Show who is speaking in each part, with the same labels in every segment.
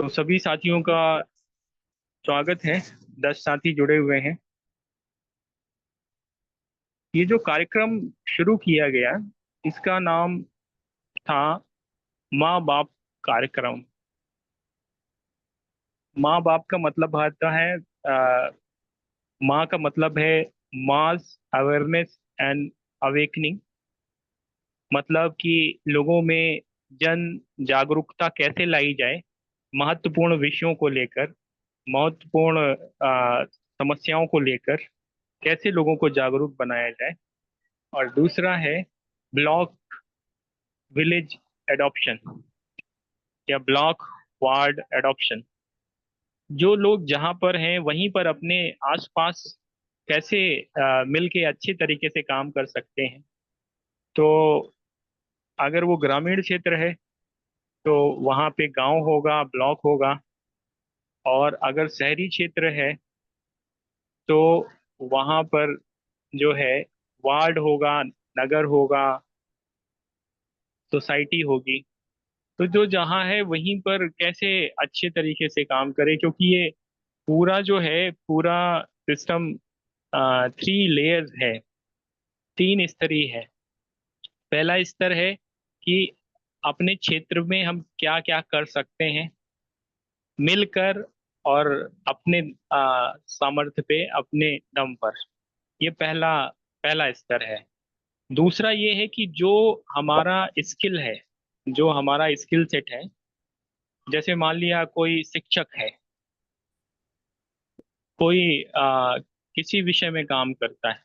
Speaker 1: तो सभी साथियों का स्वागत है। 10 साथी जुड़े हुए हैं। ये जो कार्यक्रम शुरू किया गया, इसका नाम था माँ बाप कार्यक्रम। माँ बाप का मतलब आता है माँ का मतलब है मास अवेयरनेस एंड अवेकनिंग। मतलब कि लोगों में जन जागरूकता कैसे लाई जाए, महत्वपूर्ण विषयों को लेकर, महत्वपूर्ण समस्याओं को लेकर कैसे लोगों को जागरूक बनाया जाए। और दूसरा है ब्लॉक विलेज एडॉप्शन या ब्लॉक वार्ड एडॉप्शन। जो लोग जहाँ पर हैं वहीं पर अपने आसपास कैसे मिल के अच्छे तरीके से काम कर सकते हैं। तो अगर वो ग्रामीण क्षेत्र है तो वहाँ पे गांव होगा, ब्लॉक होगा। और अगर शहरी क्षेत्र है तो वहाँ पर जो है वार्ड होगा, नगर होगा, सोसाइटी होगी। तो जो जहाँ है वहीं पर कैसे अच्छे तरीके से काम करे, क्योंकि ये पूरा जो है पूरा सिस्टम 3 लेयर्स है, 3 स्तरीय है। पहला स्तर है कि अपने क्षेत्र में हम क्या क्या कर सकते हैं मिलकर और अपने सामर्थ्य पे, अपने दम पर। ये पहला पहला स्तर है। दूसरा ये है कि जो हमारा स्किल है, जो हमारा स्किल सेट है, जैसे मान लिया कोई शिक्षक है, कोई किसी विषय में काम करता है,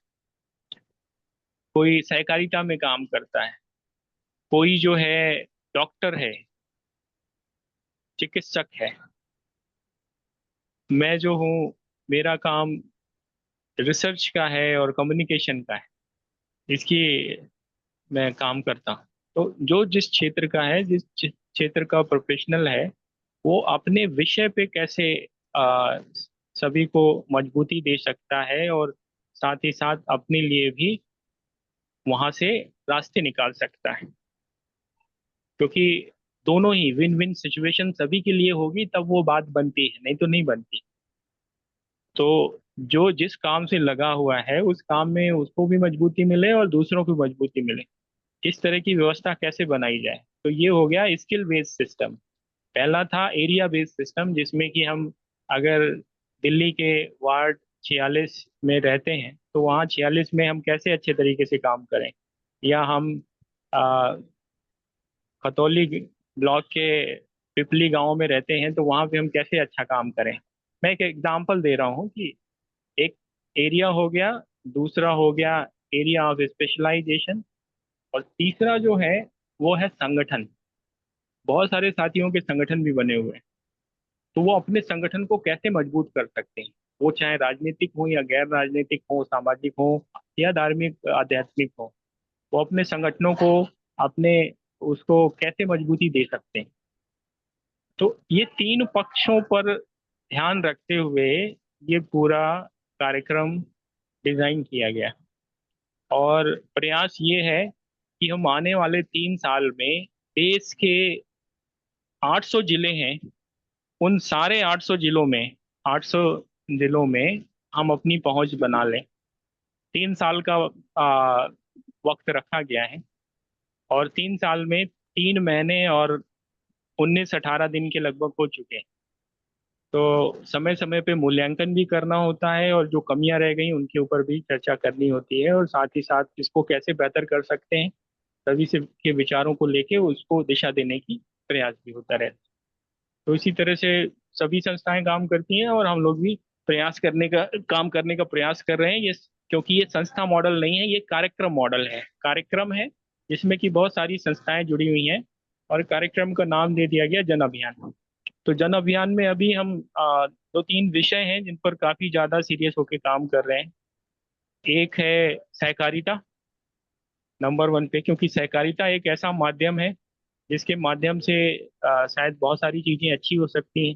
Speaker 1: कोई सहकारिता में काम करता है, कोई जो है डॉक्टर है, चिकित्सक है। मैं जो हूँ, मेरा काम रिसर्च का है और कम्युनिकेशन का है, इसकी मैं काम करता हूँ। तो जो जिस क्षेत्र का है, क्षेत्र का प्रोफेशनल है, वो अपने विषय पे कैसे आ, सभी को मजबूती दे सकता है और साथ ही साथ अपने लिए भी वहां से रास्ते निकाल सकता है। क्योंकि दोनों ही विन विन सिचुएशन सभी के लिए होगी तब वो बात बनती है, नहीं तो नहीं बनती। तो जो जिस काम से लगा हुआ है उस काम में उसको भी मजबूती मिले और दूसरों को भी मजबूती मिले, इस तरह की व्यवस्था कैसे बनाई जाए। तो ये हो गया स्किल बेस्ड सिस्टम। पहला था एरिया बेस्ड सिस्टम, जिसमें कि हम अगर दिल्ली के वार्ड 46 में रहते हैं तो वहाँ 46 में हम कैसे अच्छे तरीके से काम करें। या हम खतौली ब्लॉक के पिपली गांव में रहते हैं तो वहां पे हम कैसे अच्छा काम करें। मैं एक एग्जांपल दे रहा हूँ कि एक एरिया हो गया, दूसरा हो गया एरिया ऑफ स्पेशलाइजेशन, और तीसरा जो है वो है संगठन। बहुत सारे साथियों के संगठन भी बने हुए हैं। तो वो अपने संगठन को कैसे मजबूत कर सकते हैं, वो चाहे राजनीतिक हो या गैर राजनीतिक हो, सामाजिक हो या धार्मिक आध्यात्मिक हो। वो अपने संगठनों को, अपने उसको कैसे मजबूती दे सकते हैं। तो ये 3 पक्षों पर ध्यान रखते हुए ये पूरा कार्यक्रम डिजाइन किया गया। और प्रयास ये है कि हम आने वाले 3 साल में देश के 800 जिले हैं, उन सारे 800 जिलों में, 800 जिलों में हम अपनी पहुंच बना लें। 3 साल का आ, वक्त रखा गया है। और 3 साल में 3 महीने और 19-18 दिन के लगभग हो चुके हैं। तो समय समय पे मूल्यांकन भी करना होता है और जो कमियां रह गई उनके ऊपर भी चर्चा करनी होती है, और साथ ही साथ इसको कैसे बेहतर कर सकते हैं सभी से के विचारों को लेके उसको दिशा देने की प्रयास भी होता रहता है। तो इसी तरह से सभी संस्थाएं काम करती हैं और हम लोग भी काम करने का प्रयास कर रहे हैं। ये क्योंकि ये संस्था मॉडल नहीं है, ये कार्यक्रम मॉडल है, कार्यक्रम है जिसमें कि बहुत सारी संस्थाएं जुड़ी हुई हैं। और कार्यक्रम का नाम दे दिया गया जन अभियान। तो जन अभियान में अभी हम 2-3 विषय हैं जिन पर काफी ज्यादा सीरियस होकर काम कर रहे हैं। एक है सहकारिता, नंबर 1 पे, क्योंकि सहकारिता एक ऐसा माध्यम है जिसके माध्यम से शायद बहुत सारी चीजें अच्छी हो सकती हैं।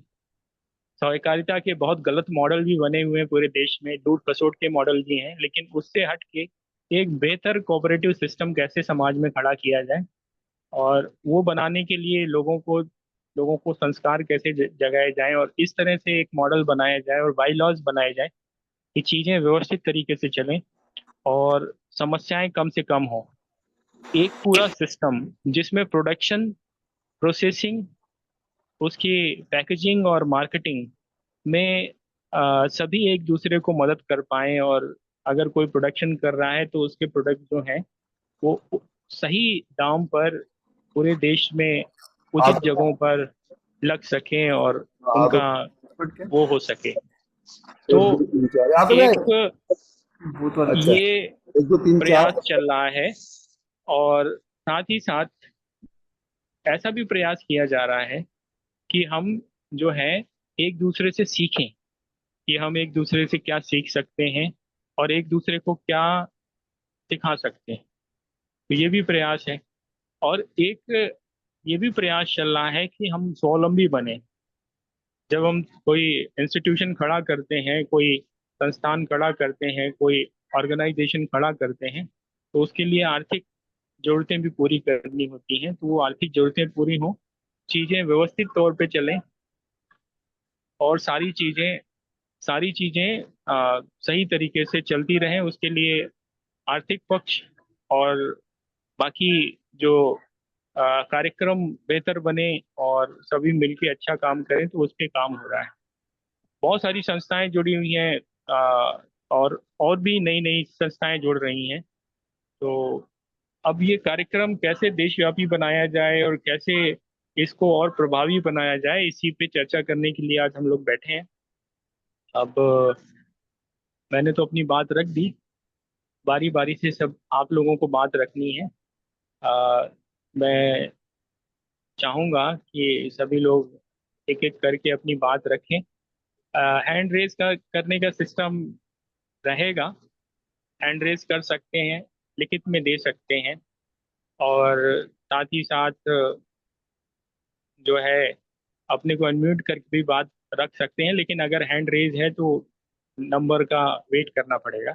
Speaker 1: सहकारिता के बहुत गलत मॉडल भी बने हुए हैं पूरे देश में, लूट खसोट के मॉडल भी हैं, लेकिन उससे हट के एक बेहतर कोऑपरेटिव सिस्टम कैसे समाज में खड़ा किया जाए, और वो बनाने के लिए लोगों को लोगों को संस्कार कैसे जगाए जाएं और इस तरह से एक मॉडल बनाया जाए और बाई लॉज बनाए जाए कि चीजें व्यवस्थित तरीके से चलें और समस्याएं कम से कम हो। एक पूरा सिस्टम जिसमें प्रोडक्शन, प्रोसेसिंग, उसकी पैकेजिंग और मार्केटिंग में सभी एक दूसरे को मदद कर पाएं, और अगर कोई प्रोडक्शन कर रहा है तो उसके प्रोडक्ट जो हैं वो सही दाम पर पूरे देश में उचित
Speaker 2: आदत
Speaker 1: जगहों पर लग सकें और उनका
Speaker 2: आदत फट के
Speaker 1: वो हो सके। तो
Speaker 2: 1 2 3 4 यहाँ तो मैं
Speaker 1: एक
Speaker 2: भूत वाला अच्छा
Speaker 1: ये
Speaker 2: 1 2 3 4
Speaker 1: प्रयास चल रहा है, और साथ ही साथ ऐसा भी प्रयास किया जा रहा है कि हम जो है एक दूसरे से सीखें कि हम एक दूसरे से क्या सीख सकते हैं और एक दूसरे को क्या सिखा सकते हैं। तो ये भी प्रयास है। और एक ये भी प्रयास चल रहा है कि हम स्वावलंबी बने। जब हम कोई इंस्टीट्यूशन खड़ा करते हैं, कोई संस्थान खड़ा करते हैं, कोई ऑर्गेनाइजेशन खड़ा करते हैं, तो उसके लिए आर्थिक जरूरतें भी पूरी करनी होती हैं। तो वो आर्थिक जरूरतें पूरी हों, चीजें व्यवस्थित तौर पे चलें और सारी चीजें सही तरीके से चलती रहें, उसके लिए आर्थिक पक्ष और बाकी जो कार्यक्रम बेहतर बने और सभी मिलके अच्छा काम करें, तो उस पे काम हो रहा है। बहुत सारी संस्थाएं जुड़ी हुई हैं, और भी नई नई संस्थाएं जुड़ रही हैं। तो अब ये कार्यक्रम कैसे देशव्यापी बनाया जाए और कैसे इसको और प्रभावी बनाया जाए, इसी पे चर्चा करने के लिए आज हम लोग बैठे हैं। अब मैंने तो अपनी बात रख दी, बारी बारी से सब आप लोगों को बात रखनी है। मैं चाहूंगा कि सभी लोग एक एक करके अपनी बात रखें। हैंड रेज का करने का सिस्टम रहेगा। हैंड रेज कर सकते हैं, लिखित में दे सकते हैं, और साथ ही साथ जो है अपने को अनम्यूट करके भी बात रख सकते हैं, लेकिन अगर हैंड रेज है तो नंबर का वेट करना पड़ेगा।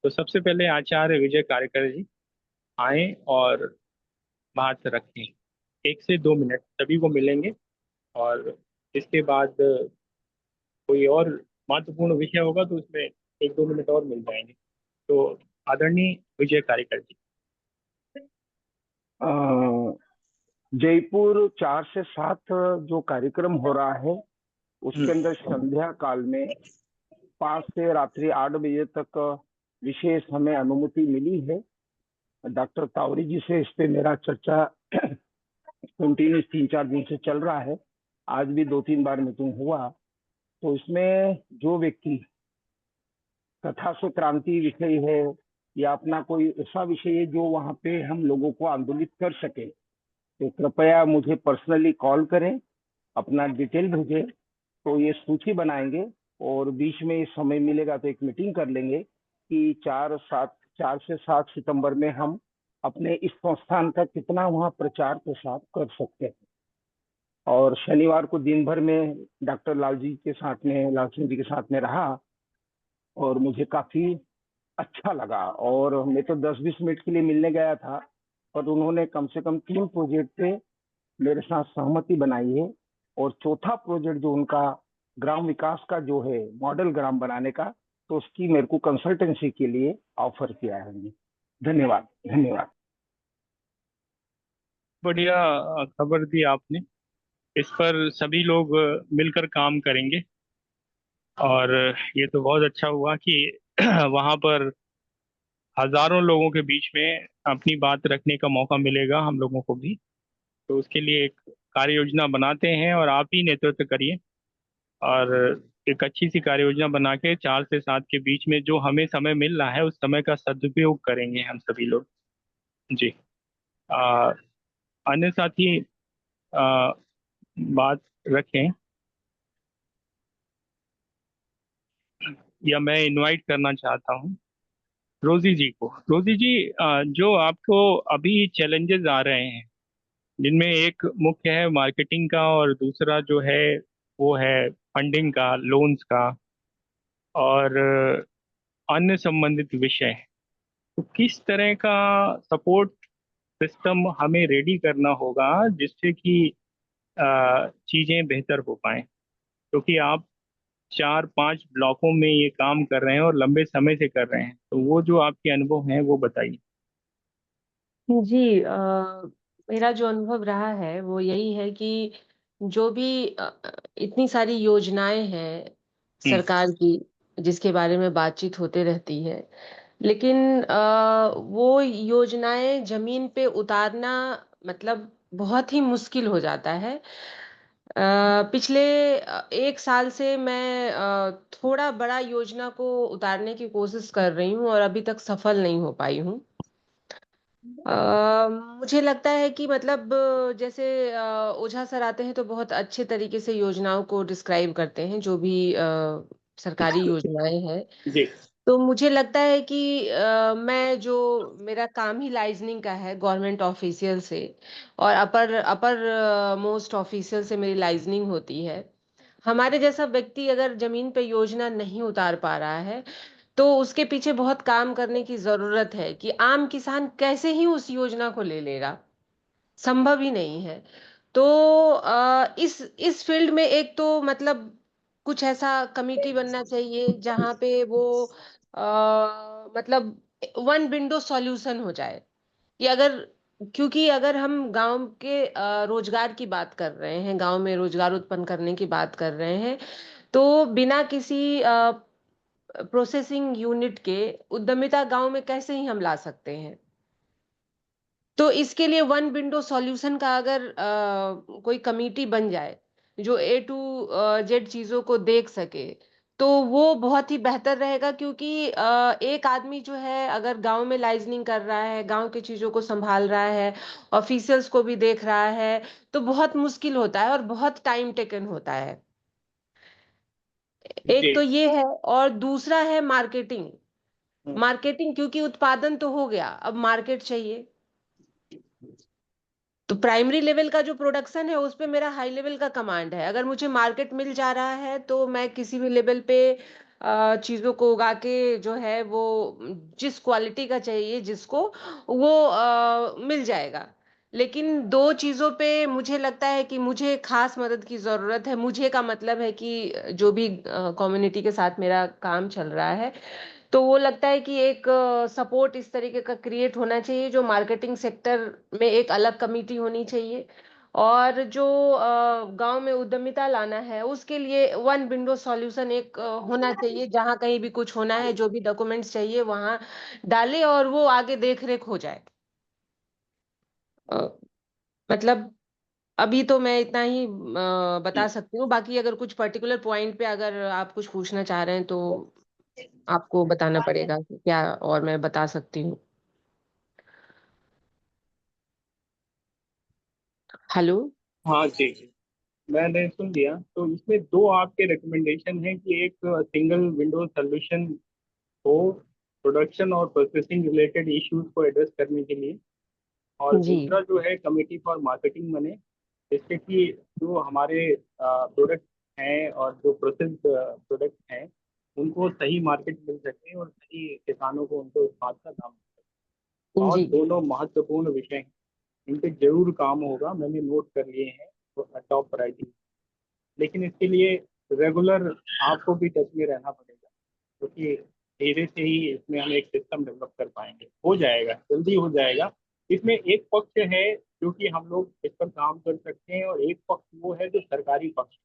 Speaker 1: तो सबसे पहले आचार्य विजय कार्यकर जी आए और बात रखें। 1 से 2 मिनट सभी को मिलेंगे, और इसके बाद कोई और महत्वपूर्ण विषय होगा तो उसमें 1 2 मिनट और मिल जाएंगे। तो आदरणीय विजय कार्यकर जी।
Speaker 3: अ, जयपुर 4 से 7 जो कार्यक्रम हो रहा है उसके अंदर संध्या काल में 5 से रात्रि 8 बजे तक विशेष हमें अनुमति मिली है। डॉक्टर तावरी जी से इस पे मेरा चर्चा कंटिन्यूस 3 4 दिन से चल रहा है। आज भी 2 3 बार मीटिंग हुआ। तो इसमें जो व्यक्ति कथा से क्रांति विषय है या अपना कोई ऐसा विषय है जो वहाँ पे हम लोगों को आंदोलित कर सके, तो कृपया मुझे पर्सनली कॉल करें, अपना डिटेल भेजें। तो ये सूची बनाएंगे और बीच में समय मिलेगा तो एक मीटिंग कर लेंगे कि 4 से 7 सितंबर में हम अपने इस संस्थान का कितना वहाँ प्रचार प्रसार कर सकते हैं। और शनिवार को दिन भर में डॉक्टर लाल सिंह जी के साथ में रहा और मुझे काफी अच्छा लगा। और मैं तो 10 20 मिनट के लिए मिलने गया था, पर उन्होंने कम से कम 3 प्रोजेक्ट पे मेरे साथ सहमति बनाई है। और चौथा प्रोजेक्ट जो उनका ग्राम विकास का जो है मॉडल ग्राम बनाने का, तो उसकी मेरे को कंसल्टेंसी के लिए ऑफर किया है। धन्यवाद धन्यवाद।
Speaker 1: बढ़िया खबर दी आपने। इस पर सभी लोग मिलकर काम करेंगे, और ये तो बहुत अच्छा हुआ कि वहां पर हजारों लोगों के बीच में अपनी बात रखने का मौका मिलेगा हम लोगों को भी। तो उसके लिए एक कार्य योजना बनाते हैं और आप ही नेतृत्व करिए, और एक अच्छी सी कार्य योजना बना के 4 से 7 के बीच में जो हमें समय मिल रहा है उस समय का सदुपयोग करेंगे हम सभी लोग। जी। आ, अन्य साथी आ, बात रखें, या मैं इनवाइट करना चाहता हूँ रोजी जी को। रोजी जी, जो आपको अभी चैलेंजेस आ रहे हैं, जिनमें एक मुख्य है मार्केटिंग का और दूसरा जो है वो है फंडिंग का, लोन्स का, और अन्य संबंधित विषय, तो किस तरह का सपोर्ट सिस्टम हमें रेडी करना होगा जिससे कि चीज़ें बेहतर हो पाएं, क्योंकि आप 4-5 ब्लॉकों में ये काम कर रहे हैं और लंबे समय से कर रहे हैं, तो वो जो आपके अनुभव हैं वो बताइए।
Speaker 4: जी, मेरा जो अनुभव रहा है वो यही है कि जो भी इतनी सारी योजनाएं हैं
Speaker 1: हम्म।
Speaker 4: सरकार की, जिसके बारे में बातचीत होते रहती है, लेकिन वो योजनाएं जमीन पे उतारना मतलब बहुत ही मुश्किल हो जाता है। पिछले 1 साल से मैं थोड़ा बड़ा योजना को उतारने की कोशिश कर रही हूँ और अभी तक सफल नहीं हो पाई हूँ। मुझे लगता है कि मतलब जैसे ओझा सर आते हैं तो बहुत अच्छे तरीके से योजनाओं को डिस्क्राइब करते हैं, जो भी सरकारी योजनाएं हैं।
Speaker 1: जी।
Speaker 4: तो मुझे लगता है कि मैं जो मेरा काम ही लाइजनिंग का है, गवर्नमेंट ऑफिशियल से और अपर अपर मोस्ट ऑफिशियल से मेरी लाइजनिंग होती है। हमारे जैसा व्यक्ति अगर जमीन पे योजना नहीं उतार पा रहा है तो उसके पीछे बहुत काम करने की जरूरत है कि आम किसान कैसे ही उस योजना को ले लेगा, संभव ही नहीं है। तो इस फील्ड में एक तो मतलब कुछ ऐसा कमिटी बनना चाहिए जहां पे वो मतलब वन विंडो सॉल्यूशन हो जाए कि अगर, क्योंकि अगर हम गांव के रोजगार की बात कर रहे हैं, गांव में रोजगार उत्पन्न करने की बात कर रहे हैं, तो बिना किसी प्रोसेसिंग यूनिट के उद्यमिता गांव में कैसे ही हम ला सकते हैं। तो इसके लिए वन विंडो सॉल्यूशन का अगर कोई कमिटी बन जाए जो ए टू जेड चीजों को देख सके, तो वो बहुत ही बेहतर रहेगा। क्योंकि एक आदमी जो है अगर गांव में लाइजनिंग कर रहा है, गांव की चीजों को संभाल रहा है, ऑफिशियल्स को भी देख रहा है, तो बहुत मुश्किल होता है और बहुत टाइम टेकन होता है।
Speaker 1: जी।
Speaker 4: एक तो ये है, और दूसरा है मार्केटिंग।
Speaker 1: हम्म।
Speaker 4: मार्केटिंग, क्योंकि उत्पादन तो हो गया, अब मार्केट चाहिए। तो प्राइमरी लेवल का जो प्रोडक्शन है उस पे मेरा हाई लेवल का कमांड है। अगर मुझे मार्केट मिल जा रहा है तो मैं किसी भी लेवल पे चीजों को उगा के जो है वो जिस क्वालिटी का चाहिए जिसको, वो मिल जाएगा। लेकिन दो चीजों पे मुझे लगता है कि मुझे खास मदद की जरूरत है। मुझे का मतलब है कि जो भी कम्युनिटी के साथ मेरा काम चल रहा है, तो वो लगता है कि एक सपोर्ट इस तरीके का क्रिएट होना चाहिए, जो मार्केटिंग सेक्टर में एक अलग कमिटी होनी चाहिए, और जो गांव में उद्यमिता लाना है उसके लिए वन विंडो सॉल्यूशन एक होना चाहिए, जहां कहीं भी कुछ होना है जो भी डॉक्यूमेंट्स चाहिए वहां डाले और वो आगे देख रेख हो जाए। अ, मतलब अभी तो मैं इतना ही बता सकती हूँ। बाकी अगर कुछ पर्टिकुलर पॉइंट पे अगर आप कुछ पूछना चाह रहे हैं तो आपको बताना पड़ेगा कि क्या और मैं बता सकती हूँ। हेलो।
Speaker 1: हाँ जी जी, मैंने सुन लिया। तो इसमें दो आपके रिकमेंडेशन है कि एक सिंगल विंडो सोल्यूशन हो प्रोडक्शन और प्रोसेसिंग रिलेटेड इश्यूज को एड्रेस करने के लिए, और
Speaker 4: जी
Speaker 1: दूसरा जो है कमिटी फॉर मार्केटिंग बने, जिससे कि जो हमारे प्रोडक्ट हैं और जो प्रोसेस प्रोडक्ट हैं उनको सही मार्केट मिल सके और सही किसानों को उनके उत्पाद का दाम मिल सके। बहुत
Speaker 4: जी
Speaker 1: दोनों महत्वपूर्ण विषय हैं, इन पे जरूर काम होगा, मैंने नोट कर लिए हैं टॉप प्रायोरिटी। लेकिन इसके लिए रेगुलर आपको भी टच में रहना पड़ेगा, क्योंकि धीरे से ही इसमें हम एक सिस्टम डेवलप कर पाएंगे। हो जाएगा, जल्दी हो जाएगा। इसमें एक पक्ष है जो कि हम लोग इस पर काम कर सकते हैं, और एक पक्ष वो है जो सरकारी पक्ष।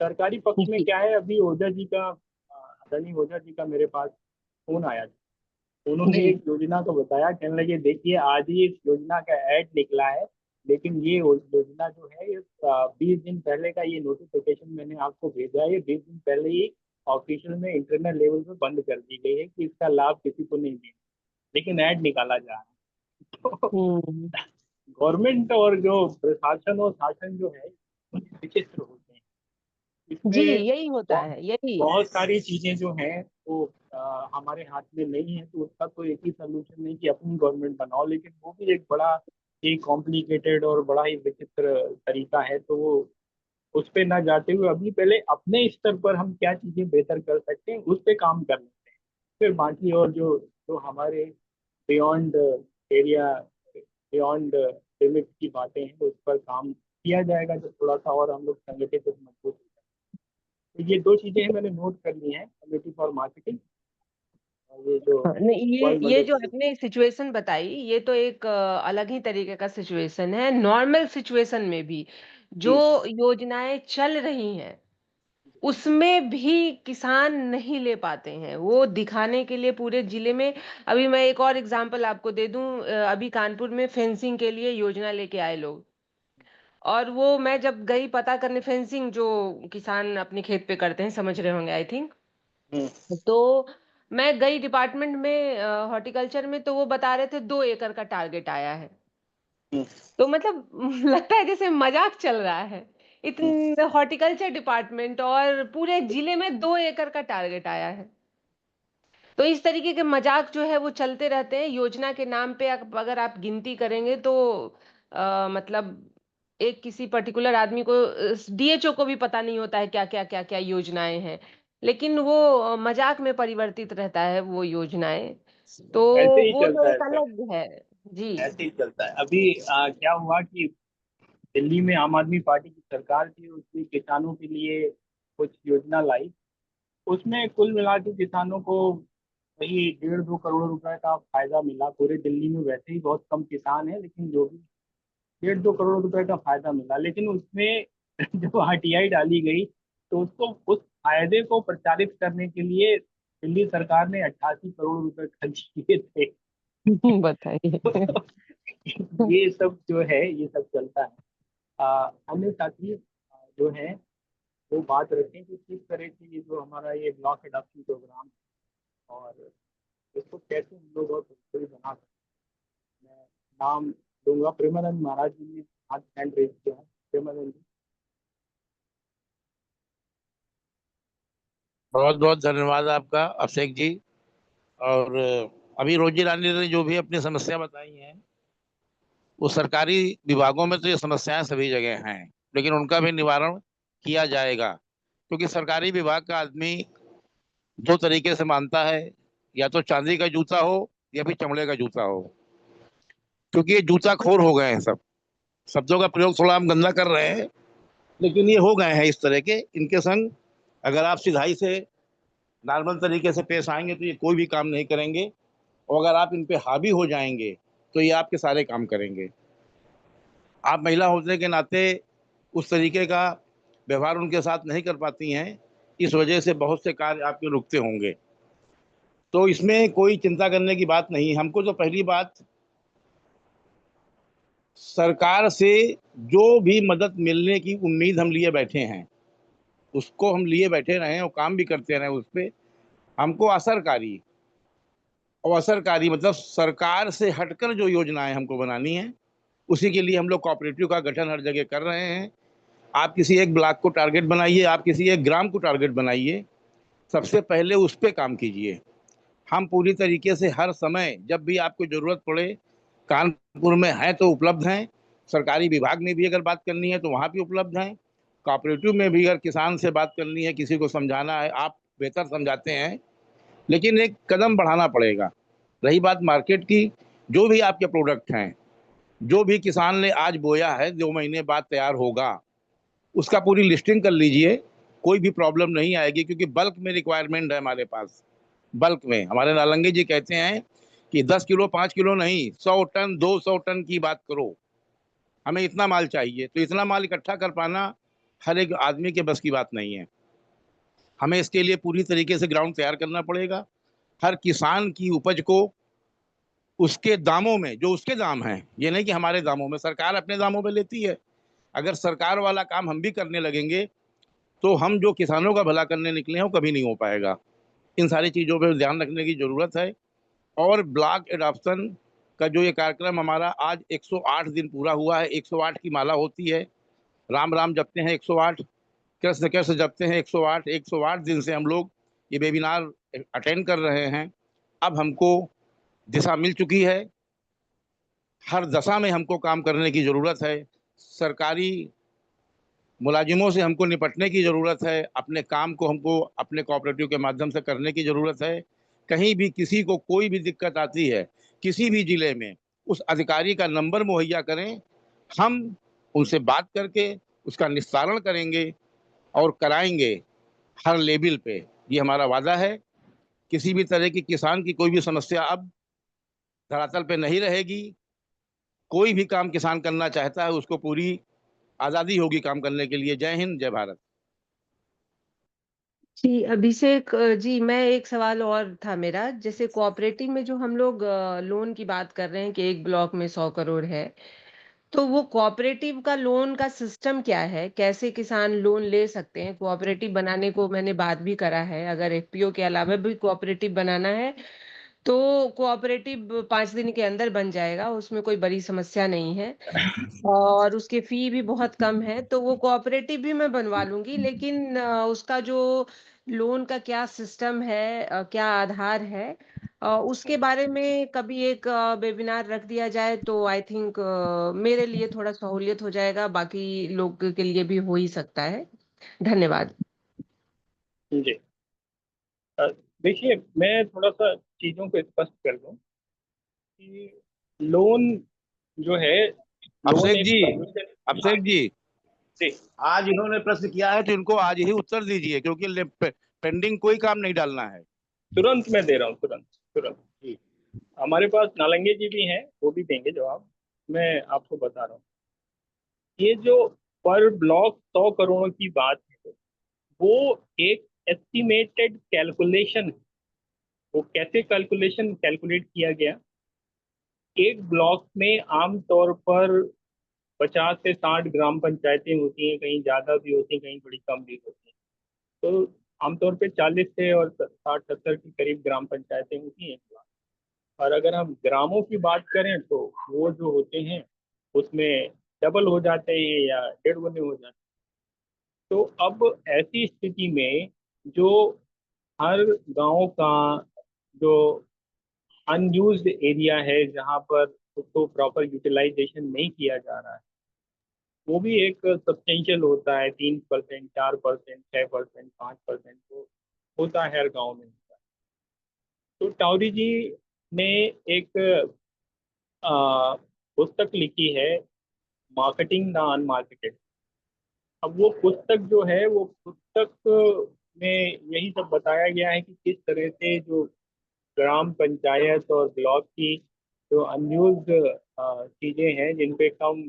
Speaker 1: सरकारी पक्ष में
Speaker 4: जी
Speaker 1: क्या है, अभी ओझा जी का आदरणीय ओझा जी का मेरे पास फोन आया था। उन्होंने
Speaker 4: जी
Speaker 1: एक योजना को बताया, कहने लगे देखिए आज ही इस योजना का ऐड निकला है, लेकिन ये योजना जो है ये 20 दिन पहले का ये नोटिफिकेशन मैंने आपको भेजा है, ये 20 दिन पहले ही ऑफिशियल में इंटरनल लेवल पे बंद कर दी गई है कि इसका लाभ किसी को नहीं देना, लेकिन ऐड निकाला जा रहा है। तो
Speaker 4: हम्म
Speaker 1: गवर्नमेंट और जो प्रशासन और शासन जो है विचित्र होते हैं।
Speaker 4: जी,
Speaker 1: इसमें
Speaker 4: यही होता
Speaker 1: बहुत
Speaker 4: है, यही।
Speaker 1: बहुत सारी चीजें जो हैं वो हमारे हाथ में नहीं है, तो उसका तो एक ही सोल्यूशन नहीं कि अपनी गवर्नमेंट बनाओ, लेकिन वो भी एक बड़ा ही कॉम्प्लिकेटेड और बड़ा ही विचित्र तरीका है। तो वो उस पे ना जाते हुए अभी पहले अपने स्तर पर हम क्या चीजें बेहतर कर सकते हैं उस पे काम कर लेते हैं, फिर बाकी और जो जो हमारे बियॉन्ड एरिया, बियॉन्ड लिमिट की बातें हैं उस पर काम किया जाएगा तो थोड़ा सा और हम लोग संगठित और मजबूत हो जाएंगे। तो ये दो चीजें हैं मैंने नोट कर ली हैं, कमेटी फॉर मार्केटिंग और ये जो
Speaker 4: हाँ, नहीं,
Speaker 1: वर्ल्ड
Speaker 4: ये जो
Speaker 1: मलेरिया।
Speaker 4: आपने सिचुएशन बताई, ये तो एक अलग ही तरीके का सिचुएशन है। नॉर्मल सिचुएशन में भी जो
Speaker 1: जी
Speaker 4: योजनाएं चल रही हैं उसमें भी किसान नहीं ले पाते हैं, वो दिखाने के लिए पूरे जिले में। अभी मैं एक और एग्जांपल आपको दे दूं, अभी कानपुर में फेंसिंग के लिए योजना लेके आए लोग, और वो मैं जब गई पता करने, फेंसिंग जो किसान अपने खेत पे करते हैं, समझ रहे होंगे आई थिंक।
Speaker 1: हम्म
Speaker 4: तो मैं गई डिपार्टमेंट में, हॉर्टिकल्चर में, तो वो बता रहे थे 2 एकड़ का टारगेट आया है।
Speaker 1: हम्म
Speaker 4: तो मतलब लगता है जैसे मजाक चल रहा है।
Speaker 1: हम्म।
Speaker 4: इतने हॉर्टिकल्चर डिपार्टमेंट और पूरे जिले में 2 एकड़ का टारगेट आया है। तो इस तरीके के मजाक जो है वो चलते रहते हैं योजना के नाम पे। अगर आप गिनती करेंगे तो मतलब एक किसी पर्टिकुलर आदमी को, डीएचओ को भी पता नहीं होता है क्या क्या क्या क्या योजनाएं हैं, लेकिन वो मजाक में परिवर्तित रहता है वो योजनाएं। तो
Speaker 1: ऐसे ही
Speaker 4: वो तो
Speaker 1: चलता है
Speaker 4: एक
Speaker 1: सर,
Speaker 4: अलग है। जी।
Speaker 1: ऐसे ही चलता है। अभी क्या हुआ कि दिल्ली में आम आदमी पार्टी की सरकार थी, उसने किसानों के लिए कुछ योजना लाई। उसमें कुल मिला के किसानों को वही 1.5-2 करोड़ रुपए का फायदा मिला। पूरे दिल्ली में वैसे ही बहुत कम किसान है, लेकिन जो भी 1.5-2 करोड़ रुपए का फायदा मिला। लेकिन उसमें जब आरटीआई डाली गई तो उसको, उस फायदे को प्रचारित करने के लिए दिल्ली सरकार ने 88 करोड़ रुपए खर्च किए थे।
Speaker 4: बताइए।
Speaker 1: ये सब जो है, ये सब चलता है। हमें साथ ही जो है वो बात रखें कि किस तरह की ये जो हमारा ये ब्लॉक एडॉप्शन प्रोग्राम है और इसको कैसे हम लोग और प्रभावी बना सकते हैं। मैं नाम दूंगा, प्रेमानंद महाराज जी ने हाथ हैंड रेज किया है। प्रेमानंद जी।
Speaker 5: बहुत बहुत धन्यवाद आपका अभिषेक जी। और अभी रोजी रानी ने जो भी अपनी समस्या बताई हैं, वो सरकारी विभागों में तो ये समस्याएं सभी जगह हैं, लेकिन उनका भी निवारण किया जाएगा। क्योंकि सरकारी विभाग का आदमी दो तरीके से मानता है, या तो चांदी का जूता हो या फिर चमड़े का जूता हो। क्योंकि ये जूता खोर हो गए हैं सब। शब्दों का प्रयोग थोड़ा हम गंदा कर रहे हैं, लेकिन ये हो गए हैं इस तरह के। इनके संग अगर आप सिधाई से नॉर्मल तरीके से पेश आएंगे तो ये कोई भी काम नहीं करेंगे, और अगर आप इन पे हावी हो जाएंगे तो ये आपके सारे काम करेंगे। आप महिला होने के नाते उस तरीके का व्यवहार उनके साथ नहीं कर पाती हैं, इस वजह से बहुत से कार्य आपके रुकते होंगे। तो इसमें कोई चिंता करने की बात नहीं। हमको तो पहली बात, सरकार से जो भी मदद मिलने की उम्मीद हम लिए बैठे हैं, उसको हम लिए बैठे रहे और काम भी करते रहे उस पर। हमको असरकारी, और असरकारी मतलब सरकार से हटकर जो योजनाएं हमको बनानी है, उसी के लिए हम लोग कोऑपरेटिव का गठन हर जगह कर रहे हैं। आप किसी एक ब्लॉक को टारगेट बनाइए, आप किसी एक ग्राम को टारगेट बनाइए, सबसे पहले उस पर काम कीजिए। हम पूरी तरीके से हर समय जब भी आपको जरूरत पड़े, कानपुर में है तो उपलब्ध हैं। सरकारी विभाग में भी अगर बात करनी है तो वहाँ भी उपलब्ध हैं। कोऑपरेटिव में भी अगर किसान से बात करनी है, किसी को समझाना है, आप बेहतर समझाते हैं, लेकिन एक कदम बढ़ाना पड़ेगा। रही बात मार्केट की, जो भी आपके प्रोडक्ट हैं, जो भी किसान ने आज बोया है 2 महीने बाद तैयार होगा, उसका पूरी लिस्टिंग कर लीजिए। कोई भी प्रॉब्लम नहीं आएगी, क्योंकि बल्क में रिक्वायरमेंट है हमारे पास। बल्क में हमारे नालंगे जी कहते हैं कि 10 किलो 5 किलो नहीं, 100 टन 200 टन की बात करो, हमें इतना माल चाहिए। तो इतना माल इकट्ठा कर पाना हर एक आदमी के बस की बात नहीं है। हमें इसके लिए पूरी तरीके से ग्राउंड तैयार करना पड़ेगा। हर किसान की उपज को उसके दामों में, जो उसके दाम हैं, ये नहीं कि हमारे दामों में, सरकार अपने दामों में लेती है। अगर सरकार वाला काम हम भी करने लगेंगे तो हम जो किसानों का भला करने निकले हैं वो कभी नहीं हो पाएगा। इन सारी चीज़ों पर ध्यान रखने की जरूरत है। और ब्लॉक एडॉप्शन का जो ये कार्यक्रम हमारा आज 108 दिन पूरा हुआ है, 108 की माला होती है। राम राम जपते हैं 108, कृष्ण कृष्ण जपते हैं 108। 108 दिन से हम लोग ये वेबिनार अटेंड कर रहे हैं। अब हमको दिशा मिल चुकी है। हर दशा में हमको काम करने की ज़रूरत है। सरकारी मुलाजिमों से हमको निपटने की ज़रूरत है। अपने काम को हमको अपने कोऑपरेटिव के माध्यम से करने की ज़रूरत है। कहीं भी किसी को कोई भी दिक्कत आती है किसी भी ज़िले में, उस अधिकारी का नंबर मुहैया करें। हम उनसे बात करके उसका निस्तारण करेंगे और कराएंगे हर लेवल पे। ये हमारा वादा है। किसी भी तरह की किसान की कोई भी समस्या अब धरातल पे नहीं रहेगी। कोई भी काम किसान करना चाहता है, उसको पूरी आजादी होगी काम करने के लिए। जय हिंद, जय भारत।
Speaker 4: जी अभिषेक जी, मैं एक सवाल और था मेरा। जैसे कोऑपरेटिव में जो हम लोग लोन की बात कर रहे हैं कि एक ब्लॉक में 100 करोड़ है, तो वो कोऑपरेटिव का लोन का सिस्टम क्या है? कैसे किसान लोन ले सकते हैं? कोऑपरेटिव बनाने को मैंने बात भी करा है, अगर एफपीओ के अलावा भी कोऑपरेटिव बनाना है तो कोऑपरेटिव 5 दिन के अंदर बन जाएगा, उसमें कोई बड़ी समस्या नहीं है। और उसके फी भी बहुत कम है, तो वो कोऑपरेटिव भी मैं बनवा लूंगी। लेकिन उसका जो लोन का क्या सिस्टम है, क्या आधार है, उसके बारे में कभी एक वेबिनार रख दिया जाए तो आई थिंक मेरे लिए थोड़ा सहूलियत हो जाएगा, बाकी लोग के लिए भी हो ही सकता है। धन्यवाद।
Speaker 1: जी अ, देखिए, मैं थोड़ा सा चीज़ों को स्पष्ट कर दूं कि लोन जो है, लोन
Speaker 5: अभिषेक
Speaker 1: एक
Speaker 5: जी,
Speaker 1: सबमिशन। हाँ
Speaker 5: अभिषेक जी,
Speaker 1: जी।
Speaker 5: आज इन्होंने प्रश्न किया है तो इनको आज ही उत्तर दीजिए, क्योंकि पेंडिंग कोई काम नहीं डालना है।
Speaker 1: तुरंत मैं दे रहा हूँ, तुरंत तुरंत।
Speaker 5: जी।
Speaker 1: हमारे पास नालंगे जी भी हैं, वो भी देंगे जवाब। मैं आपको बता रहा हूँ, ये जो पर ब्लॉक 100 करोड़ की बात है, वो एक एस्टिमेटेड कैलकुलेशन है। वो कैसे कैलकुलेशन कैलकुलेट किया गया? एक ब्लॉक में आमतौर पर 50 से 60 ग्राम पंचायतें होती हैं, कहीं ज़्यादा भी होती हैं, कहीं थोड़ी कम भी होती हैं। तो आमतौर पे 40 से और 60-70 के करीब ग्राम पंचायतें होती हैं। और अगर हम ग्रामों की बात करें तो वो जो होते हैं उसमें डबल हो जाते हैं या 1.5 गुने हो जाते हैं। तो अब ऐसी स्थिति में जो हर गांव का जो अनयूज्ड एरिया है, जहां पर उसको प्रॉपर यूटिलाइजेशन नहीं किया जा रहा है, वो भी एक सब्सटेंशियल होता है। 3%, 4%, 6%, 5% तो होता है, हर गांव में होता है। तो टाउरी जी ने एक आ, पुस्तक लिखी है, मार्केटिंग द अनमार्केटेड। अब वो पुस्तक जो है, वो पुस्तक में यही सब बताया गया है कि किस तरह से जो ग्राम पंचायत और ब्लॉक की जो अनयूज्ड चीजें हैं, जिन पे कम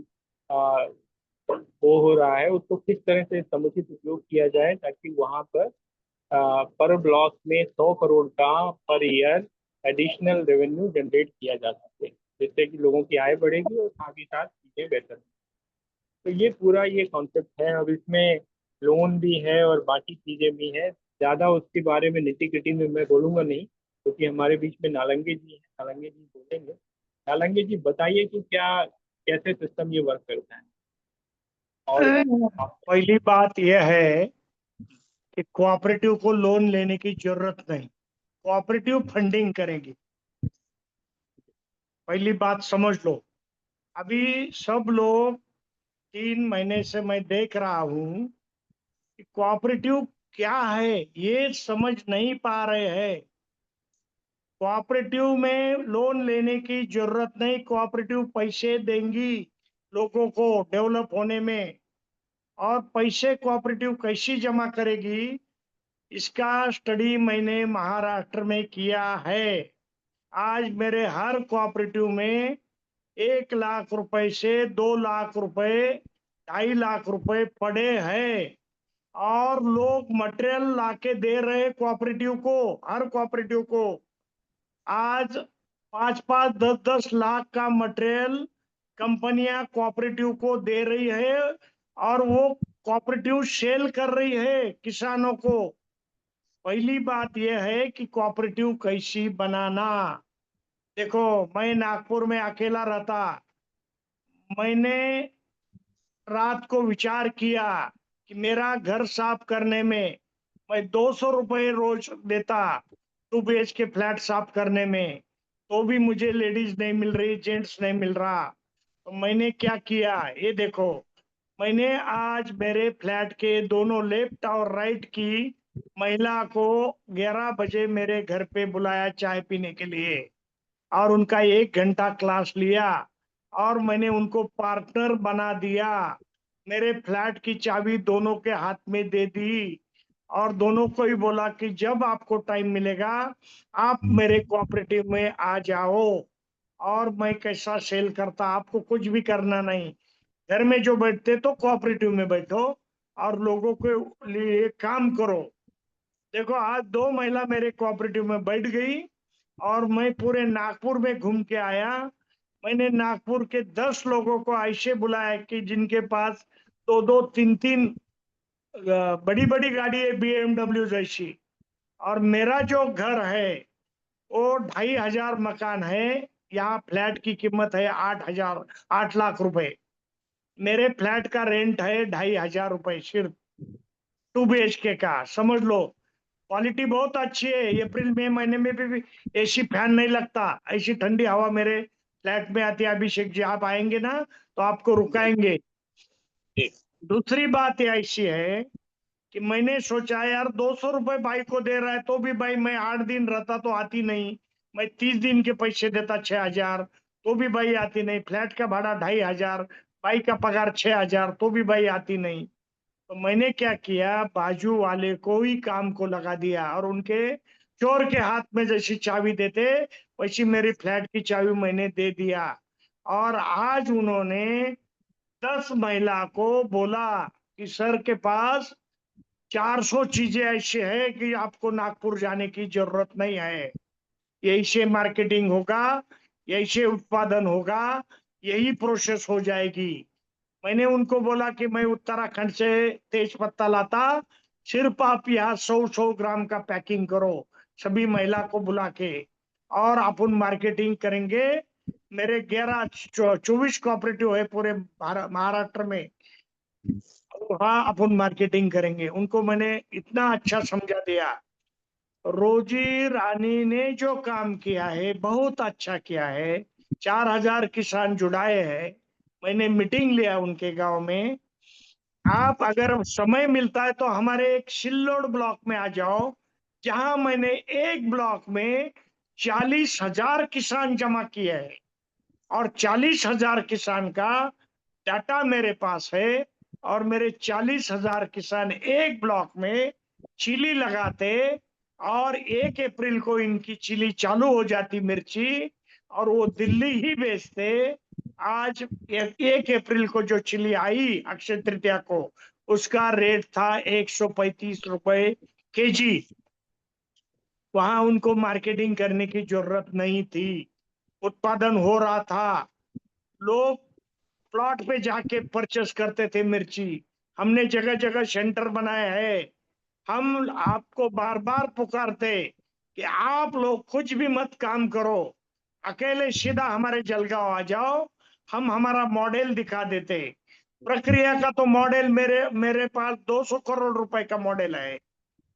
Speaker 1: आ, वो हो रहा है, उसको किस तरह से समुचित उपयोग किया जाए, ताकि वहां पर पर ब्लॉक में 100 करोड़ का per year additional revenue generate किया जा सके, जिससे कि लोगों की आय बढ़ेगी और साथ ही साथ चीजें बेहतर। तो ये पूरा ये कॉन्सेप्ट है। अब इसमें लोन भी है और बाकी चीजें भी हैं। ज़्यादा उसके बारे में निटी किटी में मैं बोलूँगा नहीं, क्योंकि हमारे बीच में नालंगे जी हैं, नालंगे जी बोलेंगे। नालंगे जी, बताइए कि क्या, कैसे सिस्टम ये वर्क करता है। और
Speaker 6: पहली बात यह है कि कोऑपरेटिव को लोन लेने की जरूरत नहीं, कोऑपरेटिव फंडिंग करेगी। पहली बात समझ लो। अभी सब लोग 3 महीने से मैं देख रहा हूं कि कोऑपरेटिव क्या है ये समझ नहीं पा रहे हैं। कोऑपरेटिव में लोन लेने की जरूरत नहीं, कोऑपरेटिव पैसे देंगी लोगों को डेवलप होने में। और पैसे कोऑपरेटिव कैसी जमा करेगी, इसका स्टडी मैंने महाराष्ट्र में किया है। आज मेरे हर कोऑपरेटिव में 1 लाख रुपए से 2 लाख रुपए, 2.5 लाख रुपए पड़े हैं। और लोग मटेरियल लाके दे रहे कोऑपरेटिव को, हर कोऑपरेटिव को। आज 5-5, 10-10 लाख का मटेरियल कंपनियां कोऑपरेटिव को दे रही है और वो कोऑपरेटिव सेल कर रही है किसानों को। पहली बात यह है कि कोऑपरेटिव कैसी बनाना। देखो, मैं नागपुर में अकेला रहता, मैंने रात को विचार किया कि मेरा घर साफ करने में मैं 200 रुपए रोज देता, 2 BHK के फ्लैट साफ करने में, तो भी मुझे लेडीज नहीं मिल रही, जेंट्स नहीं मिल रहा। तो मैंने क्या किया, ये देखो, मैंने आज मेरे फ्लैट के दोनों लेफ्ट और राइट की महिला को 11 बजे मेरे घर पे बुलाया चाय पीने के लिए, और उनका 1 घंटा क्लास लिया। और मैंने उनको पार्टनर बना दिया। मेरे फ्लैट की चाबी दोनों के हाथ में दे दी और दोनों को ही बोला कि जब आपको टाइम मिलेगा आप मेरे कोऑपरेटिव में आ जाओ। और मैं कैसा सेल करता, आपको कुछ भी करना नहीं, घर में जो बैठते तो कोऑपरेटिव में बैठो और लोगों के लिए काम करो। देखो आज 2 महिला मेरे कोऑपरेटिव में बैठ गई और मैं पूरे नागपुर में घूम के आया। मैंने नागपुर के 10 लोगों को ऐसे बुलाया कि जिनके पास 2-2, 3-3 बड़ी बड़ी गाड़ी है, BMW जैसी। और मेरा जो घर है वो 2,500 मकान है। यहाँ फ्लैट की कीमत है 8 लाख रुपए। मेरे फ्लैट का रेंट है 2,500 रुपए सिर्फ 2 BHK का। समझ लो क्वालिटी बहुत अच्छी है। अप्रैल मई महीने में भी एसी फैन नहीं लगता, ऐसी ठंडी हवा मेरे फ्लैट में आती है। अभिषेक जी आप आएंगे ना तो आपको रुकाएंगे। दूसरी बात ऐसी है कि मैंने सोचा यार 200 रुपए भाई को दे रहा है तो भी भाई मैं 8 दिन रहता तो आती नहीं, मैं 30 दिन के पैसे देता 6,000 तो भी भाई आती नहीं, फ्लैट का भाड़ा 2,500, भाई का पगार 6,000 तो भी भाई आती नहीं। तो मैंने क्या किया, बाजू वाले को ही काम को लगा दिया और उनके चोर के हाथ में जैसी चाबी देते वैसी मेरी फ्लैट की चाबी मैंने दे दिया। और आज उन्होंने 10 महिला को बोला कि सर के पास 400 चीजें ऐसे है कि आपको नागपुर जाने की जरूरत नहीं है। यही से मार्केटिंग होगा, यही से उत्पादन होगा, यही प्रोसेस हो जाएगी। मैंने उनको बोला कि मैं उत्तराखंड से तेज पत्ता लाता, सिर्फ आप यहाँ 100-100 ग्राम का पैकिंग करो सभी महिला को बुला के, और अपन मार्केटिंग करेंगे। मेरे 24 कोऑपरेटिव है पूरे महाराष्ट्र में, वहाँ अपन मार्केटिंग करेंगे। उनको मैंने इतना अच्छा समझा दिया। रोजी रानी ने जो काम किया है बहुत अच्छा किया है। 4,000 किसान जुड़ाए हैं। मैंने मीटिंग लिया उनके गांव में। आप अगर समय मिलता है तो हमारे एक सिल्लोड ब्लॉक में आ जाओ, जहां मैंने एक ब्लॉक में 40,000 किसान जमा किए हैं और 40,000 किसान का डाटा मेरे पास है। और मेरे 40,000 किसान एक ब्लॉक में चिली लगाते और 1 अप्रैल को इनकी चिली चालू हो जाती मिर्ची, और वो दिल्ली ही बेचते। आज 1 अप्रैल को जो चिली आई अक्षय तृतीया को, उसका रेट था 135 रुपए केजी। वहां उनको मार्केटिंग करने की जरूरत नहीं थी, उत्पादन हो रहा था। लोग प्लॉट पे जाके परचेस करते थे मिर्ची। हमने जगह जगह सेंटर बनाए हैं। हम आपको बार बार पुकारते कि आप लोग कुछ भी मत काम करो, अकेले सीधा हमारे जलगांव आ जाओ, हम हमारा मॉडल दिखा देते। प्रक्रिया का तो मॉडल मेरे मेरे पास 200 करोड़ रुपए का मॉडल है।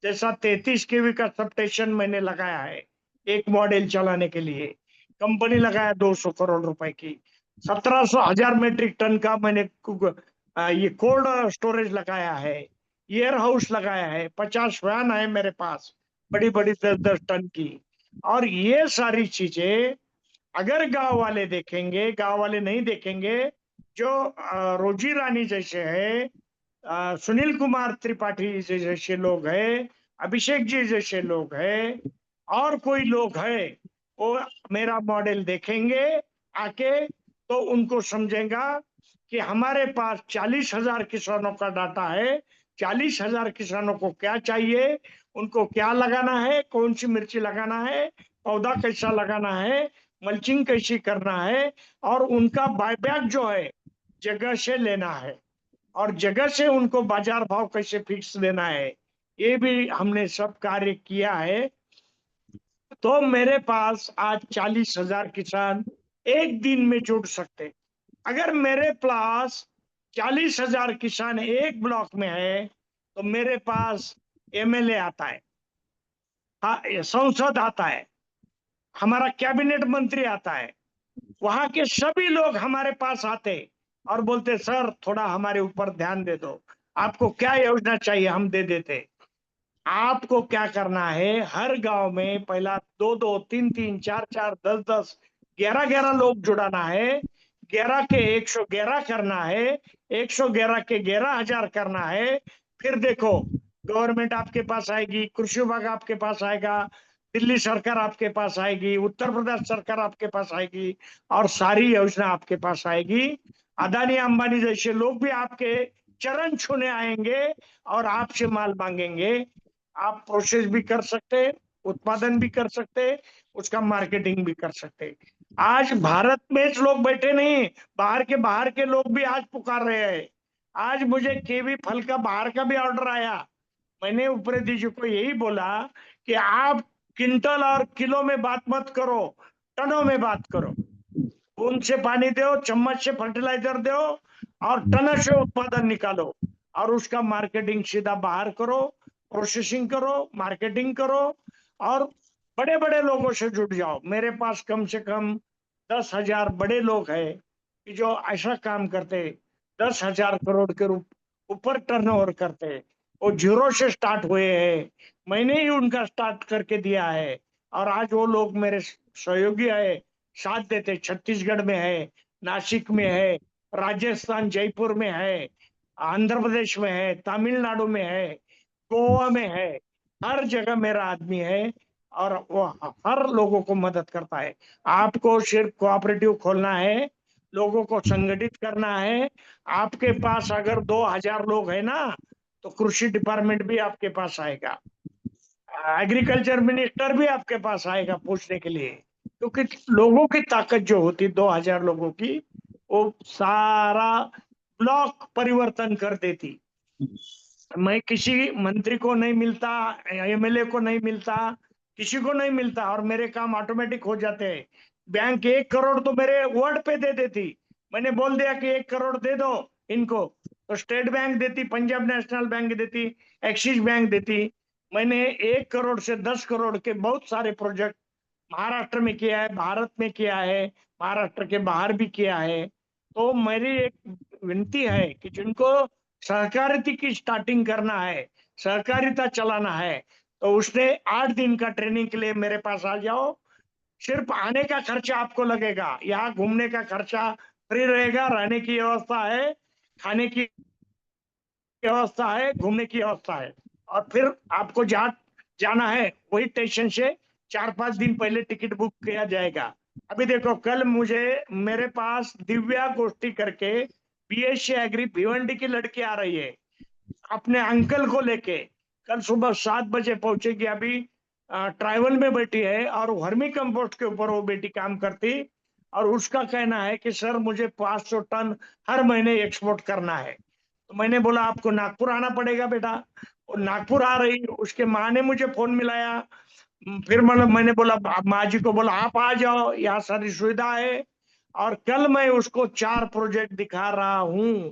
Speaker 6: जैसा 33 केवी का सब स्टेशन मैंने लगाया है एक मॉडल चलाने के लिए, कंपनी लगाया 200 करोड़ रुपए की। 1,700 मेट्रिक टन का मैंने ये कोल्ड स्टोरेज लगाया है, एयर हाउस लगाया है, 50 वैन है मेरे पास बड़ी बड़ी 10-10 टन की। और ये सारी चीजें अगर गांव वाले देखेंगे, गांव वाले नहीं देखेंगे, जो रोजी रानी जैसे है, सुनील कुमार त्रिपाठी जैसे लोग हैं, अभिषेक जी जैसे लोग हैं, और कोई लोग हैं, वो मेरा मॉडल देखेंगे आके तो उनको समझेगा कि हमारे पास 40,000 किसानों का डाटा है। 40,000 किसानों को क्या चाहिए, उनको क्या लगाना है, कौन सी मिर्ची लगाना है, पौधा कैसा लगाना है, मल्चिंग कैसी करना है, और उनका बायबैक जो है जगह से लेना है, और जगह से उनको बाजार भाव कैसे फिक्स देना है, ये भी हमने सब कार्य किया है। तो मेरे पास आज 40,000 किसान एक दिन में जुड़ सकते। अगर मेरे पास 40,000 किसान एक ब्लॉक में है तो मेरे पास MLA आता है, संसद आता है, हमारा कैबिनेट मंत्री आता है, वहां के सभी लोग हमारे पास आते और बोलते सर थोड़ा हमारे ऊपर ध्यान दे दो, आपको क्या योजना चाहिए हम दे देते। आपको क्या करना है, हर गांव में पहला 2-2, 3-3, 4-4, 10-10, 11-11 लोग जुड़ाना है। 11 के 111 करना है, 111 के 11,000 करना है। फिर देखो, गवर्नमेंट आपके पास आएगी, कृषि विभाग आपके पास आएगा, दिल्ली सरकार आपके पास आएगी, उत्तर प्रदेश सरकार आपके पास आएगी, और सारी योजना आपके पास आएगी। अदानी अंबानी जैसे लोग भी आपके चरण छूने आएंगे और आपसे माल मांगेंगे। आप प्रोसेस भी कर सकते, उत्पादन भी कर सकते, उसका मार्केटिंग भी कर सकते। आज भारत में लोग बैठे नहीं, बाहर के लोग भी आज पुकार रहे हैं। आज मुझे केवी फल का बाहर का भी ऑर्डर आया। मैंने उपरेदी जी को यही बोला कि आप क्विंटल और किलो में बात मत करो, टनों में बात करो। बूंद से पानी दो, चम्मच से फर्टिलाइजर दो, और टन से उत्पादन निकालो, और उसका मार्केटिंग सीधा बाहर करो, प्रोसेसिंग करो, मार्केटिंग करो, और बड़े बड़े लोगों से जुड़ जाओ। मेरे पास कम से कम 10,000 बड़े लोग हैं कि जो ऐसा काम करते, 10,000 करोड़ के ऊपर टर्नओवर करते। वो जीरो से स्टार्ट हुए हैं, मैंने ही उनका स्टार्ट करके दिया है, और आज वो लोग मेरे सहयोगी है, साथ देते। छत्तीसगढ़ में है, नासिक में है, राजस्थान जयपुर में है, आंध्र प्रदेश में है, तमिलनाडु में है, गोवा में है, हर जगह मेरा आदमी है, और वो हर लोगों को मदद करता है। आपको सिर्फ कोऑपरेटिव खोलना है, लोगों को संगठित करना है। आपके पास अगर 2,000 लोग है ना, तो कृषि डिपार्टमेंट भी आपके पास आएगा, एग्रीकल्चर मिनिस्टर भी आपके पास आएगा पूछने के लिए, क्योंकि लोगों की ताकत जो होती 2,000 लोगों की, वो सारा ब्लॉक परिवर्तन कर देती। मैं किसी मंत्री को नहीं मिलता, एमएलए को नहीं मिलता, किसी को नहीं मिलता, और मेरे काम ऑटोमेटिक हो जाते हैं। बैंक 1 करोड़ तो मेरे वर्ड पे दे देती। मैंने बोल दिया कि 1 करोड़ दे दो इनको, तो स्टेट बैंक देती, पंजाब नेशनल बैंक देती, एक्सिस बैंक देती। मैंने 1 करोड़ से 10 करोड़ के बहुत सारे प्रोजेक्ट महाराष्ट्र में किया है, भारत में किया है, महाराष्ट्र के बाहर भी किया है। तो मेरी एक विनती है कि जिनको सहकारिता की स्टार्टिंग करना है, सहकारिता चलाना है, तो उसने 8 दिन का ट्रेनिंग के लिए मेरे पास आ जाओ। सिर्फ आने का खर्चा आपको लगेगा, यहाँ घूमने का खर्चा फ्री रहेगा, रहने की व्यवस्था है, खाने की व्यवस्था है, घूमने की व्यवस्था है। और फिर आपको जहाँ जाना है वही स्टेशन से 4-5 दिन पहले टिकट बुक किया जाएगा। अभी देखो, कल मुझे मेरे पास दिव्या गोष्ठी करके बीएससी एग्री भिवंडी की लड़की आ रही है, अपने अंकल को लेके। कल सुबह 7 बजे पहुंचेगी। अभी ट्राइवल में बैठी है, और वर्मी कंपोस्ट के ऊपर वो बेटी काम करती, और उसका कहना है कि सर मुझे 500 टन हर महीने एक्सपोर्ट करना है। तो मैंने बोला आपको नागपुर आना पड़ेगा बेटा। और नागपुर आ रही, उसके माँ ने मुझे फोन मिलाया। फिर मैंने बोला, माँ जी को बोला आप आ जाओ, यहाँ सारी सुविधा है। और कल मैं उसको 4 प्रोजेक्ट दिखा रहा हूँ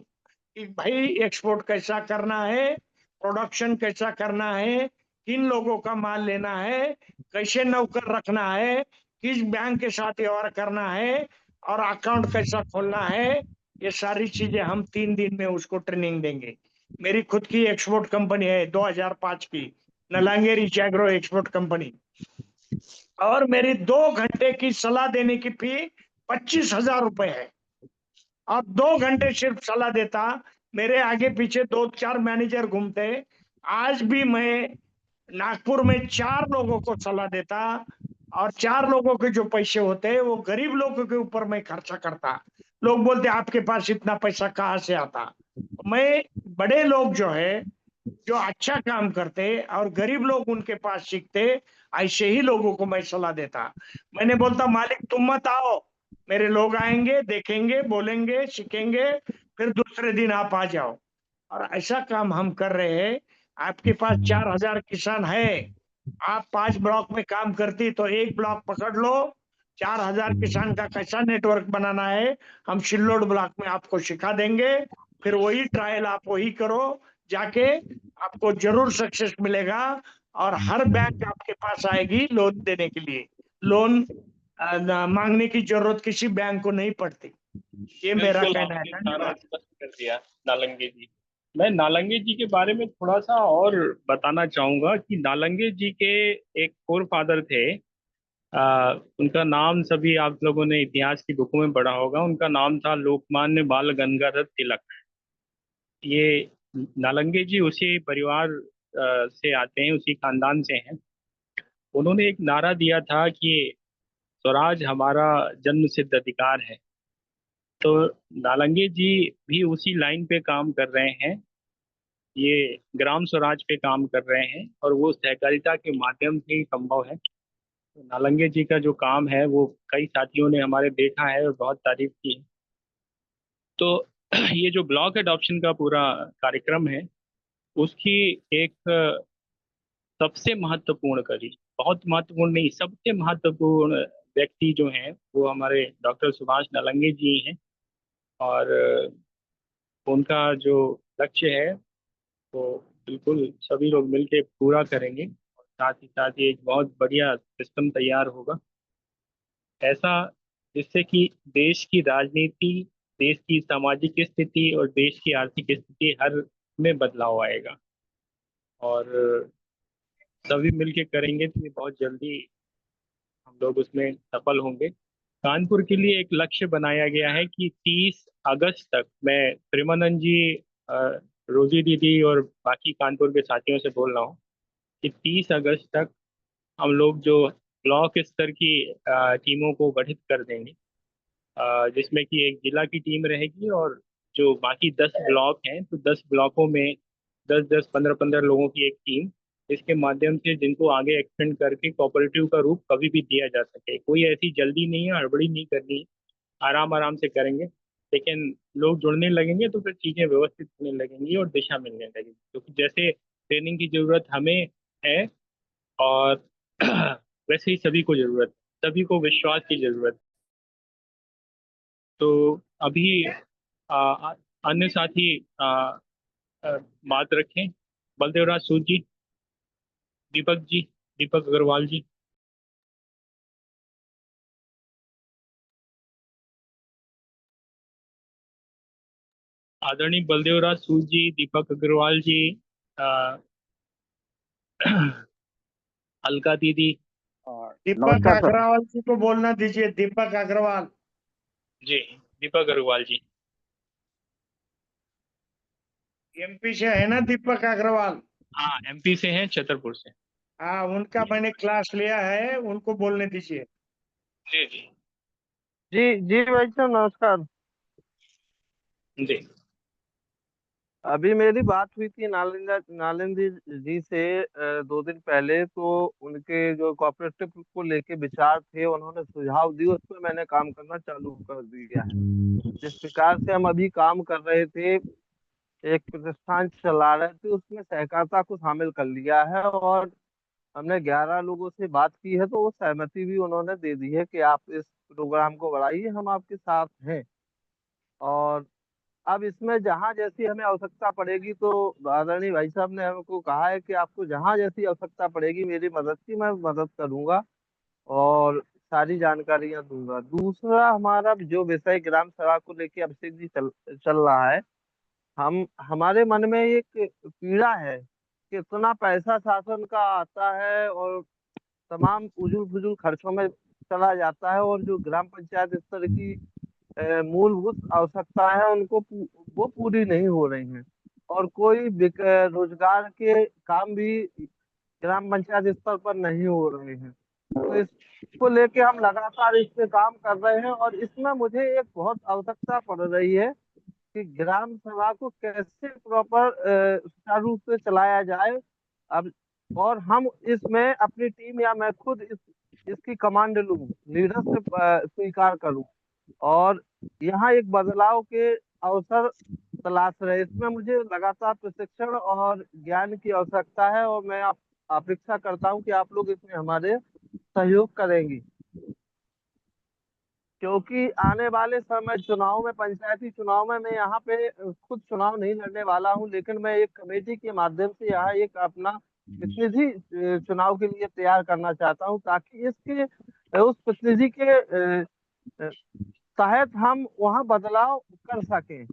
Speaker 6: कि भाई एक्सपोर्ट कैसा करना है, प्रोडक्शन कैसा करना है, किन लोगों का माल लेना है, कैसे नौकर रखना है, किस बैंक के साथ व्यवहार करना है, और अकाउंट कैसा खोलना है। ये सारी चीजें हम 3 दिन में उसको ट्रेनिंग देंगे। मेरी खुद की एक्सपोर्ट कंपनी है 2005 की, नलांगेरी एग्रो एक्सपोर्ट कंपनी, और मेरी 2 घंटे की सलाह देने की फी 25,000 रुपए है। और 2 घंटे सिर्फ सलाह देता, मेरे आगे पीछे 2-4 मैनेजर घूमते। आज भी मैं नागपुर में 4 लोगों को सलाह देता, और 4 लोगों के जो पैसे होते वो गरीब लोगों के ऊपर मैं खर्चा करता। लोग बोलते आपके पास इतना पैसा कहाँ से आता। मैं बड़े लोग जो है, जो अच्छा काम करते और गरीब लोग उनके पास सीखते, ऐसे ही लोगों को मैं सलाह देता। मैंने बोलता मालिक तुम मत आओ, मेरे लोग आएंगे, देखेंगे, बोलेंगे, सीखेंगे, फिर दूसरे दिन आप आ जाओ। और ऐसा काम हम कर रहे हैं। आपके पास 4,000 किसान है, आप 5 ब्लॉक में काम करती तो एक ब्लॉक पकड़ लो। 4,000 किसान का कैसा नेटवर्क बनाना है, हम सिल्लोड ब्लॉक में आपको सिखा देंगे। फिर वही ट्रायल आप वही करो जाके, आपको जरूर सक्सेस मिलेगा। और हर बैंक आपके पास आएगी लोन देने के लिए। लोन मांगने की जरूरत किसी बैंक को नहीं पड़ती। ये मेरा
Speaker 1: बिल्कुल,
Speaker 6: कहना है।
Speaker 1: आपने सारा
Speaker 6: धन्यवाद।
Speaker 1: स्पष्ट कर दिया नालंगे जी। मैं नालंगे जी के बारे में थोड़ा सा और बताना चाहूंगा कि नालंगे जी के एक फोर फादर थे, उनका नाम सभी आप लोगों ने इतिहास की बुकों में पढ़ा होगा। उनका नाम था लोकमान्य बाल गंगाधर तिलक। ये नालंगे जी उसी परिवार से आते हैं, उसी खानदान से हैं। उन्होंने एक नारा दिया था कि स्वराज हमारा जन्म सिद्ध अधिकार है। तो नालंगे जी भी उसी लाइन पे काम कर रहे हैं। ये ग्राम स्वराज पे काम कर रहे हैं और वो सहकारिता के माध्यम से ही संभव है। तो नालंगे जी का जो काम है वो कई साथियों ने हमारे देखा है और बहुत तारीफ की है। तो ये जो ब्लॉक एडॉप्शन का पूरा कार्यक्रम है, उसकी एक सबसे महत्वपूर्ण कड़ी, बहुत महत्वपूर्ण नहीं, सबसे महत्वपूर्ण व्यक्ति जो हैं वो हमारे डॉक्टर सुभाष नालंगे जी हैं। और उनका जो लक्ष्य है वो बिल्कुल सभी लोग मिलके पूरा करेंगे और साथ ही साथ ये एक बहुत बढ़िया सिस्टम तैयार होगा ऐसा, जिससे कि देश की राजनीति, देश की सामाजिक स्थिति और देश की आर्थिक स्थिति हर में बदलाव आएगा। और सभी मिलके करेंगे तो ये बहुत जल्दी हम लोग उसमें सफल होंगे। कानपुर के लिए एक लक्ष्य बनाया गया है कि 30 अगस्त तक, मैं प्रेमानंद जी, अ, रोजी दीदी और बाकी कानपुर के साथियों से बोल रहा हूँ कि 30 अगस्त तक हम लोग जो ब्लॉक स्तर की टीमों को गठित कर देंगे, जिसमें कि एक जिला की टीम रहेगी और जो बाकी 10 ब्लॉक हैं तो 10 ब्लॉकों में 10-10, 15-15 लोगों की एक टीम, इसके माध्यम से जिनको आगे एक्सटेंड करके कोऑपरेटिव का रूप कभी भी दिया जा सके। कोई ऐसी जल्दी नहीं है, हड़बड़ी नहीं करनी है, आराम आराम से करेंगे। लेकिन लोग जुड़ने लगेंगे तो फिर चीज़ें व्यवस्थित होने लगेंगी और दिशा मिलने लगेगी, क्योंकि जैसे ट्रेनिंग की जरूरत हमें है और वैसे ही सभी को जरूरत है, सभी को विश्वास की जरूरत है। तो अभी आ, अन्य साथी बात रखें। बलदेवराज सूद जी, दीपक जी, दीपक अग्रवाल जी। आदरणीय बलदेवराज सूद जी, दीपक अग्रवाल जी, आ, अलका दीदी।
Speaker 3: और
Speaker 6: दीपक
Speaker 3: नमस्कार सर।
Speaker 6: अग्रवाल जी को बोलना दीजिए, दीपक अग्रवाल।
Speaker 1: जी, दीपक अग्रवाल जी।
Speaker 6: एमपी से है ना दीपक अग्रवाल?
Speaker 1: हाँ, एमपी से हैं, छतरपुर से।
Speaker 6: हाँ, उनका मैंने क्लास लिया है, उनको बोलने दीजिए।
Speaker 1: जी जी
Speaker 3: जी जी भाई साहब नमस्कार।
Speaker 1: जी।
Speaker 3: अभी मेरी बात हुई थी नालंदा जी से 2 दिन पहले। तो उनके जो कोऑपरेटिव को लेके विचार थे, उन्होंने सुझाव दिए, उस पर मैंने काम करना चालू कर दिया है। जिस प्रकार से हम अभी काम कर रहे थे, एक प्रतिष्ठान चला रहे थे, उसमें सहकारिता को शामिल कर लिया है और हमने 11 लोगों से बात की है। तो वो सहमति भी उन्होंने दे दी है कि आप इस प्रोग्राम को बढ़ाइए, हम आपके साथ हैं। और अब इसमें जहां जैसी हमें आवश्यकता पड़ेगी, तो आदरणीय भाई साहब ने हमको कहा है कि आपको जहां जैसी आवश्यकता पड़ेगी मेरी मदद की, मैं मदद करूंगा और सारी जानकारियां दूंगा। दूसरा, हमारा जो विषय ग्राम सभा को लेके अभिषेक जी चल रहा है, हम हमारे मन में एक पीड़ा है कि इतना पैसा शासन का आता है और तमाम उजुल फुजुल खर्चों में चला जाता है, और जो ग्राम पंचायत स्तर की मूलभूत आवश्यकता है उनको वो पूरी नहीं हो रही हैं। और कोई रोजगार के काम भी ग्राम पंचायत स्तर पर नहीं हो रहे हैं। तो इसको लेके हम लगातार इस पे काम कर रहे हैं, और इसमें मुझे एक बहुत आवश्यकता पड़ रही है कि ग्राम सभा को कैसे प्रॉपर सुचारू रूप से चलाया जाए। अब और हम इसमें अपनी टीम या मैं खुद इसकी कमांड लूं, लीडरशिप स्वीकार करूं और यहाँ एक बदलाव के अवसर तलाश रहे। इसमें मुझे लगातार प्रशिक्षण और ज्ञान की आवश्यकता है, और मैं अपेक्षा करता हूँ कि आप लोग इसमें हमारे सहयोग करेंगे, क्योंकि आने वाले समय चुनाव में, पंचायती चुनाव में, मैं यहाँ पे खुद चुनाव नहीं लड़ने वाला हूँ, लेकिन मैं एक कमेटी के माध्यम से यहाँ एक अपना प्रतिनिधि चुनाव के लिए तैयार करना चाहता हूँ, ताकि इसके उस प्रतिनिधि के तहत हम वहाँ बदलाव कर सकें।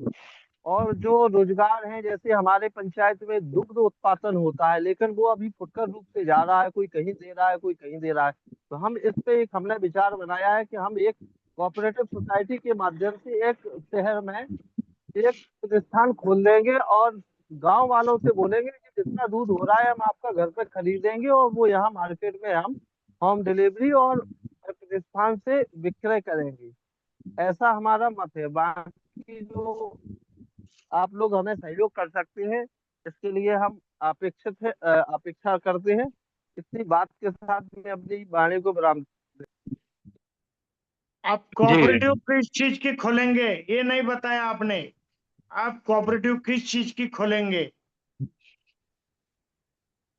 Speaker 7: और जो रोजगार है, जैसे हमारे पंचायत में दुग्ध उत्पादन होता है, लेकिन वो अभी फुटकर रूप से जा रहा है, कोई कहीं दे रहा है, कोई कहीं दे रहा है। तो हम इस पे एक हमने विचार बनाया है कि हम एक कोऑपरेटिव सोसाइटी के माध्यम से एक शहर में एक प्रतिष्ठान खोल देंगे और गांव वालों से बोलेंगे कि जितना दूध हो रहा है हम आपका घर पे खरीदेंगे और वो यहाँ मार्केट में हम होम डिलीवरी और प्रतिष्ठान से विक्रय करेंगे। ऐसा हमारा मत है। बाकी जो आप लोग हमें सहयोग कर सकते हैं, इसके लिए हम अपेक्षा करते हैं। इतनी बात के साथ मैं अपनी वाणी को विराम।
Speaker 6: आप
Speaker 1: जी
Speaker 6: कोऑपरेटिव किस चीज की खोलेंगे ये नहीं बताया आपने। आप कोऑपरेटिव किस चीज की खोलेंगे?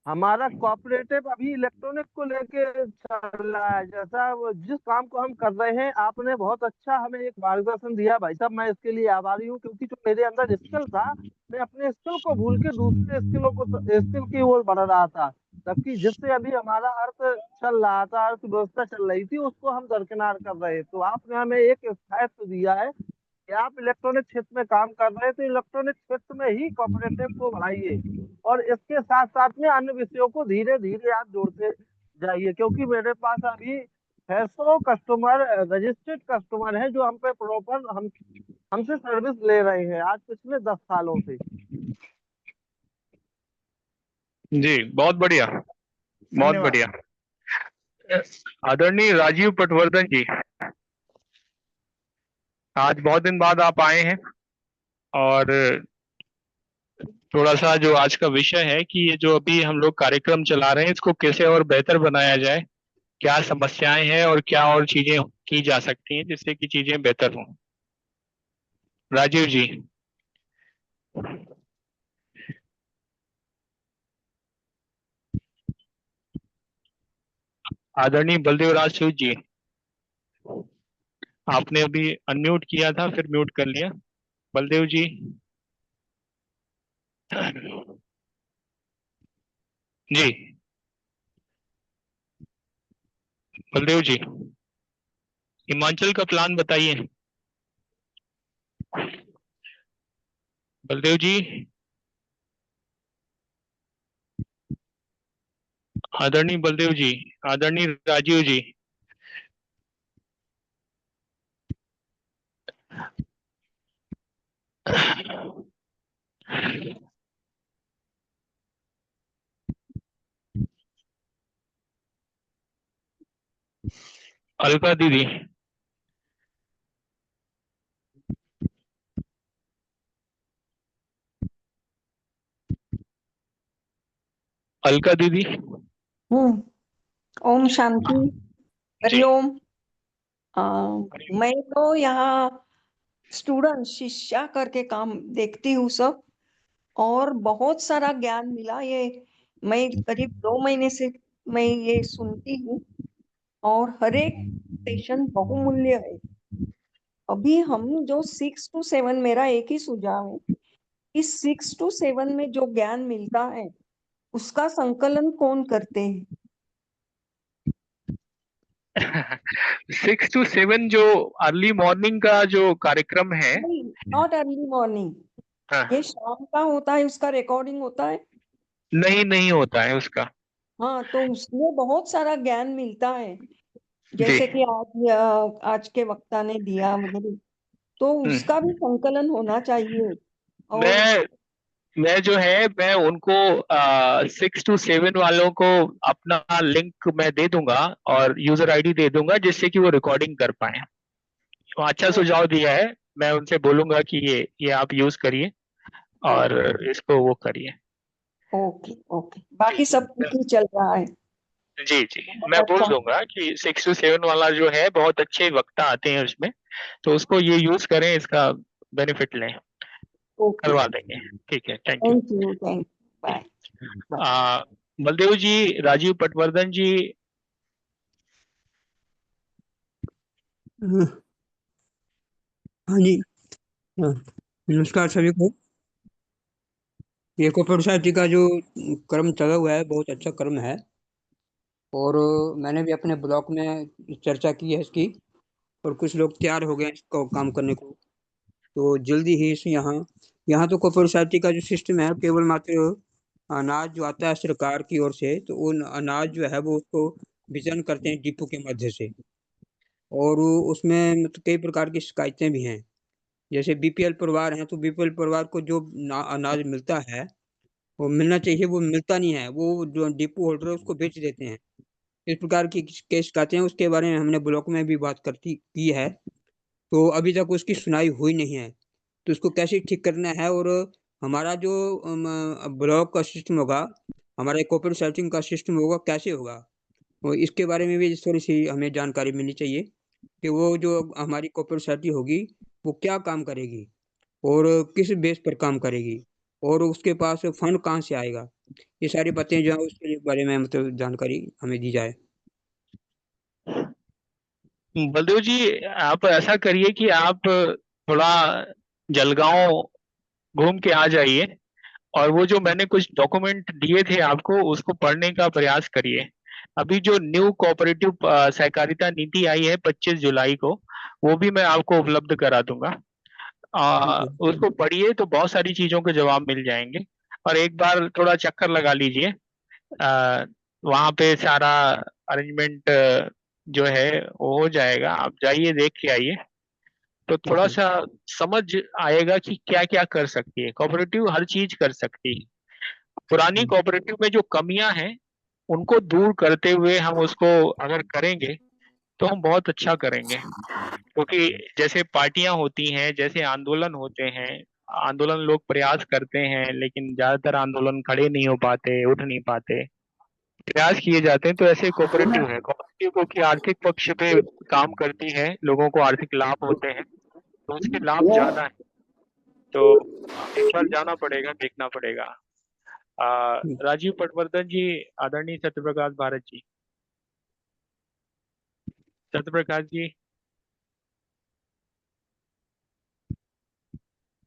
Speaker 7: हमारा कोऑपरेटिव अभी इलेक्ट्रॉनिक को लेके चल रहा है। जैसा जिस काम को हम कर रहे हैं, आपने बहुत अच्छा हमें एक मार्गदर्शन दिया भाई साहब, मैं इसके लिए आभारी हूँ। क्योंकि जो मेरे अंदर स्किल था, मैं अपने स्किल को भूल के दूसरे स्किल की ओर बढ़ रहा था। जबकि जिससे अभी हमारा अर्थ चल रहा था, अर्थव्यवस्था चल रही थी, उसको हम दरकिनार कर रहे। तो आपने हमें एक स्थायित्व दिया है कि आप इलेक्ट्रॉनिक क्षेत्र में काम कर रहे हैं, तो इलेक्ट्रॉनिक क्षेत्र में ही कोऑपरेटिव को बढ़ाइए और इसके साथ साथ में अन्य विषयों को धीरे धीरे आप जोड़ते जाइए। क्योंकि मेरे पास अभी 600 कस्टमर रजिस्टर्ड कस्टमर हैं जो हम पे प्रॉपर हमसे सर्विस ले रहे हैं आज पिछले 10 सालों से।
Speaker 1: जी, बहुत बढ़िया, बहुत
Speaker 6: धन्यवाद।
Speaker 1: बढ़िया। आदरणीय राजीव पटवर्धन जी, आज बहुत दिन बाद आप आए हैं और थोड़ा सा जो आज का विषय है कि ये जो अभी हम लोग कार्यक्रम चला रहे हैं इसको कैसे और बेहतर बनाया जाए, क्या समस्याएं हैं और क्या और चीजें की जा सकती हैं जिससे कि चीजें बेहतर हों। राजीव जी। आदरणीय बलदेव राज सूद जी, आपने अभी अनम्यूट किया था फिर म्यूट कर लिया। बलदेव जी। जी बलदेव जी, हिमाचल का प्लान बताइए। बलदेव जी। आदरणीय बलदेव जी, आदरणीय राजीव जी। अलका दीदी। अलका दीदी।
Speaker 8: ओम शांति,
Speaker 1: जी।
Speaker 8: हरिओम। मैं तो यहाँ स्टूडेंट शिष्या करके काम देखती हूँ सब, और बहुत सारा ज्ञान मिला। ये मैं करीब 2 महीने से मैं ये सुनती हूँ और हर एक सेशन बहुमूल्य है। अभी हम जो 6 to 7, मेरा एक ही सुझाव है, इस 6 to 7 में जो ज्ञान मिलता है उसका संकलन कौन करते हैं?
Speaker 1: 6 to 7 जो अर्ली मॉर्निंग का जो कार्यक्रम है।
Speaker 8: नहीं, नॉट अर्ली मॉर्निंग,
Speaker 1: हाँ।
Speaker 8: ये शाम का होता है, उसका रिकॉर्डिंग होता है।
Speaker 1: नहीं, नहीं होता है उसका।
Speaker 8: हाँ, तो उसमें बहुत सारा ज्ञान मिलता है,
Speaker 1: जी।
Speaker 8: जैसे कि आज के वक्ता ने दिया वगैरह, तो उसका भी संकलन होना चाहिए। और
Speaker 1: मैं जो है मैं उनको 6 to 7 वालों को अपना लिंक मैं दे दूंगा और यूजर आईडी दे दूंगा जिससे कि वो रिकॉर्डिंग कर पाए। तो अच्छा सुझाव दिया है, मैं उनसे बोलूंगा कि ये आप यूज करिए और इसको वो करिए।
Speaker 8: ओके ओके, बाकी सब ठीक ही चल रहा है।
Speaker 1: जी जी,
Speaker 8: बहुत
Speaker 1: मैं बोल
Speaker 8: अच्छा।
Speaker 1: दूंगा कि 6 to 7 वाला जो है बहुत अच्छे वक्ता आते हैं उसमें, तो उसको ये यूज करें, इसका बेनिफिट लें,
Speaker 8: ओके,
Speaker 1: करवा देंगे। ठीक है, thank you.
Speaker 8: Thank you, thank bye.
Speaker 1: Baldev ji, Rajiv Patwardhan ji.
Speaker 9: हाँ जी। हाँ, नमस्कार सभी को। ये कोऑपरेटिव सोसाइटी का जो क्रम चला हुआ है बहुत अच्छा क्रम है, और मैंने भी अपने ब्लॉक में चर्चा की है इसकी, और कुछ लोग तैयार हो गए हैं इसको काम करने को। तो जल्दी ही इस यहाँ यहाँ तो कोऑपरेटिव सोसाइटी का जो सिस्टम है केवल मात्र अनाज जो आता है सरकार की ओर से, तो उन अनाज जो है वो उसको वितरण करते हैं डिपो के मध्य से। और उसमें मतलब कई प्रकार की शिकायतें भी हैं। जैसे बीपीएल परिवार हैं, तो बीपीएल परिवार को जो अनाज मिलता है वो मिलना चाहिए, वो मिलता नहीं है, वो जो डिपो होल्डर है उसको बेच देते हैं। इस प्रकार की केस शिकायतें हैं, उसके बारे में हमने ब्लॉक में भी बात करती की है, तो अभी तक उसकी सुनाई हुई नहीं है। तो उसको कैसे ठीक करना है, और हमारा जो ब्लॉक का सिस्टम होगा, हमारा कोऑपरेटिव सोसाइटी का सिस्टम होगा, कैसे होगा, और इसके बारे में भी थोड़ी सी हमें जानकारी मिलनी चाहिए कि वो जो हमारी कोऑपरेटिव सोसाइटी होगी वो क्या काम करेगी और किस बेस पर काम करेगी, और उसके पास फंड कहाँ से आएगा। ये सारी बातें जो है उसके बारे में मतलब जानकारी हमें दी जाए।
Speaker 1: बलदेव जी, आप ऐसा करिए कि आप थोड़ा जलगांव घूम के आ जाइए, और वो जो मैंने कुछ डॉक्यूमेंट दिए थे आपको उसको पढ़ने का प्रयास करिए। अभी जो न्यू कोऑपरेटिव सहकारिता नीति आई है 25 जुलाई को, वो भी मैं आपको उपलब्ध करा दूंगा।
Speaker 9: ठीक है।
Speaker 1: उसको पढ़िए तो बहुत सारी चीजों के जवाब मिल जाएंगे। और एक बार थोड़ा चक्कर लगा लीजिए, वहाँ पे सारा अरेंजमेंट जो है वो हो जाएगा। आप जाइए, देख के आइए, तो थोड़ा
Speaker 9: ठीक है।
Speaker 1: सा समझ आएगा कि क्या क्या कर सकती है कोऑपरेटिव। हर चीज कर सकती है। पुरानी कोऑपरेटिव में जो कमियां हैं उनको दूर करते हुए हम उसको अगर करेंगे तो हम बहुत अच्छा करेंगे। क्योंकि जैसे पार्टियां होती हैं, जैसे आंदोलन होते हैं, आंदोलन लोग प्रयास करते हैं लेकिन ज्यादातर आंदोलन खड़े नहीं हो पाते, उठ नहीं पाते, प्रयास किए जाते हैं। तो ऐसे कोऑपरेटिव है, कोऑपरेटिव को कि आर्थिक पक्ष पे काम करती है, लोगों को आर्थिक लाभ होते हैं, तो उसके लाभ ज्यादा है। तो एक बार जाना पड़ेगा, देखना पड़ेगा। राजीव पटवर्धन जी, आदरणीय सत्यप्रकाश भारत जी, सत्यप्रकाश जी,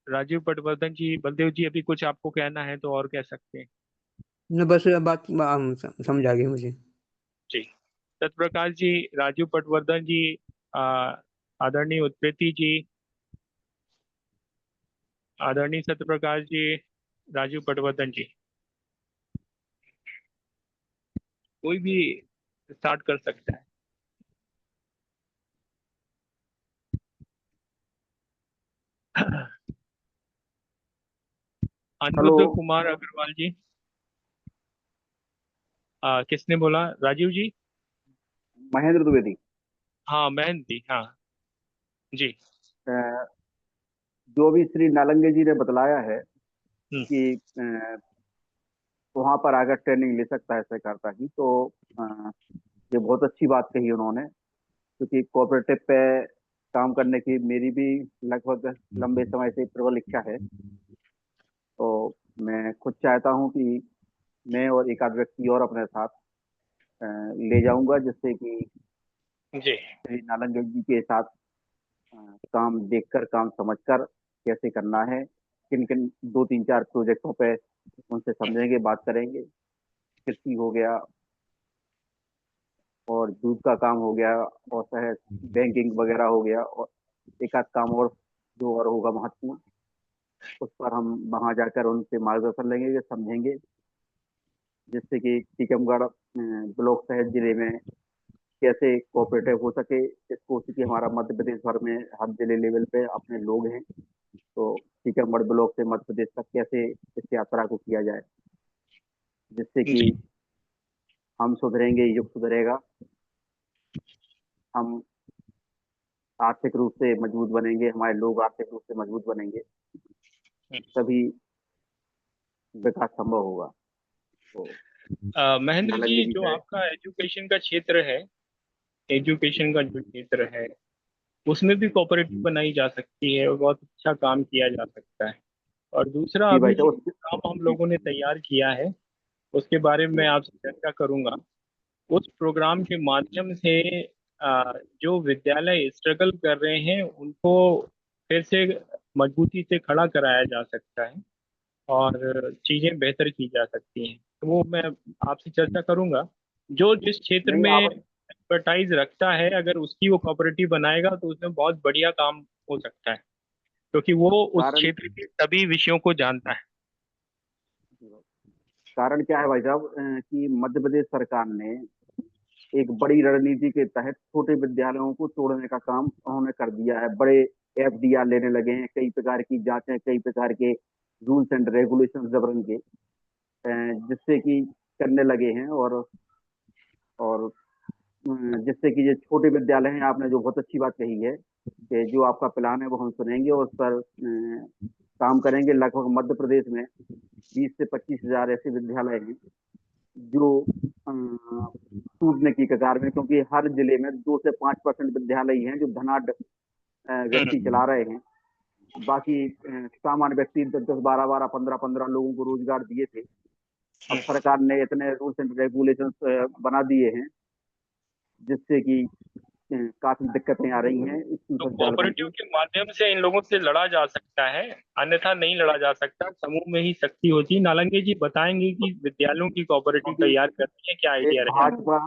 Speaker 1: राजीव पटवर्धन जी, बलदेव जी, अभी कुछ आपको कहना है तो और कह सकते हैं।
Speaker 9: न बस बात समझ आ गई मुझे।
Speaker 1: जी, सत्यप्रकाश जी, राजीव पटवर्धन जी, आ, आदरणीय उत्पत्ति जी, आदरणीय सत्यप्रकाश जी, राजीव पटवर्धन जी, कोई भी स्टार्ट कर सकता है।
Speaker 3: हेलो।
Speaker 1: अनिरुद्ध कुमार अग्रवाल जी, किसने बोला? राजीव जी?
Speaker 3: महेंद्र द्विवेदी।
Speaker 1: हाँ, महेंद्र जी, हाँ जी।
Speaker 3: अ, जो भी श्री नालंगे जी ने बतलाया है
Speaker 1: हम्म,
Speaker 3: कि वहां पर आकर ट्रेनिंग ले सकता है सहकारिता की, तो अ, ये बहुत अच्छी बात कही उन्होंने, क्योंकि कोऑपरेटिव पे काम करने की मेरी भी लगभग लंबे समय से प्रबल इच्छा है। तो मैं खुद चाहता हूं कि मैं और एक आध व्यक्ति और अपने साथ अ, ले जाऊंगा, जिससे कि
Speaker 1: जी
Speaker 3: श्री नालंगे जी के साथ अ, काम देखकर, काम समझकर कैसे करना है, किन किन दो तीन चार प्रोजेक्टों पे उनसे समझेंगे, बात करेंगे। कृषि हो गया, और दूध का काम हो गया, और शहर बैंकिंग वगैरह हो गया, और एक आध काम और जो और होगा महत्वपूर्ण, उस पर हम वहां जाकर उनसे मार्गदर्शन लेंगे, समझेंगे, जिससे कि टीकमगढ़ ब्लॉक शहर जिले में कैसे कोऑपरेटिव हो सके। इसको, चूंकि हमारा मध्य प्रदेश भर में हर जिले लेवल पे अपने लोग हैं, तो टीकमगढ़ ब्लॉक से मध्य प्रदेश तक कैसे इस यात्रा को किया जाए, जिससे कि
Speaker 1: जी
Speaker 3: हम सुधरेंगे, युग सुधरेगा, हम आर्थिक रूप से मजबूत बनेंगे, हमारे लोग आर्थिक रूप से मजबूत बनेंगे, तभी विकास संभव होगा। तो
Speaker 1: महेंद्र
Speaker 3: नालंदे
Speaker 1: जी,
Speaker 3: जी
Speaker 1: जो
Speaker 3: से
Speaker 1: आपका एजुकेशन का क्षेत्र है, एजुकेशन का जो क्षेत्र है, उसमें भी कोऑपरेटिव बनाई जा सकती है और बहुत अच्छा काम किया जा सकता है। और दूसरा,
Speaker 3: जी
Speaker 1: अभी
Speaker 3: भाई
Speaker 1: जो
Speaker 3: साहब,
Speaker 1: काम हम लोगों ने तैयार किया है उसके बारे में मैं आपसे चर्चा करूंगा। उस प्रोग्राम के माध्यम से जो विद्यालय स्ट्रगल कर रहे हैं उनको फिर से मजबूती से खड़ा कराया जा सकता है और चीजें बेहतर की जा सकती हैं। तो वो मैं आपसे चर्चा करूंगा। जो जिस क्षेत्र
Speaker 3: नहीं
Speaker 1: में
Speaker 3: आप,
Speaker 1: एक्सपर्टाइज रखता है, अगर उसकी वो कोऑपरेटिव बनाएगा तो उसमें बहुत बढ़िया काम हो सकता है। क्योंकि वो उस
Speaker 3: कारण
Speaker 1: क्षेत्र के सभी विषयों को जानता है।
Speaker 3: कारण क्या है भाई साहब, कि मध्य प्रदेश सरकार ने एक बड़ी रणनीति के तहत छोटे विद्यालयों को तोड़ने का काम उन्होंने कर दिया है। बड़े एफडीआर लेने लगे हैं, कई प्रकार की जांचें, कई प्रकार के रूल्स एंड रेगुलेशंस जबरन के, जिससे कि करने लगे हैं। और जिससे कि ये छोटे विद्यालय हैं, आपने जो बहुत अच्छी बात कही है कि जो आपका प्लान है वो हम सुनेंगे और उस पर काम करेंगे। लगभग मध्य प्रदेश में 20 से 25 हजार ऐसे विद्यालय हैं जो टूटने की कगार में, क्योंकि हर जिले में 2 से 5% विद्यालय ही हैं जो धनाढ़ व्यक्ति चला रहे हैं। बाकी सामान्य व्यक्ति 10-10, 12-12, 15-15 लोगों को रोजगार दिए थे। अब सरकार ने इतने रूल्स एंड रेगुलेशंस बना दिए हैं जिससे कि काफी दिक्कतें आ रही हैं स्कूल
Speaker 1: तो
Speaker 3: संचालकों
Speaker 1: कोऑपरेटिव
Speaker 3: को।
Speaker 1: के माध्यम से इन लोगों से लड़ा जा सकता है, अन्यथा नहीं लड़ा जा सकता। समूह में ही शक्ति होती है। नालंगे जी बताएंगे कि विद्यालयों की कोऑपरेटिव
Speaker 3: क्योंकि
Speaker 1: तैयार करनी है, क्या
Speaker 3: ये
Speaker 1: आइडिया रहेगा।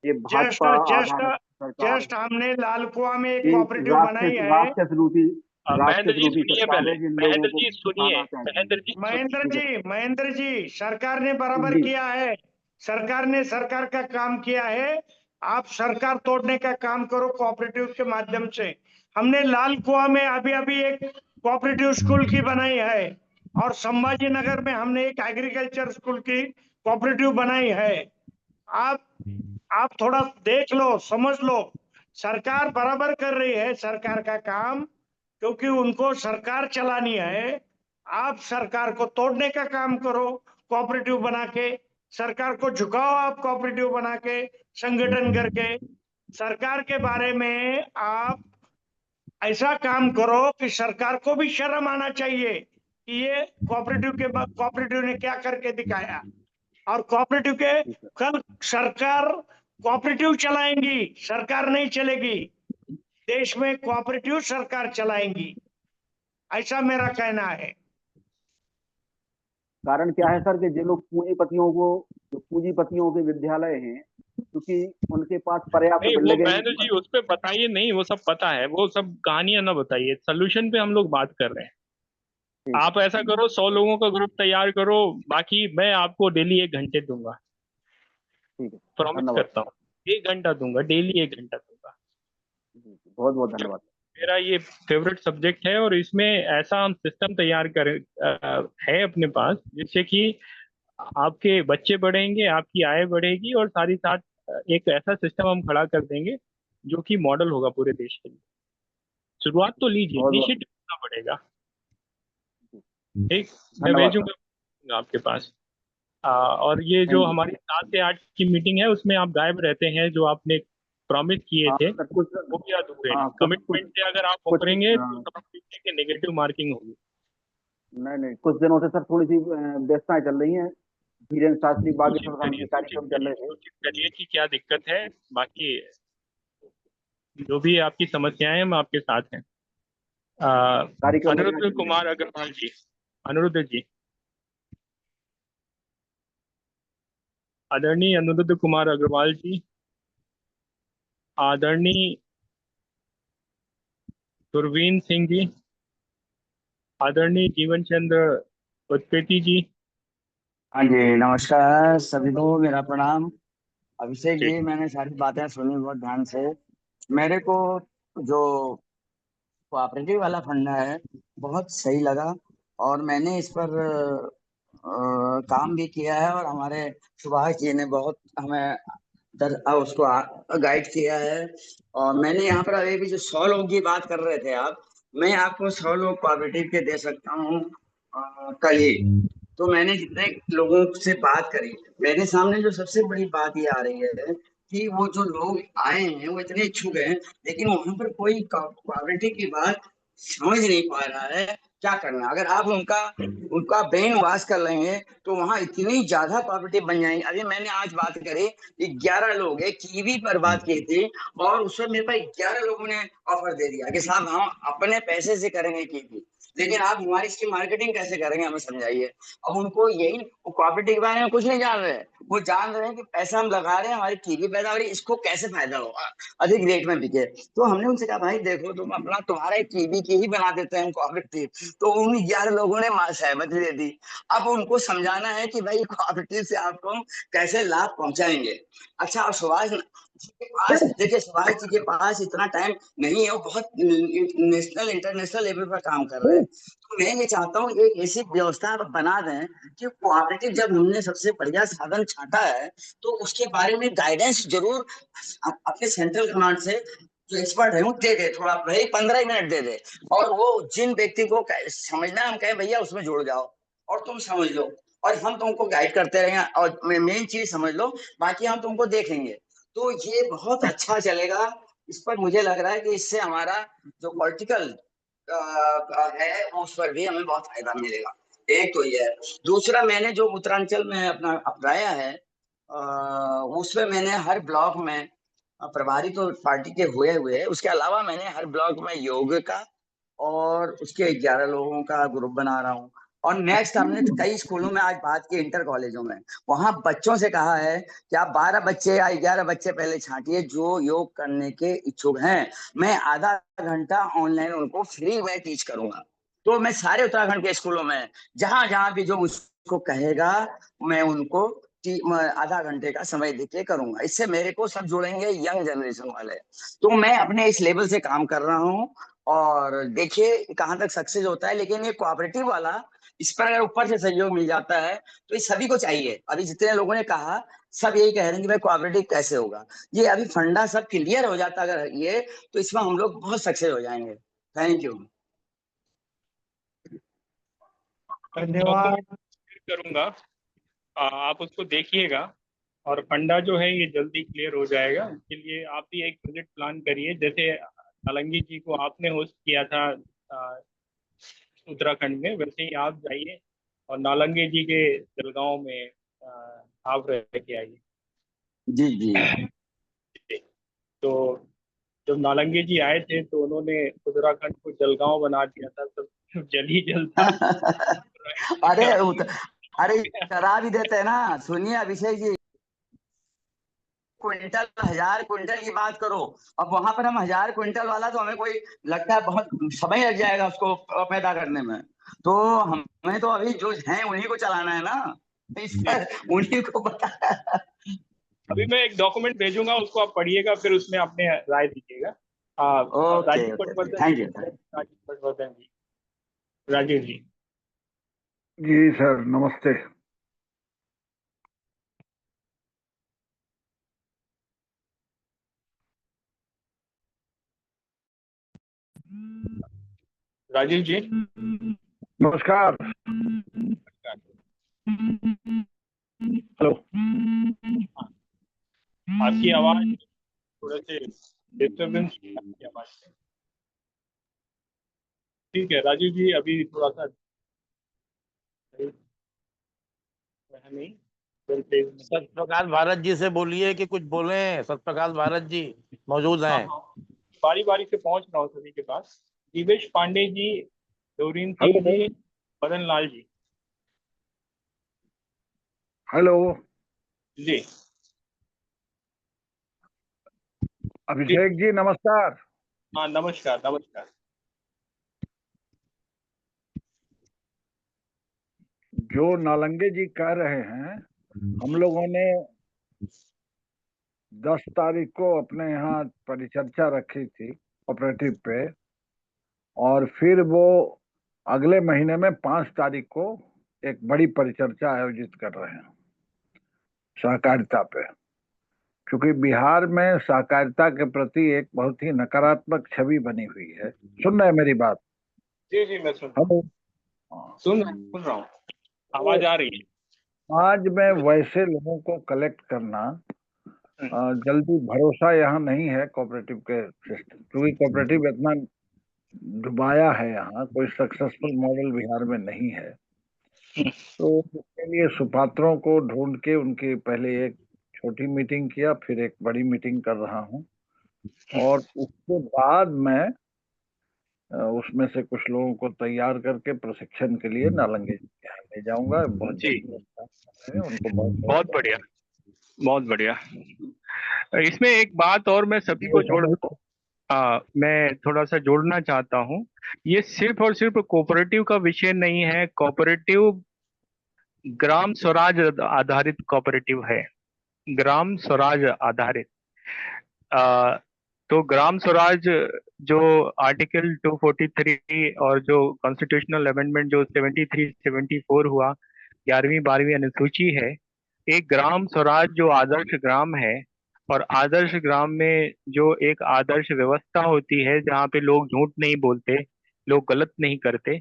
Speaker 6: जस्ट
Speaker 3: भाजपा
Speaker 6: जस्ट
Speaker 3: आधारित सरकार,
Speaker 6: जस्ट हमने लाल कुआं में एक
Speaker 3: ये
Speaker 6: कोऑपरेटिव बनाई है।
Speaker 3: राक्षस रूपी
Speaker 1: महेंद्र जी सुनिए,
Speaker 3: सरकार
Speaker 1: पहले
Speaker 3: है जिन लोगों
Speaker 1: महेंद्र
Speaker 3: को
Speaker 1: जी सुनिए,
Speaker 3: खाना चाहिए।
Speaker 1: महेंद्र जी
Speaker 6: महेंद्र जी, सरकार ने बराबर
Speaker 3: जी।
Speaker 6: किया है। सरकार ने सरकार का काम किया है। आप सरकार तोड़ने का काम करो कोऑपरेटिव के माध्यम से। हमने लाल कुआं में अभी अभी एक कोऑपरेटिव स्कूल की बनाई है, और संभाजी नगर में हमने एक एग्रीकल्चर स्कूल की कोऑपरेटिव बनाई है। आप थोड़ा देख लो, समझ लो। सरकार बराबर कर रही है सरकार का काम, क्योंकि उनको सरकार चलानी है। आप सरकार को तोड़ने का काम करो कोऑपरेटिव बना के, सरकार को झुकाओ आप कोऑपरेटिव बना के, संगठन करके। सरकार के बारे में आप ऐसा काम करो कि सरकार को भी शर्म आना चाहिए कि ये कोऑपरेटिव ने क्या करके दिखाया। और कोऑपरेटिव के कल सरकार कोऑपरेटिव चलाएंगी, सरकार नहीं चलेगी। देश में कोऑपरेटिव सरकार चलाएंगी, ऐसा मेरा कहना है।
Speaker 3: कारण क्या है सर कि जो लोग पूंजीपतियों के विद्यालय हैं, क्योंकि उनके पास पर्याप्त
Speaker 1: नहीं, वो
Speaker 3: बिल्डिंग
Speaker 1: महेंद्र जी उस पे बताइए नहीं, वो सब पता है, वो सब कहानियां ना बताइए। सोल्यूशन पे हम लोग बात कर रहे हैं। आप ऐसा करो, 100 लोगों का ग्रुप तैयार करो, बाकी मैं आपको डेली 1 घंटे दूंगा।
Speaker 3: ठीक है,
Speaker 1: प्रॉमिस
Speaker 3: धन्यवाद।
Speaker 1: करता हूँ, 1 घंटा दूंगा, डेली 1 घंटा दूंगा।
Speaker 3: बहुत बहुत धन्यवाद।
Speaker 1: मेरा ये फेवरेट सब्जेक्ट है, और इसमें ऐसा हम सिस्टम तैयार कर है अपने पास, जिससे कि आपके बच्चे बढ़ेंगे, आपकी आय बढ़ेगी, और साथ ही साथ एक ऐसा सिस्टम हम खड़ा कर देंगे जो कि मॉडल होगा पूरे देश के लिए। शुरुआत तो लीजिए, इनिशिएटिव करना पड़ेगा। ठीक, मैं भेजूंगा आपके पास। और ये जो हमारी 7 से 8 की मीटिंग है, उसमें आप गायब रहते हैं। जो आपने प्रॉमिस किए थे वो भी अधूरे हैं। कमिटमेंट से अगर आप उतरेंगे तो नेगेटिव मार्किंग होगी।
Speaker 3: नहीं, कुछ दिनों से सर थोड़ी सी व्यस्तताएं चल रही हैं। धीरेन्द्र शास्त्री बागेश्वर धाम के कार्यक्रम चल रहे थे।
Speaker 1: करिए कि क्या दिक्कत है, बाकी जो भी आपकी समस्याएं हैं, हम आपके साथ हैं। अनिरुद्ध कुमार अग्रवाल जी, अनिरुद्ध जी, आदरणीय अनिरुद्ध कुमार अग्रवाल जी, आदरणीय सुरवीन सिंह जी, आदरणीय जीवन चंद्र उत्पेती जी।
Speaker 10: हाँ जी, नमस्कार सभी को, मेरा प्रणाम। अभिषेक जी, मैंने सारी बातें सुनी बहुत ध्यान से। मेरे को जो कोऑपरेटिव वाला फंडा है बहुत सही लगा, और मैंने इस पर काम भी किया है, और हमारे सुभाष जी ने बहुत हमें उसको गाइड किया है। और मैंने यहाँ पर अभी भी जो 100 लोगों की बात कर रहे थे आप, मैं आपको 100 लोग कोऑपरेटिव के दे सकता हूँ कल ही। तो मैंने जितने लोगों से बात करी, मेरे सामने जो सबसे बड़ी बात ये आ रही है कि वो जो लोग आए हैं वो इतने इच्छुक हैं, लेकिन वहां पर कोई कोऑपरेटिव की बात समझ नहीं पा रहा है क्या करना। अगर आप उनका ब्रेन वॉश कर लेंगे तो वहां इतनी ज्यादा कोऑपरेटिव बन जाएंगे। अभी मैंने आज बात करी, 11 लोग है कीवी पर बात की थी, और उसमें मेरे पास 11 लोगों ने ऑफर दे दिया कि साहब हम अपने पैसे से करेंगे कीवी, लेकिन आप हमारी इसकी मार्केटिंग कैसे करेंगे हमें समझाइए। अब उनको यही कोऑपरेटिव के बारे में कुछ नहीं जान रहे, वो जान रहे हैं कि पैसा हम लगा रहे हैं, हमारी कीवी पैदा हो रही है, इसको कैसे फायदा हो, अधिक रेट में बिके। तो हमने उनसे कहा भाई देखो तुम अपना, तुम्हारा एक कीवी की ही बना देते हैं कोऑपरेटिव। तो उन 11 लोगों ने सहमति दे दी। अब उनको समझाना है कि भाई कोऑपरेटिव से आपको कैसे लाभ पहुंचाएंगे। अच्छा, और सुभाष जी के पास, देखिए सुभाष जी के पास इतना टाइम नहीं है, वो बहुत नेशनल इंटरनेशनल लेवल पर काम कर रहे हैं। तो मैं ये चाहता हूँ एक ऐसी व्यवस्था आप बना दें कि कोऑपरेटिव, जब हमने सबसे बढ़िया साधन छांटा है तो उसके बारे में गाइडेंस जरूर अपने सेंट्रल कमांड से जो एक्सपर्ट है वो दे दे, थोड़ा भाई 15 मिनट दे दे। और वो जिन व्यक्ति को समझना है, हम कहें भैया उसमें जुड़ जाओ और तुम समझ लो, और हम तुमको गाइड करते रहेंगे, और मेन चीज समझ लो, बाकी हम तुमको देखेंगे। तो ये बहुत अच्छा चलेगा। इस पर मुझे लग रहा है कि इससे हमारा जो पॉलिटिकल है उस पर भी हमें बहुत फायदा मिलेगा। एक तो ये है। दूसरा, मैंने जो उत्तरांचल में अपना अपनाया है, उसमें मैंने हर ब्लॉक में प्रभारी तो पार्टी के हुए हुए, उसके अलावा मैंने हर ब्लॉक में योग का और उसके 11 लोगों का ग्रुप बना रहा हूँ। और नेक्स्ट हमने कई स्कूलों में आज बात की, इंटर कॉलेजों में, वहां बच्चों से कहा है कि आप 12 बच्चे या 11 बच्चे पहले छांटिए जो योग करने के इच्छुक हैं, मैं आधा घंटा ऑनलाइन उनको फ्री में टीच करूंगा। तो मैं सारे उत्तराखंड के स्कूलों में जहां जहां भी जो मुझको कहेगा, मैं उनको आधा घंटे का समय देके करूंगा। इससे मेरे को सब जुड़ेंगे, यंग जनरेशन वाले। तो मैं अपने इस लेवल से काम कर रहा हूँ, और देखिए कहाँ तक सक्सेस होता है। लेकिन ये कोऑपरेटिव वाला, इस पर अगर ऊपर से सहयोग मिल जाता है तो ये सभी को चाहिए। अभी जितने लोगों ने कहा, सब यही कह रहे हैं कि भाई कोऑपरेटिव कैसे होगा। ये अभी फंडा सब क्लियर हो जाता अगर ये, तो इसमें हम लोग बहुत सक्सेस हो जाएंगे। Thank you.
Speaker 6: धन्यवाद।
Speaker 1: करूंगा, आप उसको देखिएगा, और फंडा जो है ये जल्दी क्लियर हो जाएगा। इसके लिए आप भी एक प्रोजेक्ट प्लान करिए, जैसे नालंगी जी को आपने होस्ट किया था उत्तराखंड में, वैसे ही आप जाइए और नालंगी जी के जलगांव में आप रह के आइए।
Speaker 10: जी जी।
Speaker 1: तो जब नालंगी जी आए थे तो उन्होंने उत्तराखंड को जलगांव बना दिया था, सब जल ही जल था।
Speaker 10: अरे अरे डरा भी देते हैं ना। सुनिए अभिषेक जी, क्विंटल 1000 क्विंटल की बात करो, अब वहां पर हम 1000 क्विंटल वाला, तो हमें कोई लगता है बहुत समय लग जाएगा उसको पैदा करने में। तो हमें तो अभी जो है उन्हीं को चलाना है ना, इस पर उन्हीं को पता है।
Speaker 1: अभी मैं एक डॉक्यूमेंट भेजूंगा, उसको आप पढ़िएगा, फिर उसमें अपने राय दीजिएगा।
Speaker 10: Okay
Speaker 1: Rajiv
Speaker 10: okay,
Speaker 1: Patwardhan
Speaker 10: thank
Speaker 1: ji,
Speaker 10: you.
Speaker 1: Rajiv Patwardhan ji, Rajiv ji.
Speaker 11: जी सर, नमस्ते।
Speaker 1: राजीव जी,
Speaker 11: नमस्कार। हेलो।
Speaker 1: आपकी आवाज थोड़े से डिस्टर्बेंस आपकी आवाज में। ठीक है राजीव जी, अभी थोड़ा सा नहीं,
Speaker 5: सत्यप्रकाश भारत जी से बोलिए कि कुछ बोले। सत्यप्रकाश भारत जी मौजूद
Speaker 1: हाँ
Speaker 5: हैं।
Speaker 1: हाँ, बारी बारी से पहुंच रहा हूँ सभी के पास। Divesh Pandey ji, Dorian Singh
Speaker 11: hello.
Speaker 1: जी, मदन लाल जी।
Speaker 11: हेलो।
Speaker 1: जी
Speaker 11: अभिषेक जी नमस्कार।
Speaker 1: हाँ, नमस्कार नमस्कार।
Speaker 11: जो नालंगे जी कह रहे हैं, हम लोगों ने 10 तारीख को अपने यहाँ परिचर्चा रखी थी कोऑपरेटिव पे, और फिर वो अगले महीने में 5 तारीख को एक बड़ी परिचर्चा आयोजित कर रहे हैं सहकारिता पे। क्योंकि बिहार में सहकारिता के प्रति एक बहुत ही नकारात्मक छवि बनी हुई है। सुन रहे हैं मेरी बात?
Speaker 1: जी जी, मैं सुन
Speaker 11: हेलो।
Speaker 1: सुन रहा हूँ, आवाज आ रही है।
Speaker 11: आज में वैसे लोगों को कलेक्ट करना, जल्दी भरोसा यहाँ नहीं है कोऑपरेटिव के सिस्टम, क्योंकि कोऑपरेटिव इतना डुबाया है, यहाँ कोई सक्सेसफुल मॉडल बिहार में नहीं है। तो इसके लिए सुपात्रों को ढूंढ के उनकी पहले एक छोटी मीटिंग किया, फिर एक बड़ी मीटिंग कर रहा हूँ, और उसके बाद मैं उसमें से कुछ लोगों को तैयार करके प्रशिक्षण के लिए नालंगे ले जाऊंगा। बहुत
Speaker 1: जी,
Speaker 11: जल्दी उनको बहुत
Speaker 1: बहुत बढ़िया। बहुत बढ़िया। इसमें एक बात और मैं सभी को मैं थोड़ा सा जोड़ना चाहता हूँ। ये सिर्फ और सिर्फ कोऑपरेटिव का विषय नहीं है। कोऑपरेटिव ग्राम स्वराज आधारित कोऑपरेटिव है। ग्राम स्वराज आधारित। अ, तो ग्राम स्वराज जो आर्टिकल 243 और जो कॉन्स्टिट्यूशनल अमेंडमेंट जो 73 74 हुआ, 11वीं 12वीं अनुसूची है। एक ग्राम स्वराज जो आदर्श ग्राम है, और आदर्श ग्राम में जो एक आदर्श व्यवस्था होती है जहाँ पे लोग झूठ नहीं बोलते, लोग गलत नहीं करते,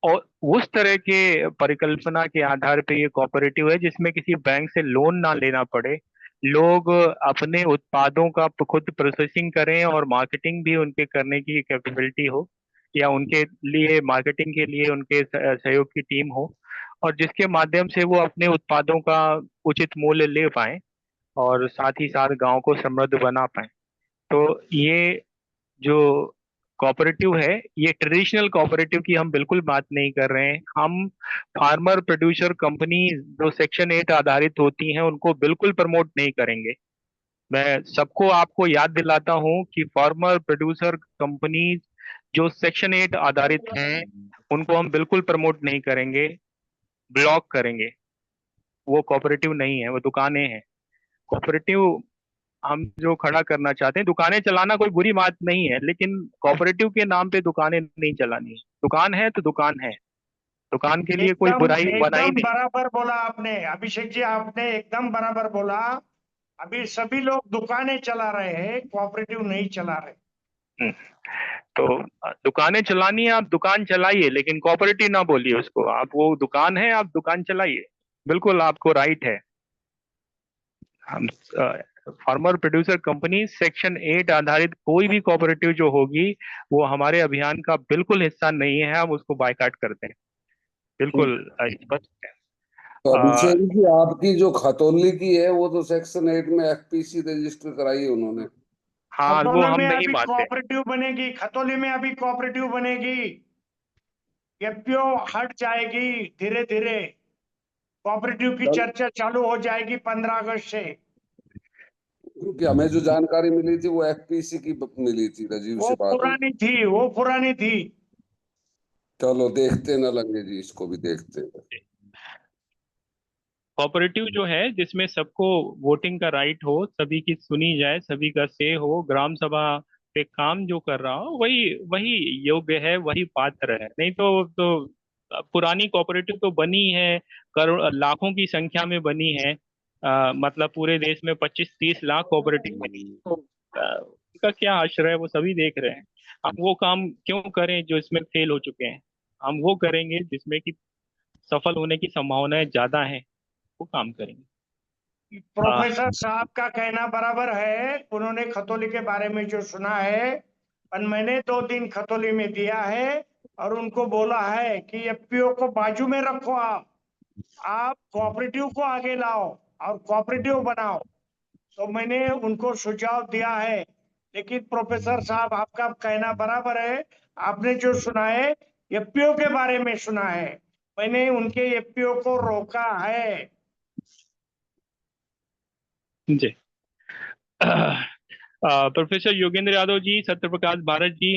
Speaker 1: और उस तरह के परिकल्पना के आधार पे ये कोऑपरेटिव है जिसमें किसी बैंक से लोन ना लेना पड़े। लोग अपने उत्पादों का खुद प्रोसेसिंग करें और मार्केटिंग भी उनके करने की कैपेबिलिटी हो, या उनके लिए मार्केटिंग के लिए उनके सहयोग की टीम हो, और जिसके माध्यम से वो अपने उत्पादों का उचित मूल्य ले पाए और साथ ही साथ गांव को समृद्ध बना पाए। तो ये जो कोऑपरेटिव है, ये ट्रेडिशनल कोऑपरेटिव की हम बिल्कुल बात नहीं कर रहे हैं। हम फार्मर प्रोड्यूसर कंपनी जो सेक्शन 8 आधारित होती हैं उनको बिल्कुल प्रमोट नहीं करेंगे। मैं सबको आपको याद दिलाता हूं कि फार्मर प्रोड्यूसर कंपनी जो सेक्शन 8 आधारित हैं उनको हम बिल्कुल प्रमोट नहीं करेंगे, ब्लॉक करेंगे। वो कोऑपरेटिव नहीं है, वो दुकानें हैं। कोऑपरेटिव हम जो खड़ा करना चाहते हैं, दुकानें चलाना कोई बुरी बात नहीं है, लेकिन कोऑपरेटिव के नाम पे दुकानें नहीं चलानी है। दुकान है तो दुकान है, दुकान के लिए कोई
Speaker 6: एकदम
Speaker 1: बुराई बनाई
Speaker 6: एकदम
Speaker 1: नहीं।
Speaker 6: बराबर बोला आपने अभिषेक जी, आपने एकदम बराबर बोला। अभी सभी लोग दुकानें चला रहे हैं, कोऑपरेटिव नहीं चला रहे।
Speaker 1: हम्म, तो दुकानें चलानी है, आप दुकान चलाइए, लेकिन कोऑपरेटिव ना बोलिए उसको। आप वो दुकान है, आप दुकान चलाइए, बिल्कुल आपको राइट है। हम फार्मर प्रोड्यूसर कंपनी सेक्शन 8 आधारित कोई भी कोऑपरेटिव जो होगी वो हमारे अभियान का बिल्कुल हिस्सा नहीं है। हम उसको बायकॉट करते हैं, बिल्कुल स्पष्ट है।
Speaker 12: तो
Speaker 1: अ,
Speaker 12: अभिषेक जी, आपकी जो खतौली की है वो तो सेक्शन 8 में एफपीसी रजिस्टर कराई है उन्होंने।
Speaker 1: हाँ, वो
Speaker 6: खतौली
Speaker 1: हम
Speaker 6: में
Speaker 1: नहीं
Speaker 6: अभी
Speaker 1: मानते।
Speaker 6: कोऑपरेटिव बनेगी, खतौली में अभी कोऑपरेटिव बनेगी। एफपीओ हट जाएगी धीरे धीरे। कोऑपरेटिव की
Speaker 12: चल,
Speaker 6: चर्चा चालू हो जाएगी 15 अगस्त से।
Speaker 12: क्योंकि हमें जो जानकारी मिली थी वो एफपीसी की मिली थी, राजीव
Speaker 6: वो
Speaker 12: से बात हुई।
Speaker 6: पुरानी थी, वो पुरानी थी।
Speaker 12: चलो देखते न लगे जी, इसको भी देखते हैं।
Speaker 1: कोऑपरेटिव जो है जिसमें सबको वोटिंग का राइट हो, सभी की सुनी जाए, सभी का से हो, ग्राम सभा पे काम जो कर रहा हो वही वही योग्य है, वही पात्र है। नहीं तो पुरानी कोऑपरेटिव तो बनी है, करोड़ लाखों की संख्या में बनी है। मतलब पूरे देश में 25-30 लाख कोऑपरेटिव बनी है। तो उनका क्या आश्रय है वो सभी देख रहे हैं। हम वो काम क्यों करें जो इसमें फेल हो चुके हैं? हम वो करेंगे जिसमें कि सफल होने की संभावनाएं ज्यादा हैं, वो काम करेंगे।
Speaker 6: प्रोफेसर साहब का कहना बराबर है। उन्होंने खतौली के बारे में जो सुना है, और मैंने 2 दिन खतौली में दिया है और उनको बोला है कि एफपीओ को बाजू में रखो, आप कोऑपरेटिव को आगे लाओ और कोऑपरेटिव बनाओ। तो मैंने उनको सुझाव दिया है। लेकिन प्रोफेसर साहब, आपका कहना बराबर है। आपने जो सुना है एफपीओ के बारे में सुना है, मैंने उनके एफपीओ को रोका है।
Speaker 1: जी। प्रोफेसर योगेंद्र यादव जी, सत्य प्रकाश भारत जी,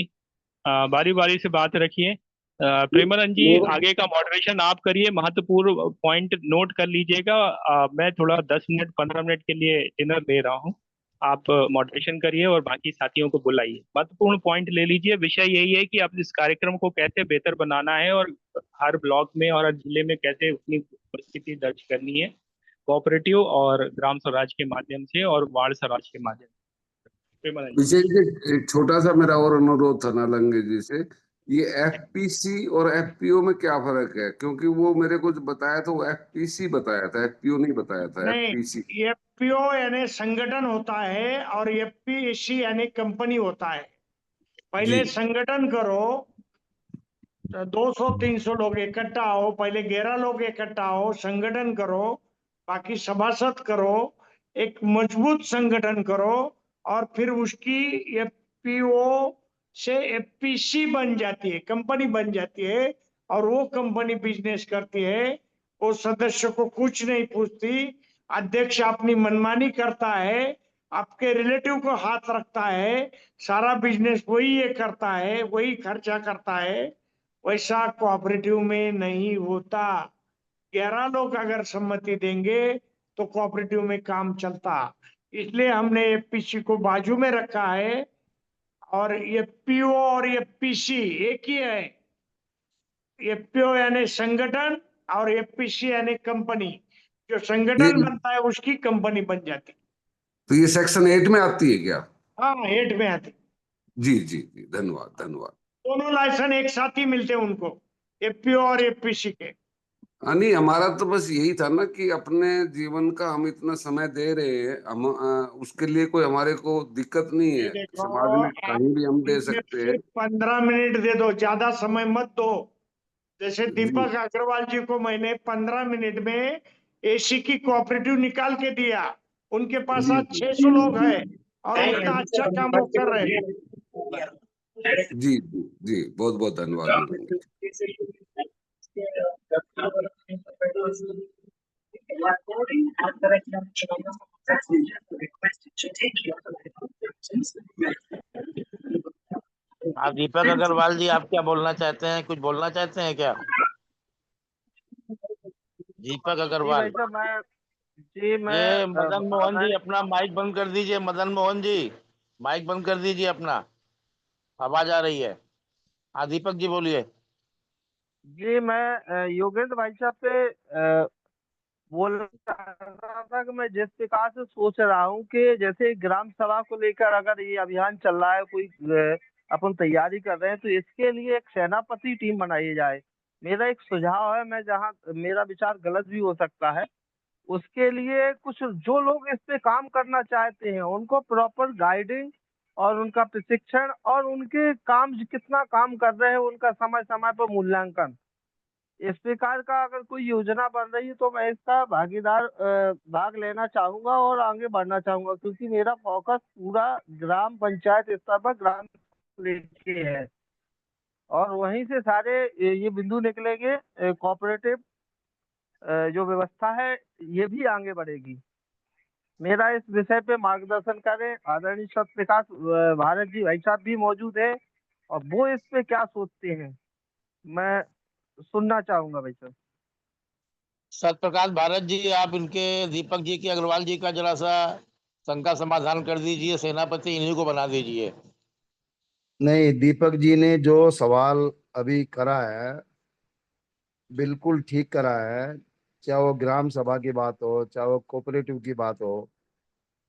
Speaker 1: बारी बारी से बात रखिए। प्रेमानंद जी,
Speaker 12: मेरा
Speaker 1: आगे का मॉडरेशन आप करिए, महत्वपूर्ण पॉइंट नोट कर लीजिएगा। मैं थोड़ा 10 मिनट 15 मिनट के लिए डिनर दे रहा हूँ। आप मॉडरेशन करिए और बाकी साथियों को बुलाइए, महत्वपूर्ण पॉइंट ले लीजिए। विषय यही है कि अब इस कार्यक्रम को कैसे बेहतर बनाना है और हर ब्लॉक में और हर जिले में कैसे अपनी उपस्थिति दर्ज करनी है, कोऑपरेटिव और ग्राम स्वराज के माध्यम से और वार्ड स्वराज के माध्यम से। प्रेमानंद जी।
Speaker 12: अभिषेक जी, एक छोटा सा मेरा और अनुरोध था नालंगे जी से। ये एफपीसी और एफपीओ में क्या फर्क है? क्योंकि वो मेरे को जो बताया था वो एफपीसी बताया था, एफपीओ नहीं बताया था,
Speaker 6: नहीं,
Speaker 12: एफपीसी।
Speaker 6: एफपीओ यानी संगठन होता है और एफपीएससी यानी कंपनी होता है।
Speaker 12: जी
Speaker 6: पहले संगठन करो, 200-300 लोग इकट्ठा हो, पहले 11 लोग इकट्ठा हो, संगठन करो, बाकी सभासद करो, एक मजबूत संगठन करो, और फिर उसकी एफपीओ से एफपीसी बन जाती है, कंपनी बन जाती है, और वो कंपनी बिजनेस करती है। वो सदस्य को कुछ नहीं पूछती, अध्यक्ष अपनी मनमानी करता है, आपके रिलेटिव को हाथ रखता है, सारा बिजनेस वही ये करता है, वही खर्चा करता है, वैसा कोऑपरेटिव में नहीं होता। 11 लोग अगर सम्मति देंगे तो कोऑपरेटिव में काम चलता। इसलिए हमने एफपीसी को बाजू में रखा है, और ये पीओ और ये पीसी एक ही है। एफपीओ यानी संगठन और एफपीसी यानी कंपनी। जो संगठन
Speaker 12: ये
Speaker 6: बनता है उसकी कंपनी बन जाती।
Speaker 12: तो ये सेक्शन 8 में आती है क्या?
Speaker 6: हाँ, 8 में आती।
Speaker 12: जी जी जी, धन्यवाद धन्यवाद।
Speaker 6: दोनों लाइसेंस एक साथ ही मिलते हैं उनको, एफपीओ और एफपीसी के।
Speaker 12: नहीं, हमारा तो बस यही था ना कि अपने जीवन का हम इतना समय दे रहे हैं, हम उसके लिए कोई हमारे को दिक्कत नहीं
Speaker 6: ये
Speaker 12: है,
Speaker 6: देखो,
Speaker 12: समाज में
Speaker 6: आप
Speaker 12: कहीं भी हम दे
Speaker 6: मुझे
Speaker 12: सकते हैं।
Speaker 6: सिर्फ 15 मिनट दे दो, ज्यादा समय मत दो। जैसे
Speaker 12: जी
Speaker 6: दीपक अग्रवाल जी को मैंने 15 मिनट में एसी की कोऑपरेटिव निकाल के दिया। उनके पास
Speaker 12: जी
Speaker 6: आज
Speaker 12: जी
Speaker 6: 600 लोग हैं और उतना अच्छा काम वो कर रहे हैं।
Speaker 12: जी जी जी, बहुत बहुत धन्यवाद नीलम जी।
Speaker 5: आप दीपक अग्रवाल जी, आप क्या बोलना चाहते हैं? कुछ बोलना चाहते हैं क्या दीपक
Speaker 7: जी भाई
Speaker 5: अग्रवाल?
Speaker 7: साहब, मैं
Speaker 5: ये मदन मोहन
Speaker 7: मैं
Speaker 5: जी, अपना माइक बंद कर दीजिए। मदन मोहन जी, माइक बंद कर दीजिए अपना, आवाज आ रही है। हाँ दीपक जी बोलिए।
Speaker 7: जी मैं योगेंद्र भाई साहब से बोल रहा था कि मैं जिस प्रकार से सोच रहा हूँ कि जैसे ग्राम सभा को लेकर अगर ये अभियान चल रहा है, कोई अपन तैयारी कर रहे हैं, तो इसके लिए एक सेनापति टीम बनाई जाए। मेरा एक सुझाव है, मैं जहाँ मेरा विचार गलत भी हो सकता है, उसके लिए कुछ जो लोग इस पे काम करना चाहते हैं उनको प्रॉपर गाइडिंग और उनका प्रशिक्षण और उनके काम कितना काम कर रहे हैं उनका समय समय पर मूल्यांकन, इस प्रकार का अगर कोई योजना बन रही है तो मैं इसका भाग लेना चाहूंगा और आगे बढ़ना चाहूंगा, क्योंकि मेरा फोकस पूरा ग्राम पंचायत स्तर पर ग्राम लेके है और वहीं से सारे ये बिंदु निकलेंगे। कोऑपरेटिव जो व्यवस्था है ये भी आगे बढ़ेगी। मेरा इस विषय पे मार्गदर्शन करें आदरणीय सत्य प्रकाश भारत जी भाई साहब भी मौजूद है और वो इस पे क्या सोचते हैं मैं सुनना चाहूंगा भाई साहब।
Speaker 5: सत्य प्रकाश भारत जी, आप इनके दीपक जी के अग्रवाल जी का जरा सा शंका समाधान कर दीजिए। सेनापति इन्हीं को बना दीजिए।
Speaker 11: नहीं, दीपक जी ने जो सवाल अभी करा है बिल्कुल ठीक करा है। चाहे वो ग्राम सभा की बात हो, चाहे वो कोऑपरेटिव की बात हो,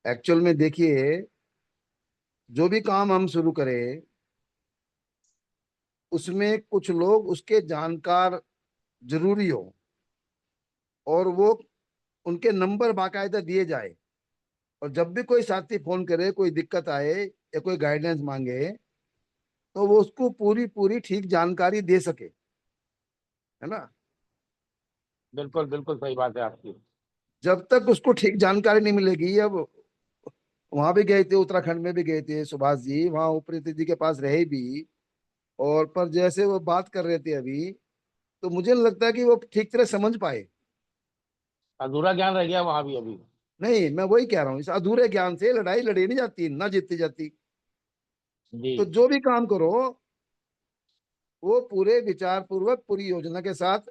Speaker 11: एक्चुअल में देखिए, जो भी काम हम शुरू करें उसमें कुछ लोग उसके जानकार जरूरी हो और वो उनके नंबर बाकायदा दिए जाए, और जब भी कोई साथी फोन करे, कोई दिक्कत आए या कोई गाइडेंस मांगे, तो वो उसको पूरी पूरी ठीक जानकारी दे सके, है ना।
Speaker 5: बिल्कुल बिल्कुल सही बात है आपकी।
Speaker 11: जब तक उसको ठीक जानकारी नहीं मिलेगी, अब वहां भी गए थे, उत्तराखंड में भी गए थे सुभाष जी, वहां उप्रेती जी के पास रहे भी, और पर जैसे वो बात कर रहे थे अभी, तो मुझे नहीं लगता कि वो ठीक तरह समझ पाए।
Speaker 5: अधूरा ज्ञान रह गया वहां भी अभी।
Speaker 11: नहीं, मैं वही कह रहा हूँ, इस अधूरे ज्ञान से लड़ाई लड़ी नहीं जाती, ना जीती जाती।
Speaker 5: जी
Speaker 11: तो जो भी काम करो वो पूरे विचार पूर्वक, पूरी योजना के साथ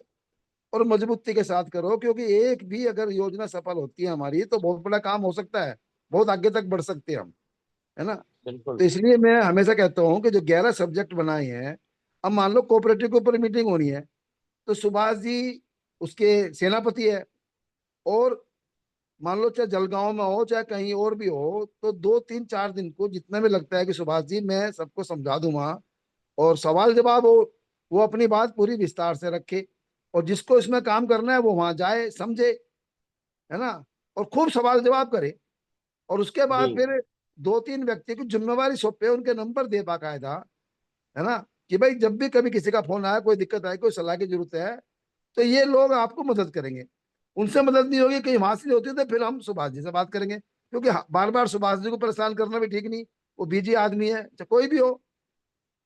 Speaker 11: और मजबूती के साथ करो, क्योंकि एक भी अगर योजना सफल होती है हमारी तो बहुत बड़ा काम हो सकता है, बहुत आगे तक बढ़ सकते हैं हम, है ना।
Speaker 5: बिल्कुल।
Speaker 11: तो इसलिए मैं हमेशा कहता हूँ कि जो 11 सब्जेक्ट बनाए हैं, अब मान लो कोऑपरेटिव के ऊपर मीटिंग होनी है, तो सुभाष जी उसके सेनापति है, और मान लो चाहे जलगांव में हो चाहे कहीं और भी हो, तो 2 3 4 दिन को जितना भी लगता है कि सुभाष जी मैं सबको समझा दूंगा, और सवाल जवाब हो वो अपनी बात पूरी विस्तार से रखे, और जिसको इसमें काम करना है वो वहां जाए, समझे, है ना, और खूब सवाल जवाब करे, और उसके
Speaker 5: जी
Speaker 11: बाद फिर 2 3 व्यक्ति की जिम्मेवारी सौंपे, उनके नंबर दे बाकायदा, है ना, कि भाई जब भी कभी किसी का फोन आया, कोई दिक्कत आए, कोई सलाह की जरूरत है, तो ये लोग आपको मदद करेंगे। उनसे मदद नहीं होगी, कहीं वहां से नहीं होती, तो फिर हम सुभाष जी से बात करेंगे, क्योंकि बार बार सुभाष जी को परेशान करना भी ठीक नहीं, वो बिजी आदमी है, चाहे कोई भी हो,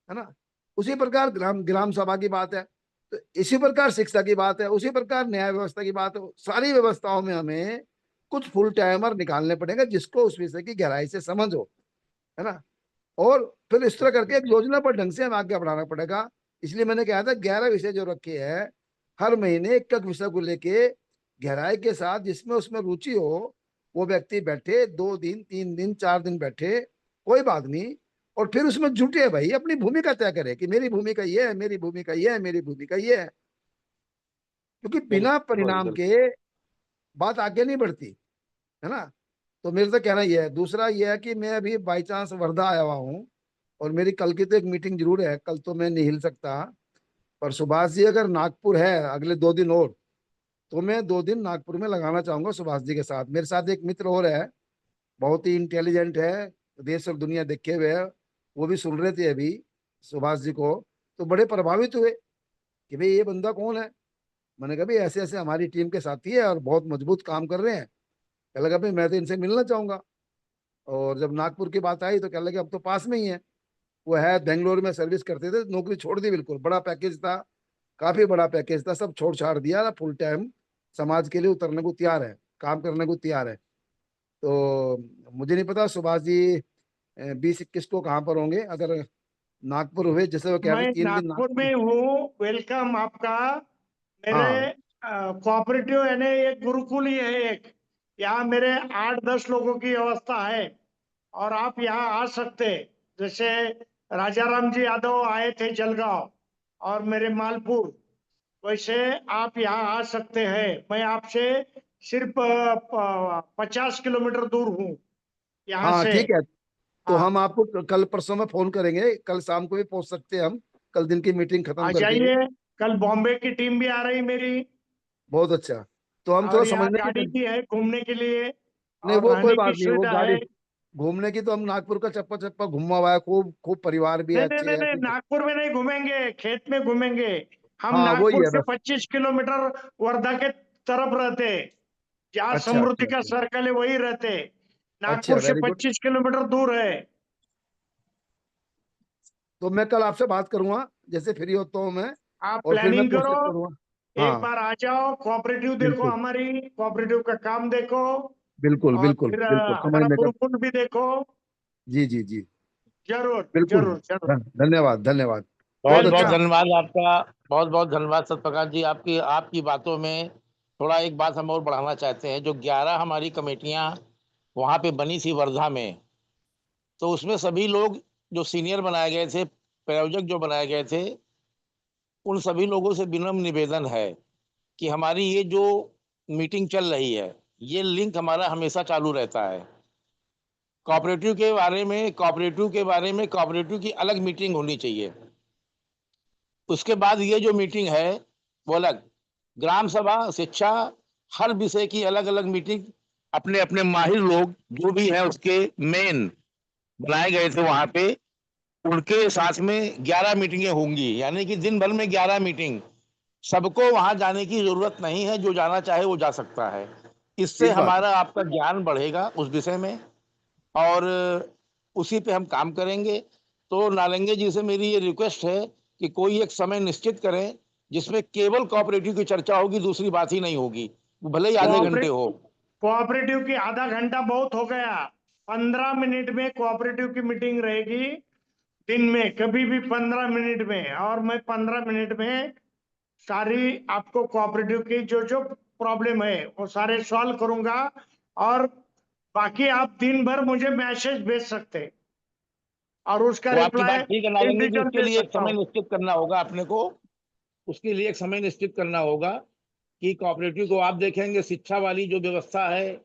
Speaker 11: है ना। उसी प्रकार ग्राम ग्राम सभा की बात है, तो इसी प्रकार शिक्षा की बात है, उसी प्रकार न्याय व्यवस्था की बात है, सारी व्यवस्थाओं में हमें
Speaker 13: कुछ फुल टाइमर निकालने पड़ेंगे जिसको उस विषय की गहराई से समझ हो, है ना। और फिर इस तरह करके एक योजना पर ढंग से हम आगे बढ़ाना पड़ेगा। इसलिए मैंने कहा था 11 विषय जो रखे हैं, हर महीने एक एक विषय को लेके गहराई के साथ जिसमें उसमें रुचि हो वो व्यक्ति बैठे, 2 दिन 3 दिन 4 दिन बैठे, कोई बात नहीं, और फिर उसमें जुटे भाई, अपनी भूमिका तय करे कि मेरी भूमिका ये है, मेरी भूमिका ये है, मेरी भूमिका ये है। क्योंकि बिना परिणाम के बात आगे नहीं बढ़ती, है ना। तो मेरे से कहना यह है। दूसरा यह है कि मैं अभी बाई चांस वर्धा आया हुआ हूँ और मेरी कल की तो एक मीटिंग जरूर है, कल तो मैं नहीं हिल सकता। पर सुभाष जी अगर नागपुर है अगले 2 दिन और, तो मैं 2 दिन नागपुर में लगाना चाहूंगा सुभाष जी के साथ। मेरे साथ एक मित्र और है, बहुत ही इंटेलिजेंट है, देश और दुनिया देखे हुए है, वो भी सुन रहे थे अभी सुभाष जी को, तो बड़े प्रभावित हुए कि भाई ये बंदा कौन है। मैंने कहा भाई ऐसे ऐसे हमारी टीम के साथी है और बहुत मजबूत काम कर रहे हैं। कह लगा भाई मैं तो इनसे मिलना चाहूंगा। और जब नागपुर की बात आई तो कह लगे अब तो पास में ही है। वो है बेंगलोर में सर्विस करते थे, नौकरी छोड़ दी, बिल्कुल बड़ा पैकेज था, काफी बड़ा पैकेज था, सब छोड़ छाड़ दिया, फुल टाइम समाज के लिए उतरने को तैयार है, काम करने को तैयार है। तो मुझे नहीं पता सुभाष जी 20-21 को कहाँ पर होंगे। अगर नागपुर हुए, जैसे वो कह रहे
Speaker 6: मैं
Speaker 13: 3 दिन
Speaker 6: नागपुर में हूँ, वेलकम आपका। मेरे कोऑपरेटिव यानी एक गुरुकुल ही है एक, यहाँ मेरे 8-10 लोगों की व्यवस्था है और आप यहाँ आ सकते। जैसे राजाराम जी यादव आए थे जलगांव और मेरे मालपुर, वैसे आप यहाँ आ सकते हैं। मैं आपसे सिर्फ 50 किलोमीटर दूर हूँ यहाँ
Speaker 13: हाँ
Speaker 6: से।
Speaker 13: ठीक है। तो हम आपको कल परसों में फोन करेंगे, कल शाम को भी पहुंच सकते हैं हम, कल दिन की मीटिंग खत्म
Speaker 6: आ
Speaker 13: करके।
Speaker 6: जाइए, कल बॉम्बे की टीम भी आ रही मेरी,
Speaker 13: बहुत अच्छा। तो हम थोड़ा
Speaker 6: और यहाँ
Speaker 13: समझने
Speaker 6: गाड़ी
Speaker 13: की,
Speaker 6: भी है घूमने के लिए
Speaker 13: नहीं
Speaker 6: और
Speaker 13: वो कोई
Speaker 6: रहने की
Speaker 13: बात नहीं, वो
Speaker 6: सुविधा
Speaker 13: गाड़ी
Speaker 6: है।
Speaker 13: घूमने की तो हम नागपुर का चप्पा चप्पा घूमा हुआ है, खूब खूब, परिवार भी है,
Speaker 6: नहीं नहीं
Speaker 13: अच्छे
Speaker 6: नहीं
Speaker 13: है,
Speaker 6: नहीं,
Speaker 13: ठीक है।
Speaker 6: नागपुर में नहीं घूमेंगे, खेत में घूमेंगे। हम
Speaker 13: हाँ वही
Speaker 6: नागपुर
Speaker 13: है
Speaker 6: से
Speaker 13: बस।
Speaker 6: 25 किलोमीटर वर्धा के तरफ रहते, जहाँ
Speaker 13: अच्छा
Speaker 6: समृद्धि
Speaker 13: अच्छा
Speaker 6: का
Speaker 13: अच्छा
Speaker 6: सर्कल है वही रहते।
Speaker 13: अच्छा,
Speaker 6: नागपुर से
Speaker 13: वेरी गुड।
Speaker 6: 25 किलोमीटर दूर है।
Speaker 13: तो मैं कल आपसे बात करूंगा जैसे फ्री होता हूँ मैं,
Speaker 6: आप
Speaker 13: और फिर मैं
Speaker 6: प्लानिंग करो,
Speaker 13: कोशिश करूंगा।
Speaker 6: एक
Speaker 13: हाँ
Speaker 6: बार आ जाओ, कोऑपरेटिव देखो,
Speaker 13: बिल्कुल
Speaker 6: हमारी कोऑपरेटिव का काम देखो,
Speaker 13: बिल्कुल
Speaker 6: और
Speaker 13: बिल्कुल
Speaker 6: फिर
Speaker 13: बिल्कुल,
Speaker 6: हमारा
Speaker 13: समझने का।
Speaker 6: गुरुकुल भी देखो।
Speaker 13: जी जी जी,
Speaker 6: जरूर
Speaker 13: बिल्कुल।
Speaker 6: जरूर जरूर।
Speaker 13: धन्यवाद धन्यवाद, बहुत
Speaker 5: बहुत बहुत
Speaker 13: अच्छा।
Speaker 6: वेलकम।
Speaker 5: धन्यवाद आपका। बहुत बहुत धन्यवाद सत्यप्रकाश जी, आपकी आपकी बातों में थोड़ा एक बात हम और बढ़ाना चाहते हैं। जो 11 हमारी कमेटियां वहां पे बनी थी वर्धा में, तो उसमें सभी लोग जो सीनियर बनाए गए थे, प्रायोजक जो बनाए गए थे, उन सभी लोगों से विनम्र निवेदन है कि हमारी ये जो मीटिंग चल रही है, ये लिंक हमारा हमेशा चालू रहता है। कोऑपरेटिव की अलग मीटिंग होनी चाहिए। उसके बाद ये जो मीटिंग है वो अलग, ग्राम सभा, शिक्षा, हर विषय की अलग अलग मीटिंग, अपने अपने माहिर लोग जो भी है उसके मेन बनाए गए थे वहां पे, उनके साथ में 11 मीटिंगें होंगी। यानी कि दिन भर में 11 मीटिंग। सबको वहां जाने की जरूरत नहीं है, जो जाना चाहे वो जा सकता है। इससे
Speaker 13: ठीक बात है।
Speaker 5: हमारा आपका ज्ञान बढ़ेगा उस विषय में, और उसी पे हम काम करेंगे। तो नालंगे जी से मेरी ये रिक्वेस्ट है कि कोई एक समय निश्चित करें जिसमें केवल कोऑपरेटिव की चर्चा होगी, दूसरी बात ही नहीं होगी, वो भले ही आधे घंटे हो।
Speaker 6: कोऑपरेटिव की आधा घंटा बहुत हो गया। 15 मिनट में कोऑपरेटिव की मीटिंग रहेगी दिन में, कभी भी 15 मिनट में, और मैं 15 मिनट में सारी आपको कोऑपरेटिव की जो जो प्रॉब्लम है वो सारे सॉल्व करूंगा। और बाकी आप दिन भर मुझे मैसेज भेज सकते हैं और उसका
Speaker 5: वो आपकी
Speaker 6: रिप्लाई
Speaker 5: बात ठीक है
Speaker 6: इन
Speaker 5: नालंगे जी,
Speaker 6: रिटर्न
Speaker 5: उसके
Speaker 6: दे
Speaker 5: लिए एक
Speaker 6: सकता
Speaker 5: समय
Speaker 6: हूँ।
Speaker 5: निश्चित करना होगा अपने को। उसके लिए एक समय निश्चित करना होगा कि कोऑपरेटिव को आप देखेंगे, शिक्षा वाली जो व्यवस्था है,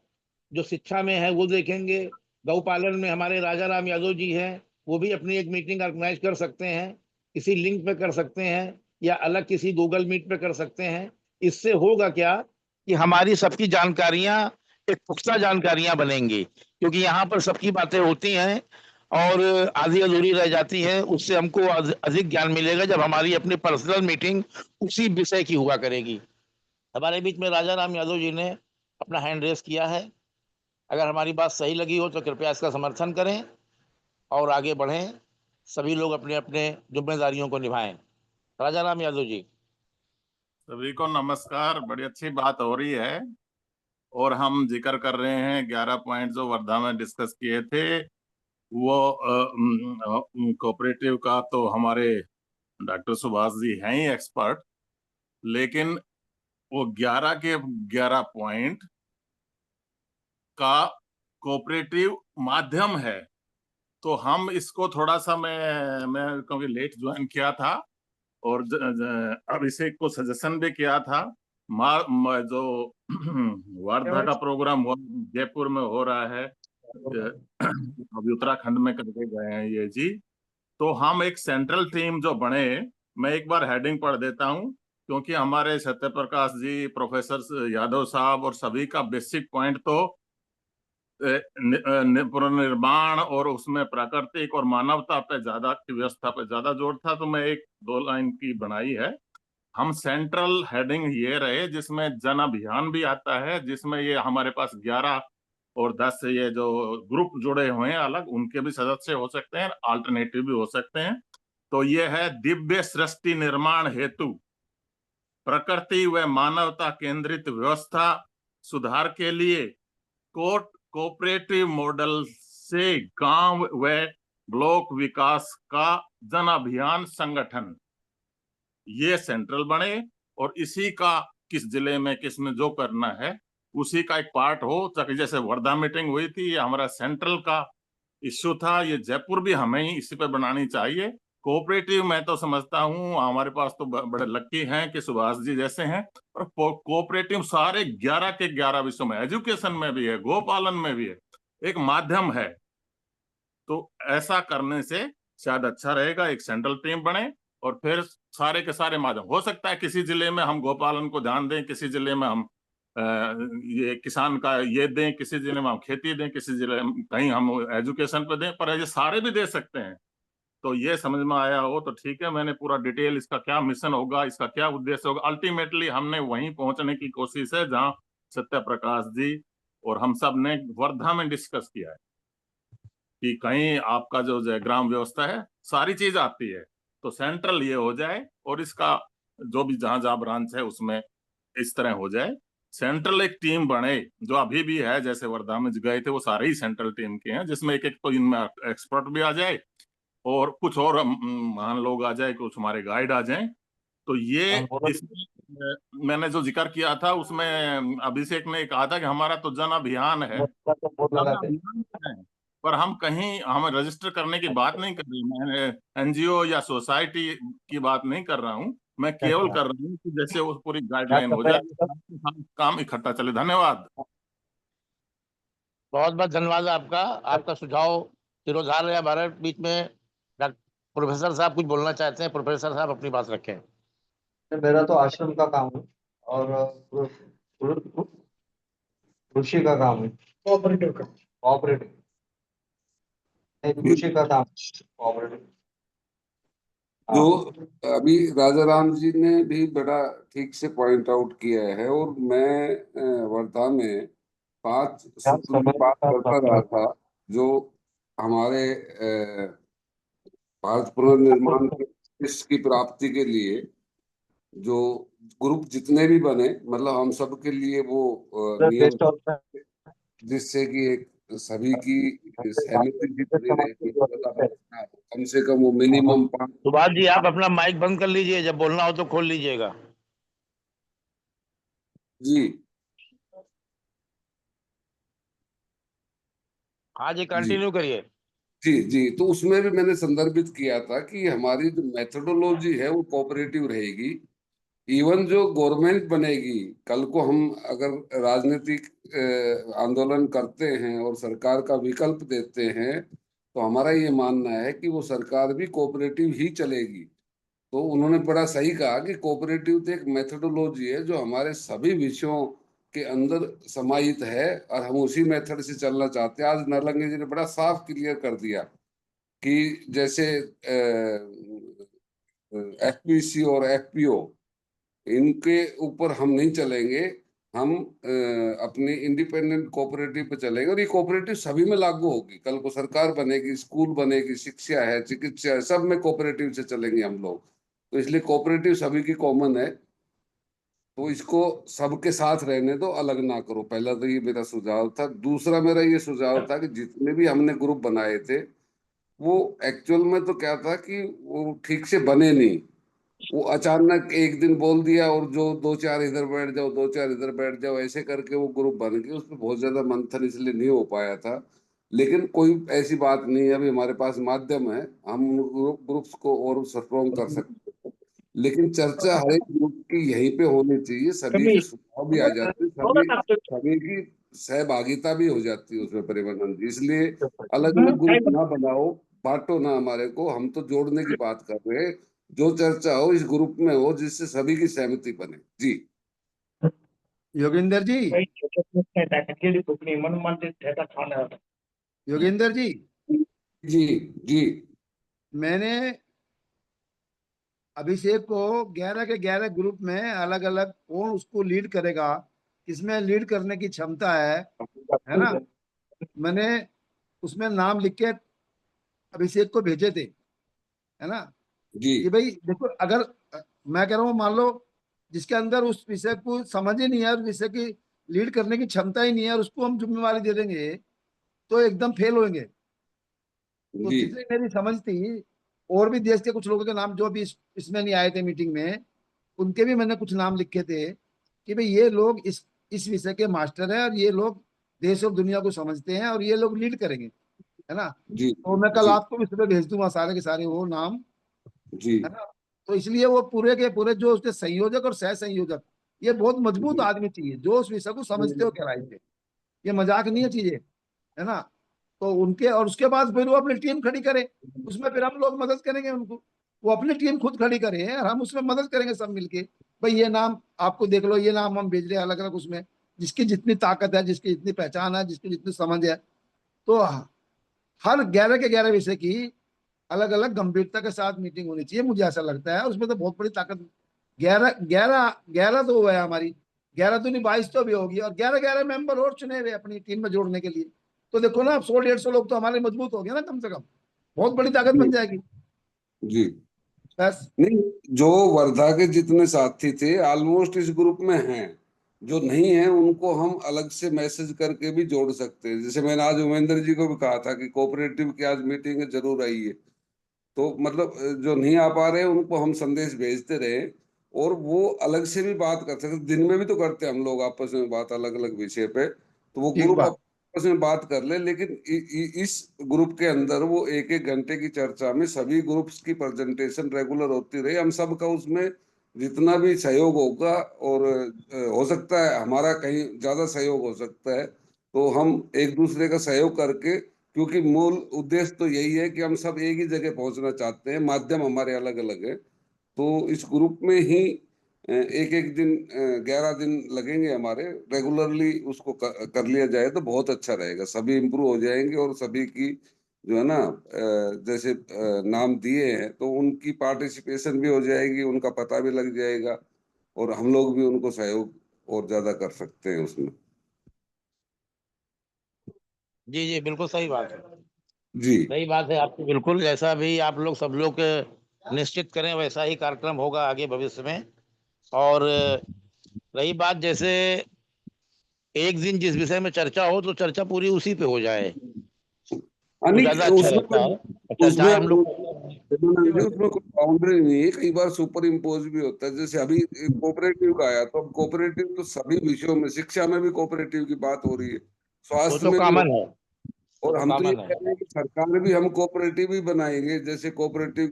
Speaker 5: जो शिक्षा में है वो देखेंगे, गौपालन में हमारे राजा राम यादव जी हैं, वो भी अपनी एक मीटिंग ऑर्गेनाइज कर सकते हैं, किसी लिंक पे कर सकते हैं या अलग किसी गूगल मीट पे कर सकते हैं। इससे होगा क्या कि हमारी सबकी जानकारियां एक पुख्ता जानकारियां बनेंगी, क्योंकि यहाँ पर सबकी बातें होती हैं और आधी अधूरी रह जाती है। उससे हमको अधिक ज्ञान मिलेगा जब हमारी अपनी पर्सनल मीटिंग उसी विषय की हुआ करेगी। हमारे बीच में राजा राम यादव जी ने अपना हैंड रेस किया है, अगर हमारी बात सही लगी हो तो कृपया इसका समर्थन करें और आगे बढ़ें। सभी लोग अपने अपने जिम्मेदारियों को निभाएं। राजा राम यादव जी।
Speaker 14: सभी को नमस्कार। बड़ी अच्छी बात हो रही है और हम जिक्र कर रहे हैं 11 पॉइंट जो वर्धा में डिस्कस किए थे, वो कोऑपरेटिव का तो हमारे डॉक्टर सुभाष जी हैं ही एक्सपर्ट, लेकिन वो 11 के 11 पॉइंट का कोऑपरेटिव माध्यम है। तो हम इसको थोड़ा सा मैं क्योंकि लेट ज्वाइन किया था और अभिषेक को सजेशन भी किया था। जो वार्धा का प्रोग्राम जयपुर में हो रहा है, अभी उत्तराखंड में करके गए हैं ये जी, तो हम एक सेंट्रल टीम जो बने, मैं एक बार हेडिंग पढ़ देता हूं, क्योंकि हमारे सत्य प्रकाश जी, प्रोफेसर यादव साहब और सभी का बेसिक पॉइंट तो पुनर्निर्माण और उसमें प्राकृतिक और मानवता पे ज्यादा की व्यवस्था पे ज्यादा जोर था। तो मैं एक 2 लाइन की बनाई है। हम सेंट्रल हेडिंग ये रहे जिसमें जन अभियान भी आता है, जिसमें ये हमारे पास 11 और 10 ये जो ग्रुप जुड़े हुए हैं अलग, उनके भी सदस्य हो सकते हैं, अल्टरनेटिव भी हो सकते हैं। तो ये है दिव्य सृष्टि निर्माण हेतु प्रकृति व मानवता केंद्रित व्यवस्था सुधार के लिए कोऑपरेटिव मॉडल से गांव व ब्लॉक विकास का जन अभियान संगठन, ये सेंट्रल बने और इसी का किस जिले में किस में जो करना है उसी का एक पार्ट हो। जैसे वर्धा मीटिंग हुई थी, ये हमारा सेंट्रल का इश्यू था, ये जयपुर भी हमें ही इसी पे बनानी चाहिए। कोऑपरेटिव मैं तो समझता हूँ हमारे पास तो बड़े लक्की हैं कि सुभाष जी जैसे हैं, और कोऑपरेटिव सारे 11 के 11 विषयों में, एजुकेशन में भी है, गोपालन में भी है, एक माध्यम है। तो ऐसा करने से शायद अच्छा रहेगा, एक सेंट्रल टीम बने और फिर सारे के सारे माध्यम। हो सकता है किसी जिले में हम गोपालन को ध्यान दें, किसी जिले में हम ये किसान का ये दें, किसी जिले में हम खेती दें, किसी जिले में कहीं हम एजुकेशन पे दें, पर ये सारे भी दे सकते हैं। तो ये समझ में आया हो तो ठीक है। मैंने पूरा डिटेल इसका क्या मिशन होगा, इसका क्या उद्देश्य होगा, अल्टीमेटली हमने वहीं पहुंचने की कोशिश है जहां सत्य प्रकाश जी और हम सब ने वर्धा में डिस्कस किया है कि कहीं आपका जो ग्राम व्यवस्था है सारी चीज आती है, तो सेंट्रल ये हो जाए और इसका जो भी जहां जहां ब्रांच है उसमें इस तरह हो जाए। सेंट्रल एक टीम बने जो अभी भी है, जैसे वर्धा में गए थे वो सारे ही सेंट्रल टीम के हैं, जिसमें एक एक तो इनमें एक्सपर्ट भी आ जाए और कुछ और महान लोग आ जाए, कुछ हमारे गाइड आ जाएं। तो ये मैंने जो जिक्र किया था उसमें अभिषेक ने कहा था कि हमारा तो जन अभियान है, पर हम कहीं हम रजिस्टर करने की बात नहीं कर रही, मैं एनजीओ या सोसाइटी की बात नहीं कर रहा हूँ, मैं केवल कर रहा हूँ कि जैसे वो पूरी गाइडलाइन हो जाए, काम इकट्ठा चले। धन्यवाद।
Speaker 5: बहुत बहुत धन्यवाद आपका। आपका सुझाव सिरोधार है हमारे बीच में। प्रोफेसर साहब कुछ बोलना चाहते हैं? प्रोफेसर साहब अपनी बात रखें।
Speaker 2: मेरा तो आश्रम का काम है और कृषि का काम है, कोऑपरेटिव कृषि का काम कोऑपरेटिव।
Speaker 12: जो अभी राजा राम जी ने भी बड़ा ठीक से पॉइंट आउट किया है, और मैं वर्धा में 5 सूत्र की बात करता रहा था, जो हमारे भारत पुनर्निर्माण की प्राप्ति के लिए जो ग्रुप जितने भी बने, मतलब हम सब के लिए वो नियम, जिससे कि एक सभी की सहमति भी बनी रहेगी, कम से कम वो मिनिमम 5।
Speaker 5: सुभाष जी आप अपना माइक बंद कर लीजिए, जब बोलना हो तो खोल लीजिएगा।
Speaker 12: जी
Speaker 5: हाँ जी, कंटिन्यू करिए।
Speaker 12: जी जी, तो उसमें भी मैंने संदर्भित किया था कि हमारी जो मेथोडोलॉजी है वो कोऑपरेटिव रहेगी। इवन जो गवर्नमेंट बनेगी, कल को हम अगर राजनीतिक आंदोलन करते हैं और सरकार का विकल्प देते हैं, तो हमारा ये मानना है कि वो सरकार भी कोऑपरेटिव ही चलेगी। तो उन्होंने बड़ा सही कहा कि कोऑपरेटिव तो एक मेथोडोलॉजी है जो हमारे सभी विषयों के अंदर समाहित है, और हम उसी मेथड से चलना चाहते हैं। आज नारलंगे जी ने बड़ा साफ क्लियर कर दिया कि जैसे एफपीसी और एफपीओ, इनके ऊपर हम नहीं चलेंगे, हम अपनी इंडिपेंडेंट कोऑपरेटिव पे चलेंगे, और ये कोऑपरेटिव सभी में लागू होगी। कल को सरकार बनेगी, स्कूल बनेगी, शिक्षा है, चिकित्सा है, सब में कोऑपरेटिव से चलेंगे हम लोग। तो इसलिए कोऑपरेटिव सभी की कॉमन है। तो इसको सबके साथ रहने दो, अलग ना करो। पहला तो ये मेरा सुझाव था। दूसरा मेरा ये सुझाव था कि जितने भी हमने ग्रुप बनाए थे वो एक्चुअल में तो क्या था कि वो ठीक से बने नहीं। वो अचानक एक दिन बोल दिया और जो दो चार इधर बैठ जाओ, दो चार इधर बैठ जाओ, ऐसे करके वो ग्रुप बन गए। उसमें बहुत ज्यादा मंथन इसलिए नहीं हो पाया था। लेकिन कोई ऐसी बात नहीं है, अभी हमारे पास माध्यम है, हम ग्रुप्स को और स्ट्रॉन्ग कर सकते हैं। लेकिन चर्चा हर एक ग्रुप की यहीं पे होनी चाहिए, सभी के सुझाव भी आ जाते हैं, सभी सभी की सहभागिता भी हो जाती है उसमें परिवर्तन जी। इसलिए अलग अलग ग्रुप ना बनाओ, बांटो ना हमारे को। हम तो जोड़ने की बात कर रहे हैं। जो चर्चा हो इस ग्रुप में हो जिससे सभी की सहमति बने जी।
Speaker 13: योगेंद्र जी, योगेंद्र जी,
Speaker 12: जी जी
Speaker 13: मैंने अभिषेक को 11 के 11 ग्रुप में अलग अलग कौन उसको लीड करेगा, किसमें लीड करने की क्षमता है ना, मैंने उसमें नाम लिख के अभिषेक को भेजे थे, है ना,
Speaker 12: जी
Speaker 13: कि भाई देखो, अगर मैं कह रहा हूँ, मान लो जिसके अंदर उस विषय को समझ ही नहीं है, उस विषय की लीड करने की क्षमता ही नहीं है, और उसको हम जिम्मेवारी दे देंगे तो एकदम फेल होंगे। तो
Speaker 12: जी
Speaker 13: जितनी मेरी समझ थी, और भी देश के कुछ लोगों के नाम जो भी इसमें नहीं आए थे मीटिंग में, उनके भी मैंने कुछ नाम लिखे थे कि भाई ये लोग इस विषय के मास्टर हैं, और ये लोग देश और दुनिया को समझते हैं, और ये लोग लीड करेंगे, है ना।
Speaker 12: जी
Speaker 13: तो मैं कल
Speaker 12: जी
Speaker 13: आपको भी सुबह भेज दूंगा सारे के सारे वो नाम,
Speaker 12: जी
Speaker 13: है ना। तो इसलिए वो पूरे के पूरे जो उसके संयोजक और सह संयोजक, ये बहुत मजबूत आदमी चाहिए जो उस विषय को समझते हो गहराई से। ये मजाक नहीं है चीजें, है ना। तो उनके, और उसके बाद फिर वो अपनी टीम खड़ी करे, उसमें फिर हम लोग मदद करेंगे उनको। वो अपनी टीम खुद खड़ी करे और हम उसमें मदद करेंगे सब मिलके। भाई ये नाम आपको देख लो, ये नाम हम भेज रहे हैं अलग अलग, उसमें जिसकी जितनी ताकत है, जिसकी जितनी पहचान है, जिसकी जितनी समझ है। तो हर 11 के 11 विषय की अलग अलग गंभीरता के साथ मीटिंग होनी चाहिए, मुझे ऐसा लगता है। और उसमें तो बहुत बड़ी ताकत, 11 तो हुआ है हमारी, 11 तो नहीं 22 तो भी होगी, और 11 मेंबर और चुने हुए अपनी टीम में जोड़ने के लिए। तो देखो ना, 100-150 लोग तो हमारे मजबूत हो गए ना, कम से कम बहुत बड़ी ताकत बन जाएगी।
Speaker 12: जी
Speaker 13: बस
Speaker 12: नहीं, जो वर्धा के जितने साथी थे ऑलमोस्ट इस ग्रुप में हैं। जो नहीं है उनको हम अलग से मैसेज करके भी जोड़ सकते हैं। जैसे मैंने आज उमेंद्र जी को भी कहा था कि कोऑपरेटिव की आज मीटिंग है, जरूर आइए। तो मतलब जो नहीं आ पा रहे हैं उनको हम संदेश भेजते रहे, और वो अलग से भी बात कर सकते। दिन में भी तो करते हैं हम लोग आपस में बात अलग अलग विषय पे, तो वो
Speaker 13: ठीक
Speaker 12: ग्रुप
Speaker 13: बात।
Speaker 12: आपस में बात कर ले। लेकिन इस ग्रुप के अंदर वो एक एक घंटे की चर्चा में सभी ग्रुप्स की प्रेजेंटेशन रेगुलर होती रही। हम सब का उसमें जितना भी सहयोग होगा, और हो सकता है हमारा कहीं ज्यादा सहयोग हो सकता है, तो हम एक दूसरे का सहयोग करके, क्योंकि मूल उद्देश्य तो यही है कि हम सब एक ही जगह पहुंचना चाहते हैं, माध्यम हमारे अलग अलग है। तो इस ग्रुप में ही एक एक दिन 11 दिन लगेंगे हमारे, रेगुलरली उसको कर लिया जाए तो बहुत अच्छा रहेगा। सभी इम्प्रूव हो जाएंगे, और सभी की जो है ना जैसे नाम दिए हैं तो उनकी पार्टिसिपेशन भी हो जाएगी, उनका पता भी लग जाएगा, और हम लोग भी उनको सहयोग और ज्यादा कर सकते हैं उसमें।
Speaker 5: जी जी बिल्कुल सही बात है।
Speaker 12: जी
Speaker 5: सही बात है आपकी बिल्कुल। जैसा भी आप लोग सब लोग निश्चित करें वैसा ही कार्यक्रम होगा आगे भविष्य में। और रही बात, जैसे एक दिन जिस विषय में चर्चा हो तो चर्चा पूरी उसी पे हो जाए तो
Speaker 12: नहीं,
Speaker 5: ज्यादा अच्छा रहता है। और चर्चाएं
Speaker 12: उसमें
Speaker 5: हम लोग
Speaker 12: उसमें कोई बाउंड्री नहीं है। कई बार सुपर इम्पोज भी होता है। जैसे अभी कोऑपरेटिव का आया, तो अब कोऑपरेटिव तो सभी विषयों में, शिक्षा में भी कोऑपरेटिव की बात हो रही है,
Speaker 5: वो
Speaker 12: स्वास्थ्य
Speaker 5: तो
Speaker 12: में भी हो।
Speaker 5: कॉमन है, वो
Speaker 12: और
Speaker 5: तो
Speaker 12: हम तो ये
Speaker 5: कॉमन
Speaker 12: कह
Speaker 5: है।
Speaker 12: रहे हैं कि सरकार भी हम कोऑपरेटिव ही बनाएंगे। जैसे कोऑपरेटिव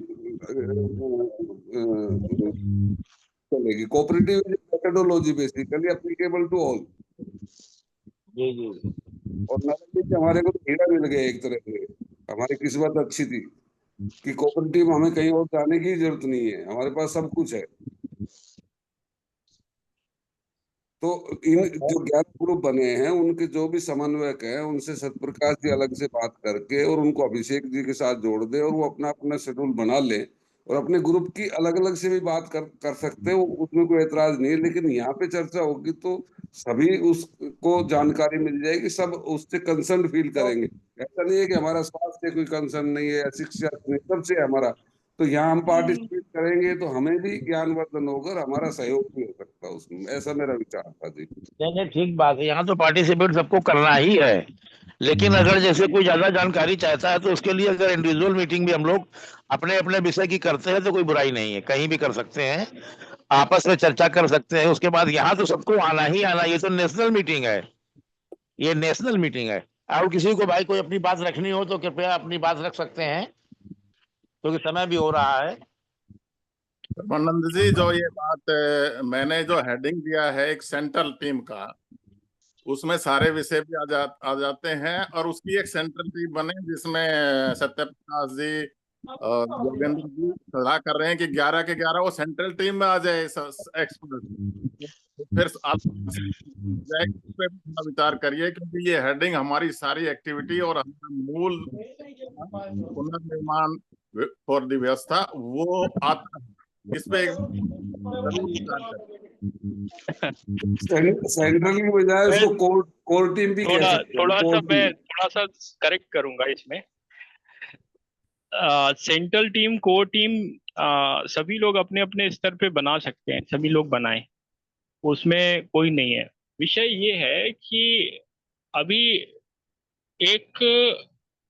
Speaker 12: चलेगी, cooperative methodology basically applicable to all.
Speaker 5: जी जी
Speaker 12: और नरेंद्र जी, हमारे को तो हीरा मिल गया एक तरह से। हमारी किस्मत अच्छी थी कि कोऑपरेटिव में हमें कहीं और जाने की जरूरत नहीं है, हमारे पास सब कुछ है। तो इन जो 11 ग्रुप बने हैं उनके जो भी समन्वयक हैं उनसे सतप्रकाश जी अलग से बात करके, और उनको अभिषेक जी के साथ जोड़ दे, और वो अपना अपना शेड्यूल बना ले। और अपने ग्रुप की अलग अलग से भी बात कर सकते हैं, वो उसमें कोई एतराज नहीं है। लेकिन यहाँ पे चर्चा होगी तो सभी उसको जानकारी मिल जाएगी, सब उससे कंसर्न फील करेंगे। ऐसा नहीं है कि हमारा स्वास्थ्य से कोई कंसर्न नहीं है या शिक्षा से नहीं, सबसे है हमारा। तो यहाँ हम पार्टिसिपेट करेंगे तो हमें भी ज्ञानवर्धन होगा और हमारा सहयोग भी हो सकता है उसमें। ऐसा मेरा विचार था जी।
Speaker 5: नहीं नहीं, ठीक बात है, यहाँ तो पार्टिसिपेट सबको करना ही है, लेकिन अगर जैसे कोई ज्यादा जानकारी चाहता है तो उसके लिए अगर इंडिविजुअल मीटिंग भी हम लोग अपने अपने विषय की करते हैं तो कोई बुराई नहीं है, कहीं भी कर सकते हैं, आपस में चर्चा कर सकते हैं। उसके बाद यहाँ तो सबको आना ही आना, ये तो नेशनल मीटिंग है, ये नेशनल मीटिंग है। और किसी को भाई कोई अपनी बात रखनी हो तो कृपया अपनी बात रख सकते हैं, क्योंकि समय भी हो रहा है।
Speaker 14: परमानंद जी, जो ये बात मैंने जो हेडिंग दिया है एक सेंट्रल टीम का, उसमें सारे विषय भी आ जाते हैं, और उसकी एक सेंट्रल टीम बने जिसमें सत्य प्रकाश जी और योगेंद्र जी सलाह कर रहे हैं कि 11 के 11 वो सेंट्रल टीम में आ जाए एक्सपर्ट। तो फिर आप उस पे भी विचार करिए, क्योंकि ये हेडिंग हमारी सारी एक्टिविटी और हमारा मूल पुनर्निर्माण फॉर द व्यवस्था वो आता है, इस पे जरूर विचार करें।
Speaker 12: सेंट्रल की बजाय उसको कोर टीम भी कह सकते हैं।
Speaker 1: मैं थोड़ा सा करेक्ट करूंगा इसमें। सेंट्रल टीम, कोर टीम, सभी लोग अपने अपने स्तर पे बना सकते हैं, सभी लोग बनाएं, उसमें कोई नहीं है। विषय ये है कि अभी एक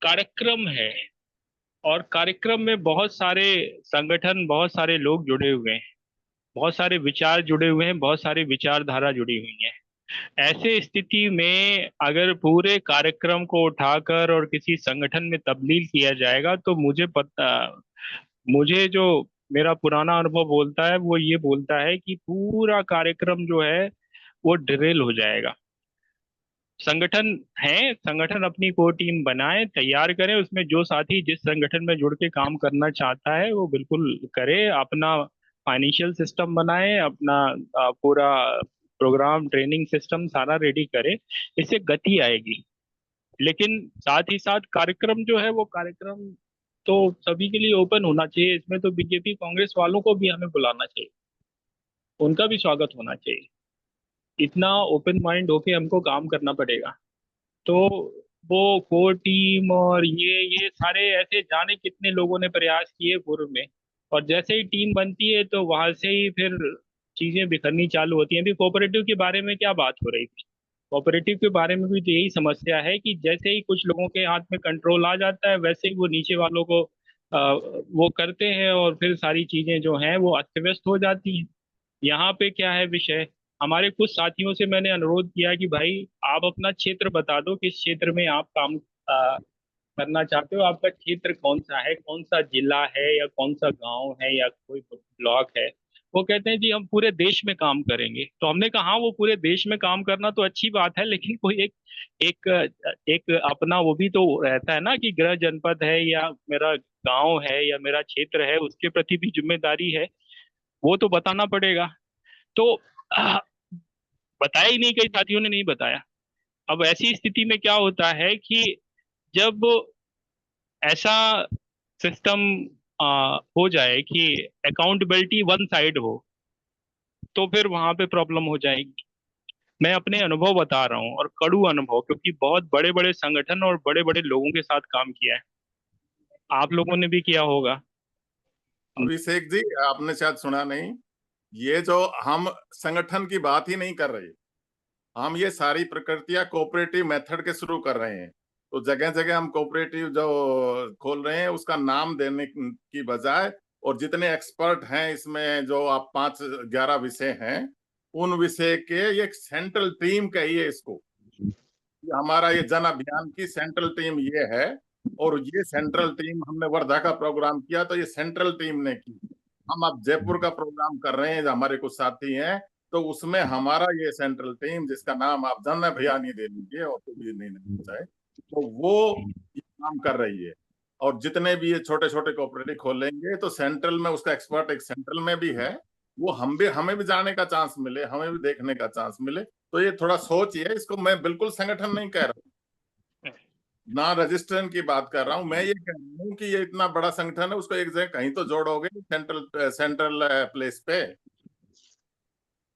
Speaker 1: कार्यक्रम है, और कार्यक्रम में बहुत सारे संगठन, बहुत सारे लोग जुड़े हुए हैं, बहुत सारे विचार जुड़े हुए हैं, बहुत सारी विचारधारा जुड़ी हुई है। ऐसे स्थिति में अगर पूरे कार्यक्रम को उठाकर और किसी संगठन में तब्दील किया जाएगा तो मुझे जो मेरा पुराना अनुभव बोलता है वो ये बोलता है कि पूरा कार्यक्रम जो है वो डिरेल हो जाएगा। संगठन है, संगठन अपनी कोर टीम बनाए, तैयार करें, उसमें जो साथी जिस संगठन में जुड़ के काम करना चाहता है वो बिल्कुल करे, अपना फाइनेंशियल सिस्टम बनाए, अपना पूरा प्रोग्राम ट्रेनिंग सिस्टम सारा रेडी करे, इससे गति आएगी। लेकिन साथ ही साथ कार्यक्रम जो है वो कार्यक्रम तो सभी के लिए ओपन होना चाहिए। इसमें तो बीजेपी कांग्रेस वालों को भी हमें बुलाना चाहिए, उनका भी स्वागत होना चाहिए। इतना ओपन माइंड होके हमको काम करना पड़ेगा। तो वो कोर टीम और ये सारे ऐसे जाने कितने लोगों ने प्रयास किए पूर्व में, और जैसे ही टीम बनती है तो वहां से ही फिर चीजें बिखरनी चालू होती हैं। अभी कोऑपरेटिव के बारे में क्या बात हो रही थी, कोऑपरेटिव के बारे में भी तो यही समस्या है कि जैसे ही कुछ लोगों के हाथ में कंट्रोल आ जाता है वैसे ही वो नीचे वालों को वो करते हैं, और फिर सारी चीजें जो हैं वो अस्त व्यस्त हो जाती हैं। यहाँ पे क्या है विषय, हमारे कुछ साथियों से मैंने अनुरोध किया कि भाई आप अपना क्षेत्र बता दो, किस क्षेत्र में आप काम करना चाहते हो, आपका क्षेत्र कौन सा है, कौन सा जिला है या कौन सा गांव है या कोई ब्लॉक है। वो कहते हैं जी हम पूरे देश में काम करेंगे। तो हमने कहा हाँ, वो पूरे देश में काम करना तो अच्छी बात है, लेकिन कोई एक एक एक अपना वो भी तो रहता है ना कि गृह जनपद है या मेरा गांव है या मेरा क्षेत्र है, उसके प्रति भी जिम्मेदारी है, वो तो बताना पड़ेगा। तो बताया ही नहीं, कई साथियों ने नहीं बताया। अब ऐसी स्थिति में क्या होता है कि जब ऐसा सिस्टम हो जाए कि अकाउंटेबिलिटी वन साइड हो तो फिर वहां पे प्रॉब्लम हो जाएगी। मैं अपने अनुभव बता रहा हूँ, और कड़ू अनुभव, क्योंकि बहुत बड़े बड़े संगठन और बड़े बड़े लोगों के साथ काम किया है, आप लोगों ने भी किया होगा।
Speaker 14: अभिषेक जी, आपने शायद सुना नहीं, ये जो हम संगठन की बात ही नहीं कर रहे, हम ये सारी प्रकृतियां कोऑपरेटिव मेथड के शुरू कर रहे हैं। तो जगह जगह हम कोऑपरेटिव जो खोल रहे हैं उसका नाम देने की बजाय, और जितने एक्सपर्ट हैं इसमें, जो आप 5-11 विषय हैं, उन विषय के एक सेंट्रल टीम कहिए इसको। हमारा ये जन अभियान की सेंट्रल टीम ये है, और ये सेंट्रल टीम हमने वर्धा का प्रोग्राम किया तो ये सेंट्रल टीम ने की। हम अब जयपुर का प्रोग्राम कर रहे हैं, हमारे कुछ साथी हैं, तो उसमें हमारा ये सेंट्रल टीम, जिसका नाम आप जन अभियान ही दे लीजिए और कुछ भी नहीं चाहे, तो वो ये काम कर रही है। और जितने भी ये छोटे छोटे कोऑपरेटिव खोलेंगे तो सेंट्रल में उसका एक्सपर्ट एक सेंट्रल में भी है, वो हमें भी जाने का चांस मिले, हमें भी देखने का चांस मिले। तो ये थोड़ा सोचिए इसको। मैं बिल्कुल संगठन नहीं कह रहा हूँ, ना रजिस्ट्रेशन की बात कर रहा हूँ। मैं ये कह रहा हूँ कि ये इतना बड़ा संगठन है, उसको एक जगह कहीं तो जोड़ोगे सेंट्रल प्लेस पे।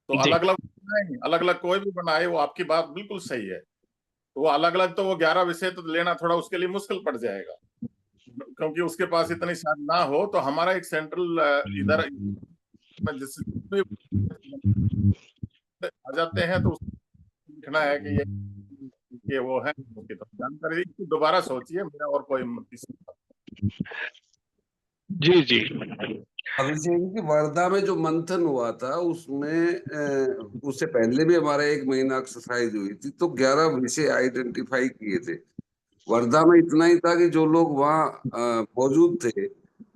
Speaker 14: तो अलग अलग नहीं, अलग अलग कोई भी बनाए, वो आपकी बात बिल्कुल सही है। तो वो अलग अलग, तो वो 11 विषय तो लेना थोड़ा उसके लिए मुश्किल पड़ जाएगा। क्योंकि उसके पास इतनी शायद ना हो, तो हमारा एक सेंट्रल इधर में जिससे आ जाते हैं तो लिखना है कि ये वो है, उसकी तो जानकारी दोबारा सोचिए, मेरा और कोई
Speaker 1: जी जी।
Speaker 12: अभिषेक जी, वर्धा में जो मंथन हुआ था उसमें उससे पहले भी हमारा 1 महीना एक्सरसाइज हुई थी, तो 11 विषय आइडेंटिफाई किए थे। वर्धा में इतना ही था कि जो लोग वहाँ मौजूद थे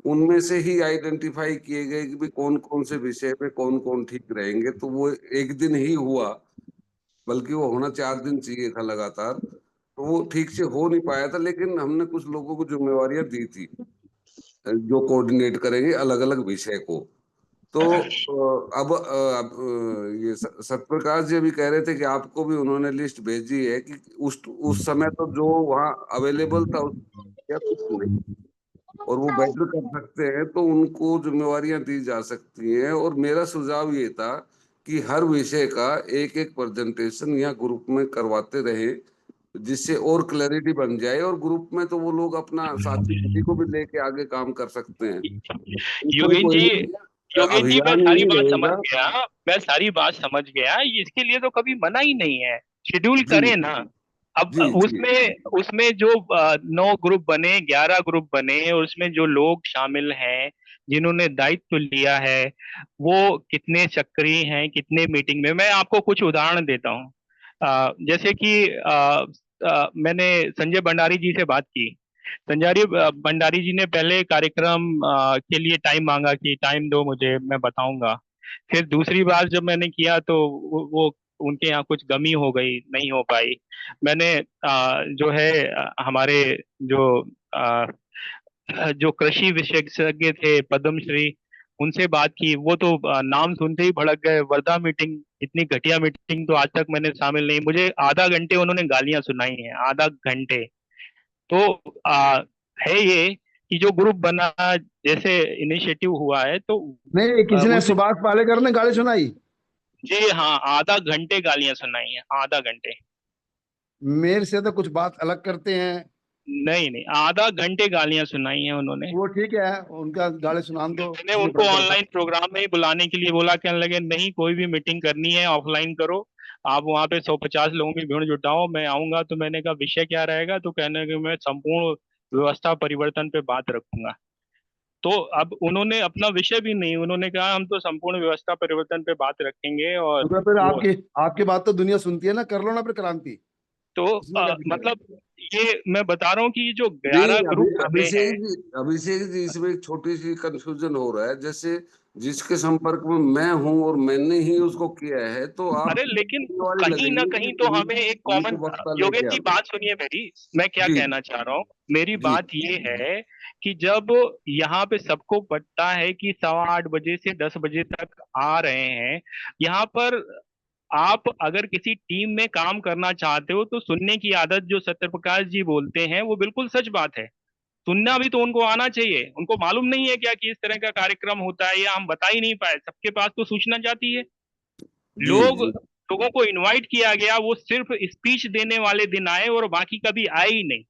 Speaker 12: उनमें से ही आइडेंटिफाई किए गए कि भाई कौन कौन से विषय पे कौन कौन ठीक रहेंगे। तो वो एक दिन ही हुआ, बल्कि वो होना 4 दिन चाहिए था लगातार, तो वो ठीक से हो नहीं पाया था। लेकिन हमने कुछ लोगों को जिम्मेवारियां दी थी जो कोऑर्डिनेट करेंगे अलग अलग विषय को। तो ये सतप्रकाश जी अभी कह रहे थे कि आपको भी उन्होंने लिस्ट भेजी है कि उस समय तो जो वहाँ अवेलेबल था क्या कुछ नहीं, और वो बेटर कर सकते हैं, तो उनको जिम्मेवारियां दी जा सकती हैं। और मेरा सुझाव ये था कि हर विषय का एक एक प्रेजेंटेशन या ग्रुप में करवाते रहे, जिससे और क्लैरिटी बन जाए। और ग्रुप में तो वो लोग अपना साथी किसी को भी लेके आगे काम कर सकते हैं। इसमें
Speaker 1: योगेश
Speaker 12: कोई
Speaker 1: जी,
Speaker 12: नहीं,
Speaker 1: योगेश जी, मैं
Speaker 12: अभियान
Speaker 1: सारी
Speaker 12: ही
Speaker 1: बात समझ
Speaker 12: रहेगा।
Speaker 1: गया। मैं सारी बात समझ गया, इसके लिए तो कभी मना ही नहीं है, शेड्यूल
Speaker 12: जी
Speaker 1: करें ना। अब
Speaker 12: जी जी
Speaker 1: उसमें उसमें जो 9 ग्रुप बने, 11 ग्रुप बने, और उसमें जो लोग शामिल हैं जिन्होंने दायित्व लिया है, वो कितने सक्रिय हैं, कितने मीटिंग में। मैं आपको कुछ उदाहरण देता हूँ। जैसे कि मैंने संजय भंडारी जी से बात की। संजारी भंडारी जी ने पहले कार्यक्रम के लिए टाइम मांगा कि टाइम दो मुझे, मैं बताऊंगा। फिर दूसरी बार जब मैंने किया तो वो उनके यहाँ कुछ कमी हो गई, नहीं हो पाई। मैंने जो है हमारे जो अ, जो कृषि विशेषज्ञ थे पद्मश्री, उनसे बात की। वो तो नाम सुनते ही भड़क गए। वर्धा मीटिंग, इतनी घटिया मीटिंग तो आज तक मैंने शामिल नहीं। मुझे आधा घंटे उन्होंने गालियां सुनाई हैं, आधा घंटे। तो है ये कि जो ग्रुप बना, जैसे इनिशिएटिव हुआ है, तो
Speaker 13: नहीं, किसी ने
Speaker 1: उस
Speaker 13: सुभाष पालेकर ने गाली सुनाई?
Speaker 1: जी हाँ, आधा घंटे गालियां सुनाई हैं, आधा घंटे।
Speaker 13: मेरे से तो कुछ बात अलग करते हैं।
Speaker 1: नहीं नहीं, आधा घंटे गालियां सुनाई हैं उन्होंने।
Speaker 13: वो ठीक है, उनका गाली सुनान दो,
Speaker 1: मैंने
Speaker 13: नहीं
Speaker 1: उनको
Speaker 13: फर्क पड़ता।
Speaker 1: ऑनलाइन प्रोग्राम में ही बुलाने के लिए बोला, कहने लगे नहीं, कोई भी मीटिंग करनी है ऑफलाइन करो। आप वहाँ पे 150 लोगों की भीड़ जुटाओ, मैं आऊंगा। तो मैंने कहा विषय क्या रहेगा? तो कहने लगे मैं संपूर्ण व्यवस्था परिवर्तन पे बात रखूंगा। तो अब उन्होंने अपना विषय भी नहीं, उन्होंने कहा हम तो संपूर्ण व्यवस्था परिवर्तन पे बात रखेंगे। और
Speaker 13: तो फिर
Speaker 1: वो
Speaker 13: आपकी आपकी बात तो दुनिया सुनती है ना, कर लो ना फिर क्रांति,
Speaker 1: तो
Speaker 13: इसमें क्या दिक्कत है?
Speaker 1: मतलब ये मैं बता रहा हूँ कि जो
Speaker 12: नहीं,
Speaker 1: 11 ग्रुप बने हैं।
Speaker 12: अभिषेक जी इसमें एक छोटी सी कंफ्यूजन हो रहा है। जैसे जिसके संपर्क में मैं हूं और मैंने ही उसको किया है, तो
Speaker 1: अरे
Speaker 12: आप
Speaker 1: लेकिन
Speaker 12: जिम्मेवारी
Speaker 1: कहीं ना
Speaker 12: लगेगी
Speaker 1: कहीं
Speaker 12: कि
Speaker 1: तो हमें
Speaker 12: उनको
Speaker 1: एक कॉमन।
Speaker 12: उनको वक्ता
Speaker 1: योगेश
Speaker 12: लेके
Speaker 1: जी,
Speaker 12: आवे।
Speaker 1: बात सुनिए मेरी। मैं क्या
Speaker 12: जी
Speaker 1: कहना चाह रहा हूँ, मेरी
Speaker 12: जी
Speaker 1: बात ये है कि जब यहाँ पे सबको पता है कि 8:15 से 10 बजे तक आ रहे हैं, यहाँ पर आप अगर किसी टीम में काम करना चाहते हो तो सुनने की आदत, जो सत्यप्रकाश जी बोलते हैं, वो बिल्कुल सच बात है। सुनना भी तो उनको आना चाहिए। उनको मालूम नहीं है क्या कि इस तरह का कार्यक्रम होता है, या हम बता ही नहीं पाए? सबके पास तो सूचना जाती है।
Speaker 12: जी
Speaker 1: लोग
Speaker 12: जी
Speaker 1: लोगों को इनवाइट किया गया, वो सिर्फ स्पीच देने वाले दिन आए और बाकी कभी आए ही नहीं।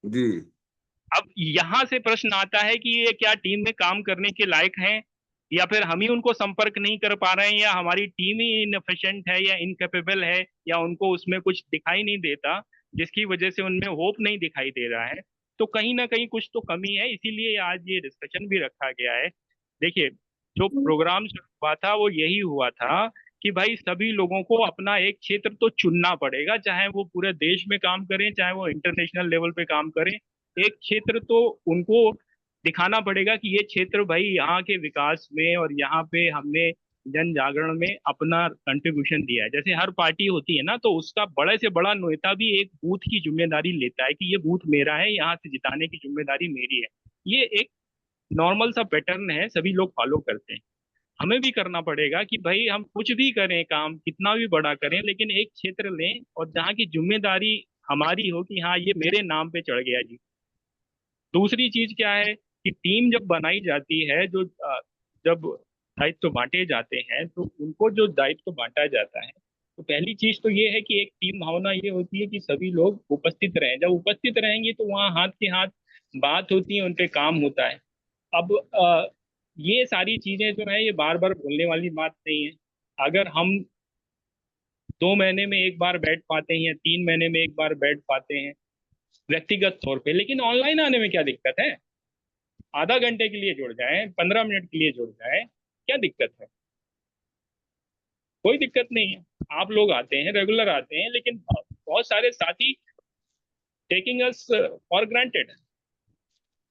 Speaker 12: जी
Speaker 1: अब यहाँ से प्रश्न आता है कि ये क्या टीम में काम करने के लायक हैं, या फिर हम ही उनको संपर्क नहीं कर पा रहे हैं, या हमारी टीम ही इनएफिशिएंट है या इनकेपेबल है, या उनको उसमें कुछ दिखाई नहीं देता, जिसकी वजह से उनमें होप नहीं दिखाई दे रहा है। तो कहीं ना कहीं कुछ तो कमी है, इसीलिए आज ये डिस्कशन भी रखा गया है। देखिए, जो प्रोग्राम हुआ था वो यही हुआ था कि भाई सभी लोगों को अपना एक क्षेत्र तो चुनना पड़ेगा, चाहे वो पूरे देश में काम करें, चाहे वो इंटरनेशनल लेवल पे काम करें। एक क्षेत्र तो उनको दिखाना पड़ेगा कि ये क्षेत्र भाई यहाँ के विकास में और यहाँ पे हमने जन जागरण में अपना कंट्रीब्यूशन दिया है। जैसे हर पार्टी होती है ना, तो उसका बड़े से बड़ा नेता भी एक बूथ की जिम्मेदारी लेता है कि ये बूथ मेरा है, यहाँ से जिताने की जिम्मेदारी मेरी है। ये एक नॉर्मल सा पैटर्न है, सभी लोग फॉलो करते हैं। हमें भी करना पड़ेगा कि भाई हम कुछ भी करें, काम कितना भी बड़ा करें, लेकिन एक क्षेत्र लें और जहाँ की जिम्मेदारी हमारी हो कि हाँ ये मेरे नाम पे चढ़ गया जी। दूसरी चीज क्या है कि टीम जब बनाई जाती है, जो जब दायित्व बांटे जाते हैं, तो उनको जो दायित्व बांटा जाता है, तो पहली चीज तो ये है कि एक टीम भावना ये होती है कि सभी लोग उपस्थित रहें। जब उपस्थित रहेंगे तो वहाँ हाथ के हाथ बात होती है, उन पे काम होता है। अब ये सारी चीजें जो है ये बार बार बोलने वाली बात नहीं है। अगर हम 2 महीने में एक बार बैठ पाते हैं या 3 महीने में एक बार बैठ पाते हैं व्यक्तिगत तौर पे, लेकिन ऑनलाइन आने में क्या दिक्कत है? आधा घंटे के लिए जुड़ जाए, 15 मिनट के लिए जुड़ जाए, क्या दिक्कत है? कोई दिक्कत नहीं है। आप लोग आते हैं, रेगुलर आते हैं, लेकिन बहुत सारे साथी टेकिंग अस फॉर ग्रांटेड।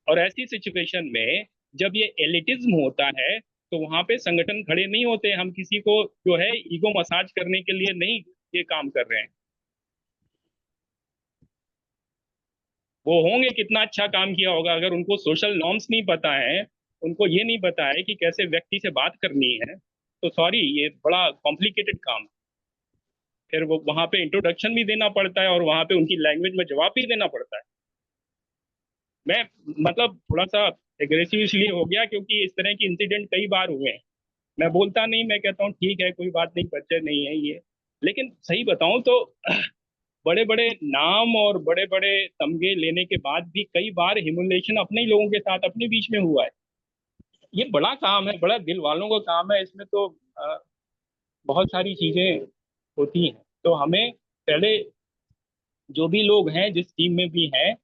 Speaker 1: और ऐसी सिचुएशन में जब ये एलिटिज्म होता है तो वहां पे संगठन खड़े नहीं होते। हम किसी को जो है ईगो मसाज करने के लिए नहीं ये काम कर रहे हैं। वो होंगे कितना अच्छा काम किया होगा, अगर उनको सोशल नॉर्म्स नहीं पता है, उनको ये नहीं पता है कि कैसे व्यक्ति से बात करनी है, तो सॉरी, ये बड़ा कॉम्प्लिकेटेड काम है। फिर वो वहां पे इंट्रोडक्शन भी देना पड़ता है और वहां पे उनकी लैंग्वेज में जवाब भी देना पड़ता है। मैं मतलब थोड़ा सा एग्रेसिव इसलिए हो गया क्योंकि इस तरह के इंसिडेंट कई बार हुए हैं। मैं बोलता नहीं, मैं कहता हूँ ठीक है, कोई बात नहीं, बच्चे नहीं है ये। लेकिन सही बताऊं तो बड़े बड़े नाम और बड़े बड़े तमगे लेने के बाद भी कई बार ह्यूमिलेशन अपने ही लोगों के साथ अपने बीच में हुआ है। ये बड़ा काम है, बड़ा दिल वालों का काम है। इसमें तो बहुत सारी चीजें होती हैं। तो हमें पहले जो भी लोग हैं, जिस टीम में भी हैं,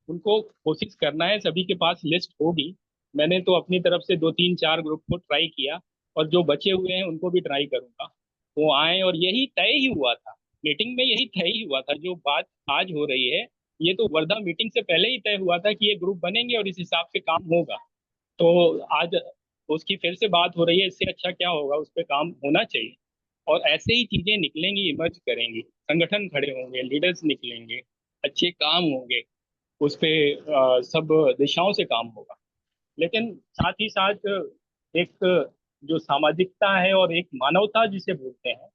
Speaker 1: उनको कोशिश करना है। सभी के पास लिस्ट होगी। मैंने तो अपनी तरफ से 2 3 4 ग्रुप को ट्राई किया, और जो बचे हुए हैं उनको भी ट्राई करूंगा। वो आए, और यही तय ही हुआ था मीटिंग में, यही तय ही हुआ था। जो बात आज हो रही है, ये तो वर्धा मीटिंग से पहले ही तय हुआ था कि ये ग्रुप बनेंगे और इस हिसाब से काम होगा। तो आज उसकी फिर से बात हो रही है। इससे अच्छा क्या होगा, उस पर काम होना चाहिए। और ऐसे ही चीजें निकलेंगी, इमर्ज करेंगी, संगठन खड़े होंगे, लीडर्स निकलेंगे, अच्छे काम होंगे, उस पे सब दिशाओं से काम होगा। लेकिन साथ ही साथ एक जो सामाजिकता है और एक मानवता जिसे बोलते हैं,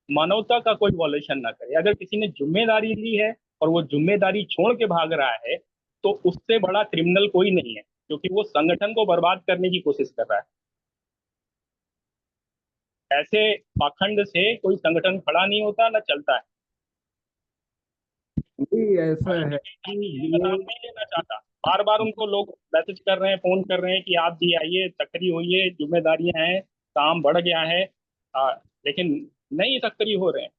Speaker 1: मानवता का कोई वॉल्यूशन ना करे। अगर किसी ने जिम्मेदारी ली है और वो जिम्मेदारी छोड़ के भाग रहा है, तो उससे बड़ा क्रिमिनल कोई नहीं है, क्योंकि वो संगठन को बर्बाद करने की कोशिश कर रहा है। ऐसे पाखंड से कोई संगठन खड़ा नहीं होता, ना चलता है।
Speaker 15: नहीं ऐसा है
Speaker 1: बदनाम नहीं लेना चाहता। बार बार उनको लोग मैसेज कर रहे हैं, फोन कर रहे हैं कि आप भी आइए, सक्रिय होइए, जिम्मेदारियां हैं, काम बढ़ गया है। लेकिन नहीं सक्रिय हो रहे हैं।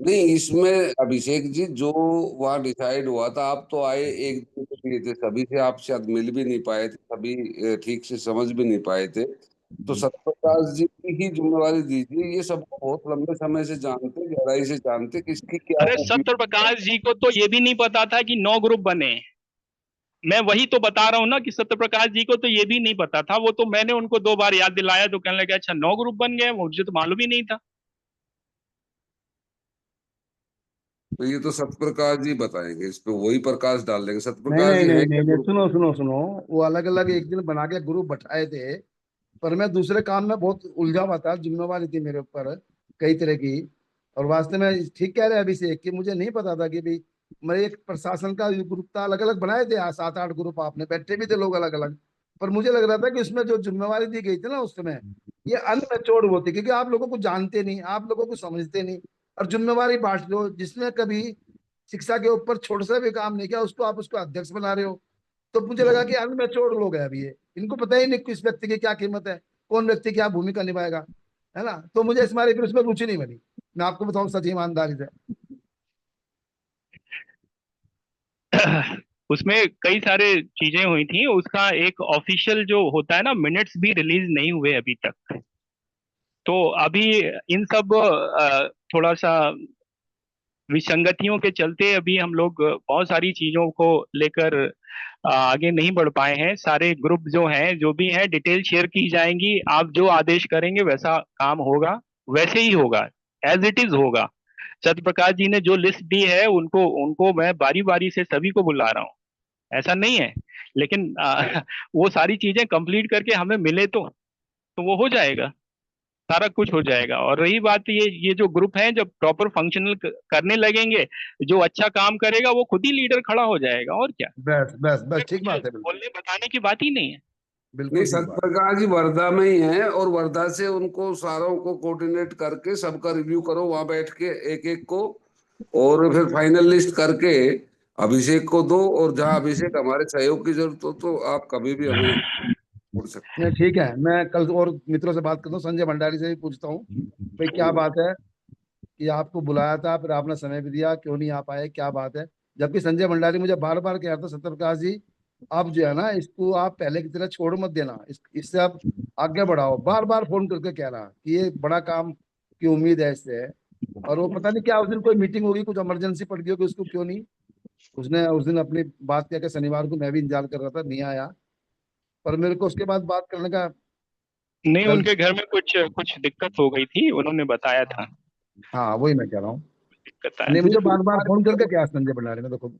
Speaker 12: नहीं, इसमें अभिषेक जी जो वहाँ डिसाइड हुआ था, आप तो आए एक दिन के लिए थे, सभी से आप शायद मिल भी नहीं पाए थे, सभी ठीक से समझ भी नहीं पाए थे। तो सत्यप्रकाश जी की ही जिम्मेवारी दीजिए। ये सब बहुत लंबे समय से जानते, गहराई से जानते कि इसकी क्या
Speaker 1: अरे
Speaker 12: उपयोग।
Speaker 1: सत्य प्रकाश जी को तो ये भी नहीं पता था कि 9 ग्रुप बने। मैं वही तो बता रहा हूँ ना कि सत्य प्रकाश जी को तो ये भी नहीं पता था। वो तो मैंने उनको 2 बार याद दिलाया तो कहने लगे अच्छा 9 ग्रुप बन गए, मुझे तो मालूम ही नहीं था।
Speaker 12: तो ये तो सत्यप्रकाश जी बताएंगे, इस पे वही प्रकाश डाल देंगे।
Speaker 13: नहीं
Speaker 12: सत्यप्रकाश
Speaker 13: नहीं
Speaker 12: जी
Speaker 13: नहीं
Speaker 12: है
Speaker 13: नहीं
Speaker 12: क्या
Speaker 13: नहीं,
Speaker 12: ग्रुप
Speaker 13: सुनो
Speaker 12: में?
Speaker 13: सुनो सुनो। वो अलग अलग एक दिन बना के ग्रुप बैठाए थे, पर मैं दूसरे काम में बहुत उलझा हुआ था। जिम्मेवारी थी मेरे ऊपर कई तरह की। और वास्तव में ठीक कह रहे हैं अभिषेक कि मुझे नहीं पता था कि भाई मेरे एक प्रशासन का ग्रुप था, अलग अलग बनाए थे 7 8 ग्रुप, आपने बैठे भी थे लोग अलग अलग। पर मुझे लग रहा था कि उसमें जो जिम्मेवारी दी गई थी ना उस समय, ये अनमेच्योर्ड होती, क्योंकि आप लोगों को जानते नहीं, आप लोगों को समझते नहीं, और जिम्मेवारी बांट लो। जिसने कभी शिक्षा के ऊपर छोटा सा भी काम नहीं किया, उसको आप उसको अध्यक्ष बना रहे हो। तो मुझे लगा कि अनमेच्योर्ड लोग हैं अभी ये, इनको पता ही नहीं कि इस व्यक्ति की क्या कीमत है, कौन व्यक्ति क्या भूमिका निभाएगा, है ना। तो मुझे इस मारे फिर उसमें रुचि नहीं बनी, मैं आपको बताऊं सच ईमानदारी से।
Speaker 1: उसमें कई सारे चीजें हुई थी। उसका एक ऑफिशियल जो होता है ना, मिनट्स भी रिलीज नहीं हुए अभी तक। तो अभी इन सब थोड़ा सा विसंगतियों के चलते अभी हम लोग बहुत सारी चीजों को लेकर आगे नहीं बढ़ पाए हैं। सारे ग्रुप जो हैं, जो भी हैं, डिटेल शेयर की जाएंगी। आप जो आदेश करेंगे वैसा काम होगा, वैसे ही होगा, एज इट इज होगा। सत्य प्रकाश जी ने जो लिस्ट दी है, उनको उनको मैं बारी बारी से सभी को बुला रहा हूँ, ऐसा नहीं है। लेकिन वो सारी चीजें कंप्लीट करके हमें मिले तो वो हो जाएगा, सारा कुछ हो जाएगा। और रही बात ये जो ग्रुप हैं, जब प्रॉपर फंक्शनल करने लगेंगे, जो अच्छा काम करेगा वो खुद ही लीडर खड़ा हो जाएगा। और क्या,
Speaker 13: बस बस बस, ठीक
Speaker 1: कुछ
Speaker 13: बात है, बिल्कुल
Speaker 1: बोलने बताने की बात ही नहीं है।
Speaker 12: नहीं,
Speaker 13: बिल्कुल ठीक बात है।
Speaker 12: सत्यप्रकाश जी वर्धा में ही है, और वर्धा से उनको सारों को कोऑर्डिनेट करके सबका रिव्यू करो वहां बैठ के, एक एक को, और फिर फाइनल लिस्ट करके अभिषेक को दो, और जहाँ अभिषेक हमारे सहयोग की जरूरत हो तो आप कभी भी हमें बोल सकते
Speaker 13: नहीं ठीक है, मैं कल और मित्रों से बात करता हूँ, संजय भंडारी से भी पूछता हूँ भाई क्या बात है कि आपको बुलाया था फिर आपने समय भी दिया, क्यों नहीं आ पाए, क्या बात है। जबकि संजय भंडारी मुझे बार बार कह रहा था, सत्यप्रकाश जी आप जो है ना इसको आप पहले की तरह छोड़ मत देना, इससे आप आगे बढ़ाओ। बार बार फोन करके कह रहा कि ये बड़ा काम की उम्मीद है इससे है। और वो पता नहीं क्या उस दिन कोई मीटिंग होगी, कुछ इमरजेंसी पड़ गई होगी उसको, क्यों नहीं उसने उस दिन अपनी बात कह के, शनिवार को मैं भी इंतजार कर रहा था, नहीं आया। पर मेरे को उसके बाद बात करने का
Speaker 1: नहीं,
Speaker 13: कल।
Speaker 1: उनके घर में कुछ कुछ दिक्कत हो गई थी, उन्होंने बताया था।
Speaker 13: हाँ वही मैं कह रहा हूँ।
Speaker 1: दिक्कत आया
Speaker 13: नहीं
Speaker 1: था।
Speaker 13: मुझे बार बार फोन करके क्या संजय भंडारी ने देखो।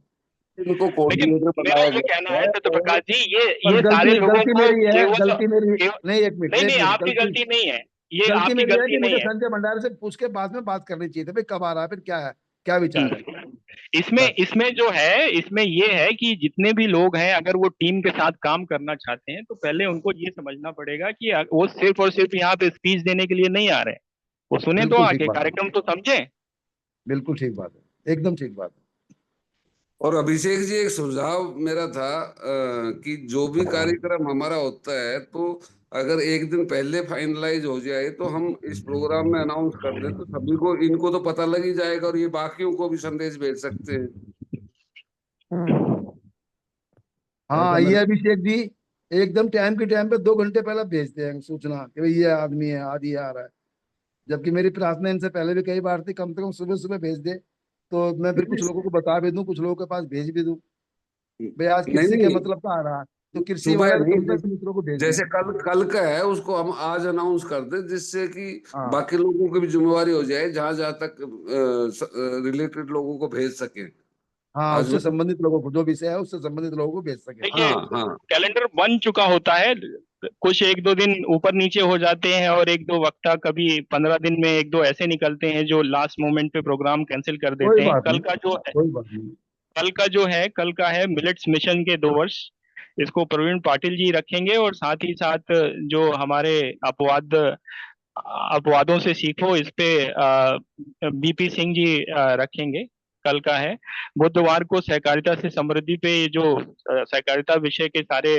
Speaker 12: इनको
Speaker 1: लेकिन
Speaker 12: कोऑर्डिनेटर
Speaker 1: मेरा
Speaker 12: बनाया
Speaker 1: ये कहना
Speaker 12: गया
Speaker 1: है
Speaker 12: है
Speaker 1: सत्य प्रकाश जी,
Speaker 13: पर
Speaker 1: ये सारे
Speaker 13: गलती
Speaker 1: लोगों
Speaker 13: गलती
Speaker 1: को
Speaker 13: मेरी है,
Speaker 1: केवल
Speaker 13: गलती मेरी
Speaker 1: केवल
Speaker 13: नहीं, एक मिनट
Speaker 1: नहीं
Speaker 13: एक
Speaker 1: नहीं,
Speaker 13: मिनट,
Speaker 1: आपकी
Speaker 13: गलती
Speaker 1: गलती नहीं है, ये
Speaker 13: गलती
Speaker 1: आपकी
Speaker 13: मेरी है
Speaker 1: गलती
Speaker 13: कि मुझे
Speaker 1: नहीं है।
Speaker 13: संजय भंडारी से पूछ के बाद में बात करनी चाहिए थी भाई कब आ रहा है, फिर क्या है, क्या विचार है।
Speaker 1: इसमें
Speaker 13: बस
Speaker 1: इसमें जो है, इसमें ये है कि जितने भी लोग हैं अगर वो टीम के साथ काम करना चाहते हैं तो पहले उनको ये समझना पड़ेगा कि वो सिर्फ और सिर्फ यहाँ पे स्पीच देने के लिए नहीं आ रहे हैं, वो सुने तो
Speaker 13: बिल्कुल ठीक
Speaker 1: आगे
Speaker 13: बात है,
Speaker 1: कार्यक्रम तो समझे।
Speaker 13: बिल्कुल ठीक बात है, एकदम ठीक बात है।
Speaker 12: और अभिषेक जी, एक सुझाव मेरा था कि जो भी कार्यक्रम हमारा होता है तो अगर एक दिन पहले फाइनलाइज हो जाए तो हम इस प्रोग्राम में अनाउंस कर दें, तो सभी को, इनको तो पता लग ही जाएगा और ये बाकियों को भी संदेश भेज सकते हैं। ऐसा
Speaker 13: हाँ ये
Speaker 12: मेरा,
Speaker 13: अभिषेक जी एकदम टाइम के टाइम पे 2 घंटे पहले भेजते हैं सूचना कि भाई ये आदमी है, आज ये आ रहा है। जबकि मेरी प्रार्थना इनसे पहले भी कई बार थी, कम से कम सुबह सुबह भेज दे तो मैं फिर कुछ लोगों को बता भी दूं, कुछ लोगों के पास भेज भी दूं भाई आज
Speaker 12: नहीं
Speaker 13: कृषि के
Speaker 12: नहीं,
Speaker 13: मतलब का आ रहा, तो कृषि
Speaker 12: सुबह
Speaker 13: वाला
Speaker 12: नहीं,
Speaker 13: कम से कम मित्रों को भेज दें।
Speaker 12: जैसे कल कल का है उसको हम आज अनाउंस कर दें, जिससे कि
Speaker 13: हाँ
Speaker 12: बाकी लोगों की भी जिम्मेवारी हो जाए, जहां जहां तक रिलेटेड लोगों को भेज सके।
Speaker 13: हाँ,
Speaker 12: आज
Speaker 13: उससे
Speaker 12: मैं,
Speaker 13: संबंधित लोगों को, जो विषय है उससे संबंधित लोगों को भेज सके।
Speaker 1: देखिए,
Speaker 12: हाँ हाँ,
Speaker 1: कैलेंडर बन चुका होता है, कुछ एक दो दिन ऊपर नीचे हो जाते हैं और एक दो वक्ता कभी 15 दिन में एक दो ऐसे निकलते हैं जो लास्ट मोमेंट पे प्रोग्राम कैंसिल कर
Speaker 13: कोई
Speaker 1: देते हैं।
Speaker 13: बात नहीं, कोई बात नहीं।
Speaker 1: कल का है मिलेट्स मिशन के 2 वर्ष, इसको प्रवीण पाटिल जी रखेंगे और साथ ही साथ जो हमारे अपवादों से सीखो इस पे बीपी सिंह जी रखेंगे। कल का है। बुधवार को सहकारिता से समृद्धि पे ये जो सहकारिता विषय के सारे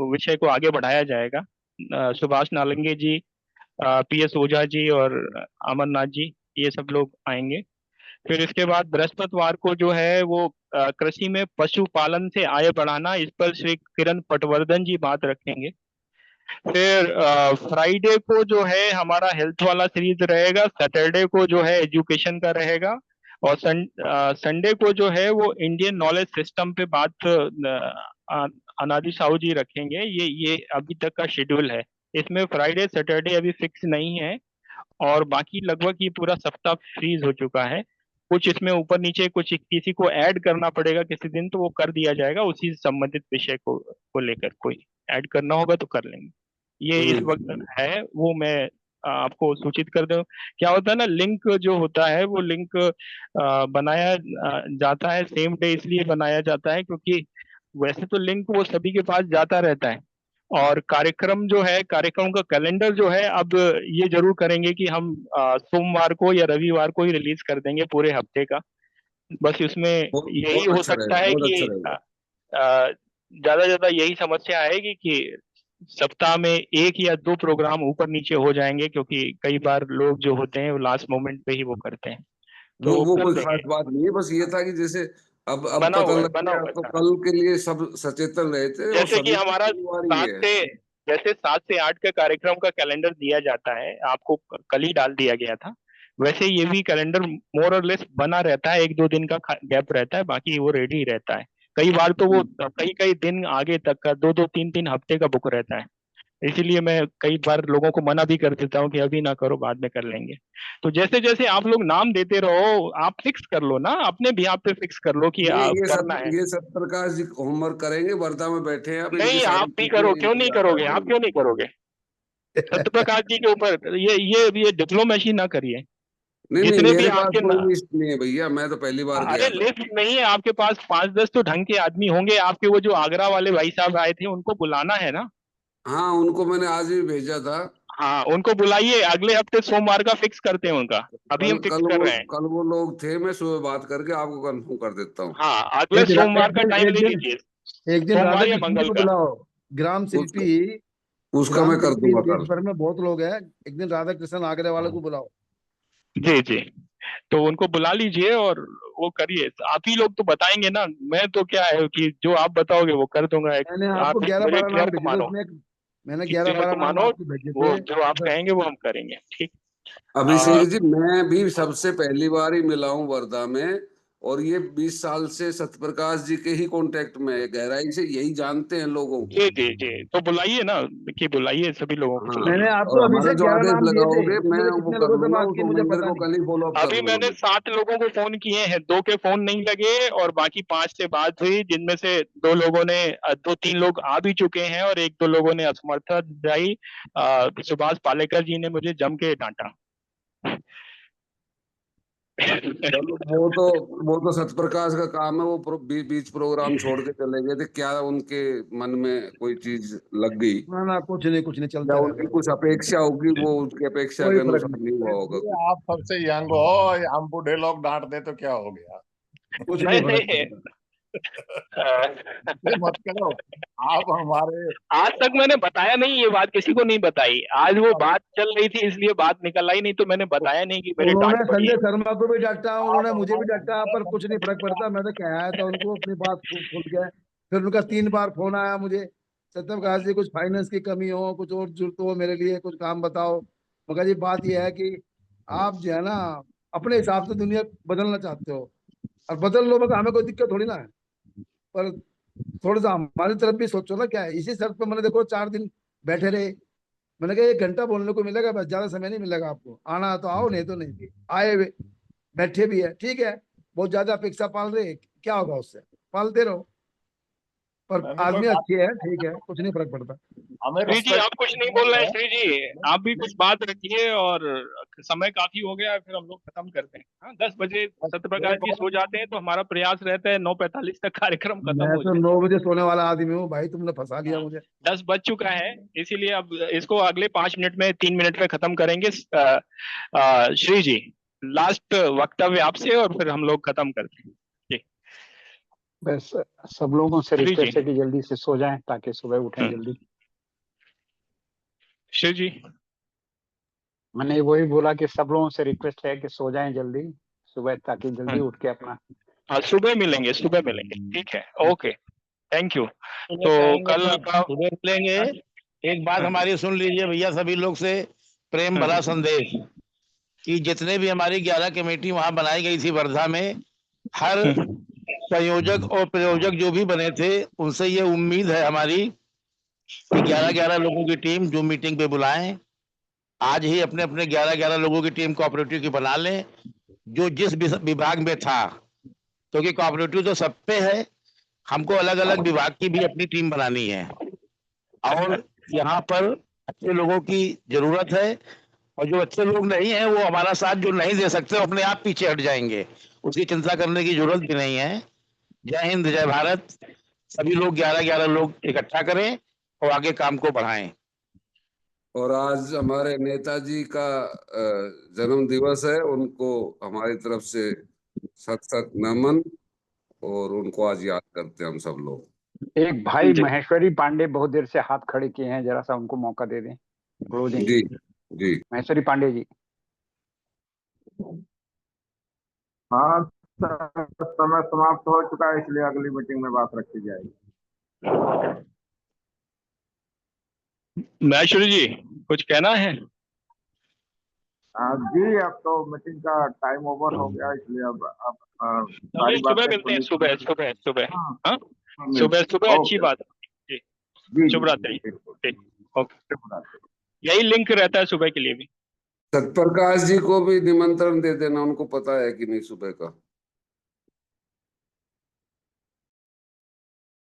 Speaker 1: विषय को आगे बढ़ाया जाएगा। सुभाष नालंगे जी, पीएस ओझा जी और अमरनाथ जी, ये सब लोग आएंगे। फिर इसके बाद बृहस्पतिवार को जो है वो कृषि में पशुपालन से आय बढ़ाना, इस पर श्री किरण पटवर्धन जी बात रखेंगे। फिर फ्राइडे को जो है हमारा हेल्थ वाला सीरीज रहेगा, सैटरडे को जो है एजुकेशन का रहेगा और संडे को जो है वो इंडियन नॉलेज सिस्टम पे बात अनादि साहू जी रखेंगे। ये अभी तक का शेड्यूल है। इसमें फ्राइडे सैटरडे अभी फिक्स नहीं है और बाकी लगभग ये पूरा सप्ताह फ्रीज हो चुका है। कुछ इसमें ऊपर नीचे कुछ किसी को ऐड करना पड़ेगा किसी दिन, तो वो कर दिया जाएगा उसी से संबंधित विषय को लेकर, कोई ऐड करना होगा तो कर लेंगे। ये इस वक्त है, वो मैं आपको सूचित कर दूं। क्या होता है ना, लिंक जो होता है वो लिंक बनाया जाता है सेम डे, इसलिए बनाया जाता है क्योंकि वैसे तो लिंक वो सभी के पास जाता रहता है। और कार्यक्रम जो है, कार्यक्रम का कैलेंडर जो है, अब ये जरूर करेंगे कि हम सोमवार को या रविवार को ही रिलीज कर देंगे पूरे हफ्ते का। बस इसमें
Speaker 12: बहुत
Speaker 1: यही
Speaker 12: बहुत
Speaker 1: हो
Speaker 12: अच्छा
Speaker 1: सकता
Speaker 12: रहेगा,
Speaker 1: है
Speaker 12: बहुत
Speaker 1: कि
Speaker 12: अच्छा रहेगा।
Speaker 1: ज्यादा ज्यादा यही समस्या आएगी कि सप्ताह में एक या दो प्रोग्राम ऊपर नीचे हो जाएंगे, क्योंकि कई बार लोग जो होते हैं वो लास्ट मोमेंट पे ही वो करते हैं, तो
Speaker 12: वो
Speaker 1: कर
Speaker 12: कोई
Speaker 1: देंगे।
Speaker 12: खास बात नहीं है, बस ये था कि जैसे अब
Speaker 1: बना
Speaker 12: पता
Speaker 1: हुआ है,
Speaker 12: लग
Speaker 1: बना
Speaker 12: गया
Speaker 1: हुआ है
Speaker 12: तो
Speaker 1: सारा।
Speaker 12: कल के लिए सब सचेतन रहे थे, और
Speaker 1: जैसे कि
Speaker 12: सभी की
Speaker 1: हमारा
Speaker 12: जिम्मेवारी
Speaker 1: सात
Speaker 12: ये है।
Speaker 1: से जैसे 7 से 8 का कार्यक्रम का कैलेंडर दिया जाता है आपको, कल ही डाल दिया गया था, वैसे ये भी कैलेंडर मोर और लेस बना रहता है, एक दो दिन का गैप रहता है, बाकी वो रेडी रहता है। कई बार तो वो कई कई दिन आगे तक का, दो दो तीन तीन हफ्ते का बुक रहता है। इसीलिए मैं कई बार लोगों को मना भी कर देता हूँ कि अभी ना करो, बाद में कर लेंगे। तो जैसे जैसे आप लोग नाम देते रहो, आप फिक्स कर लो ना, अपने भी आप पे फिक्स कर लो कि आप करना है।
Speaker 12: ये सब प्रकाश जी होमवर्क करेंगे, वर्धा में बैठे हैं, अब इनकी
Speaker 1: नहीं,
Speaker 12: सारी
Speaker 1: आप भी
Speaker 12: चीजें
Speaker 1: करो, क्यों
Speaker 12: इनको
Speaker 1: नहीं
Speaker 12: याद आ
Speaker 1: करोगे, आप
Speaker 12: जाएंगी।
Speaker 1: क्यों नहीं करोगे? सत्य प्रकाश जी के ऊपर ये डिप्लोमेसी ना करिए।
Speaker 12: नहीं नहीं,
Speaker 1: जितने भी
Speaker 12: मेरे पास
Speaker 1: आपके
Speaker 12: कोई लिस्ट नहीं है भैया, मैं तो पहली बार
Speaker 1: अरे
Speaker 12: गया था।
Speaker 1: लिस्ट नहीं है आपके पास, 5-10 तो ढंग के आदमी होंगे आपके, वो जो आगरा वाले भाई साहब आए थे उनको बुलाना है ना।
Speaker 12: हाँ, उनको मैंने आज भी भेजा था।
Speaker 1: हाँ उनको बुलाइए, अगले हफ्ते सोमवार का फिक्स करते हैं उनका, अभी हम फिक्स कर रहे हैं।
Speaker 12: कल वो लोग थे, मैं सुबह बात करके आपको कंफर्म कर देता हूँ।
Speaker 1: हाँ अगले सोमवार का टाइम ले लीजिए,
Speaker 13: एक दिन
Speaker 1: सोमवार
Speaker 13: राधा
Speaker 1: या
Speaker 13: कृष्ण
Speaker 1: मंगल
Speaker 13: को
Speaker 1: का।
Speaker 13: बुलाओ, ग्राम शिल्पी,
Speaker 12: उसका मैं कर दूंगा
Speaker 13: देश
Speaker 12: कल।
Speaker 13: भर में बहुत लोग हैं, एक दिन राधा कृष्ण आगरे वाले को बुलाओ।
Speaker 1: जी जी, तो उनको बुला लीजिए और वो करिए। आप ही लोग तो बताएंगे ना, मैं तो क्या है कि जो आप बताओगे वो कर दूंगा।
Speaker 13: मैंने
Speaker 1: आप
Speaker 13: आपको 11-12
Speaker 1: मुझे
Speaker 13: नाम
Speaker 1: क्लर्क
Speaker 13: भेजे थे,
Speaker 1: मानो,
Speaker 13: उसमें मैंने
Speaker 1: क्लर्क
Speaker 13: 11-12 नाम
Speaker 1: मानो,
Speaker 13: आपको भेजे
Speaker 1: वो
Speaker 13: थे।
Speaker 1: जो आप कहेंगे वो हम करेंगे। ठीक।
Speaker 12: अभिषेक जी, मैं भी सबसे पहली बार ही मिला हूँ वर्धा में, और ये 20 साल से सत्यप्रकाश जी के ही कांटेक्ट में है, गहराई से यही जानते हैं लोगों को।
Speaker 1: जी जी जी, तो बुलाइए ना, कि बुलाइए सभी लोगों को।
Speaker 13: मैंने
Speaker 12: और
Speaker 13: आपको
Speaker 12: हमारे
Speaker 13: अभिषेक
Speaker 12: जो
Speaker 13: 11
Speaker 12: आदेश
Speaker 13: नाम दिए थे,
Speaker 12: लगाओगे मैं
Speaker 13: मुझे
Speaker 12: वो
Speaker 13: कितने
Speaker 12: कर
Speaker 13: लोगों से
Speaker 12: लूंगा,
Speaker 13: बात
Speaker 12: उस
Speaker 13: की मुझे
Speaker 12: उमेंद्र
Speaker 13: पता
Speaker 12: को
Speaker 13: नहीं।
Speaker 12: कल ही फॉलो अप कर
Speaker 1: अभी
Speaker 12: लूंगा
Speaker 1: मैंने
Speaker 12: मैं।
Speaker 1: 7 लोगों को फोन किए हैं, 2 के फोन नहीं लगे और बाकी 5 से बात हुई, जिनमें से 2 लोगों ने 2-3 लोग आ भी चुके हैं और 1-2 लोगों ने असमर्थता दिखाई। सुभाष पालेकर जी ने मुझे जम के डांटा।
Speaker 12: चलो वो तो सत्यप्रकाश का काम है, वो बीच प्रोग्राम छोड़ के चले गए थे, क्या उनके मन में कोई चीज लग गई
Speaker 13: ना कुछ नहीं,
Speaker 12: या
Speaker 13: चलता रहता
Speaker 12: उनकी
Speaker 13: है,
Speaker 12: कुछ अपेक्षा होगी, वो उसकी अपेक्षा
Speaker 13: कोई
Speaker 12: के
Speaker 13: फर्क
Speaker 12: अनुसार
Speaker 13: नहीं।
Speaker 12: नहीं हुआ होगा
Speaker 14: ये
Speaker 12: कुछ।
Speaker 14: आप सबसे यंग हो, हम बूढ़े लोग डांट दे तो क्या हो गया?
Speaker 13: कुछ
Speaker 1: नहीं
Speaker 13: नहीं फर्क
Speaker 1: नहीं,
Speaker 13: पड़ता।
Speaker 14: ये मत करो आप हमारे।
Speaker 1: आज तक मैंने बताया नहीं, ये बात किसी को नहीं बताई। आज वो बात चल रही थी इसलिए बात निकल आई, नहीं तो मैंने बताया नहीं कि मेरे
Speaker 13: उन्होंने
Speaker 1: डांट पड़ी है।
Speaker 13: संजय शर्मा को भी डांटा,
Speaker 14: आप
Speaker 13: उन्होंने मुझे भी
Speaker 14: हमारे
Speaker 13: डांटा, पर कुछ नहीं फर्क पड़ता। मैं तो कहा था उनको, अपनी बात खुल गया। फिर उनका 3 बार फोन आया मुझे, सत्यप्रकाश जी कुछ फाइनेंस की कमी हो, कुछ और जरूरत हो मेरे लिए, कुछ काम बताओ। मगर जी बात यह है कि आप जो है ना अपने हिसाब से दुनिया बदलना चाहते हो, और बदल लो, मगर हमें कोई दिक्कत थोड़ी ना है। पर थोड़ा सा हमारी तरफ भी सोचो ना। क्या है, इसी शर्त पर मैंने देखो 4 दिन बैठे रहे। मैंने कहा 1 घंटा बोलने को मिलेगा, बस, ज्यादा समय नहीं मिलेगा आपको। आना तो आओ, नहीं तो नहीं भी आए हुए बैठे भी है, ठीक है। बहुत ज्यादा अपेक्षा पाल रहे, क्या होगा उससे, पालते रहो। पर
Speaker 14: मैंने कोई
Speaker 13: आदमी
Speaker 14: बात,
Speaker 13: अच्छे है, ठीक है, कुछ नहीं फर्क पड़ता।
Speaker 14: हमें
Speaker 1: श्री जी आप
Speaker 14: रिस्पेक्ट
Speaker 1: कुछ नहीं बोल रहे हैं, श्री जी आप भी कुछ बात रखिए, और समय काफी हो गया है, फिर हम लोग खत्म करते हैं। हाँ 10 बजे सत्यप्रकाश जी सो जाते हैं, तो हमारा प्रयास रहता है 9:45 तक कार्यक्रम खत्म
Speaker 13: मैं
Speaker 1: हो
Speaker 13: तो
Speaker 1: जाए।
Speaker 13: 9 बजे सोने वाला आदमी हूँ भाई, तुमने फंसा लिया
Speaker 1: हाँ
Speaker 13: मुझे।
Speaker 1: 10 बज चुका है, इसीलिए अब इसको अगले 5 मिनट में, 3 मिनट में खत्म करेंगे। श्री जी लास्ट वक्तव्य आपसे, और फिर हम लोग खत्म करते हैं। जी
Speaker 15: बस सब लोगों से
Speaker 1: श्री जी।
Speaker 15: रिक्वेस्ट है कि जल्दी से सो जाएं ताकि सुबह उठें जल्दी।
Speaker 1: श्री जी
Speaker 15: मैंने वही बोला कि सब लोगों से रिक्वेस्ट है कि सो जाएं जल्दी सुबह, ताकि जल्दी उठ के अपना।
Speaker 1: हाँ सुबह मिलेंगे, सुबह मिलेंगे, ठीक है, ओके, थैंक यू। तो कल का
Speaker 5: सुबह मिलेंगे। एक बात हमारी सुन लीजिए भैया, सभी लोग से प्रेम भरा संदेश, कि जितने भी हमारी 11 कमेटी वहां बनाई गई थी वर्धा में, हर संयोजक और प्रयोजक जो भी बने थे, उनसे ये उम्मीद है हमारी कि 11-11 लोगों की टीम जो मीटिंग पे बुलाएं, आज ही अपने अपने 11-11 लोगों की टीम कोऑपरेटिव की बना लें, जो जिस विभाग में था, क्योंकि कोऑपरेटिव तो सब पे है, हमको अलग अलग विभाग की भी अपनी टीम बनानी है। और यहाँ पर अच्छे लोगों की जरूरत है, और जो अच्छे लोग नहीं है वो हमारा साथ जो नहीं दे सकते, वो अपने आप पीछे हट जाएंगे, उसकी चिंता करने की जरूरत भी नहीं है। जय हिंद, जय भारत। सभी लोग 11-11 लोग इकट्ठा करें और आगे काम को बढ़ाएं।
Speaker 12: और आज हमारे नेताजी का जन्म दिवस है, उनको हमारी तरफ से सत सत नमन, और उनको आज याद करते हैं हम सब लोग।
Speaker 15: एक भाई महेश्वरी पांडे बहुत देर से हाथ खड़े किए हैं, जरा सा उनको मौका दे दें। क्लोजिंग
Speaker 12: जी जी,
Speaker 15: महेश्वरी पांडे जी।
Speaker 11: हाँ सर, समय समाप्त हो चुका है, इसलिए अगली मीटिंग में बात रखी जाएगी।
Speaker 1: महेश्वरी जी कुछ कहना है?
Speaker 11: जी, अब तो मीटिंग का टाइम ओवर हो गया, इसलिए अब सारी
Speaker 1: सुबह
Speaker 11: बातें
Speaker 1: मिलते हैं,
Speaker 11: खुली।
Speaker 1: सुबह सुबह सुबह।
Speaker 11: हाँ,
Speaker 1: हाँ सुबह सुबह, अच्छी
Speaker 11: ओके,
Speaker 1: बात जी।
Speaker 11: जी
Speaker 1: शुभ रात्रि।
Speaker 11: बिल्कुल,
Speaker 1: ठीक, ओके,
Speaker 11: शुभ रात्रि।
Speaker 1: यही लिंक रहता है सुबह के लिए भी।
Speaker 12: सत्यप्रकाश जी को भी निमंत्रण दे देना, उनको पता है कि नहीं सुबह का।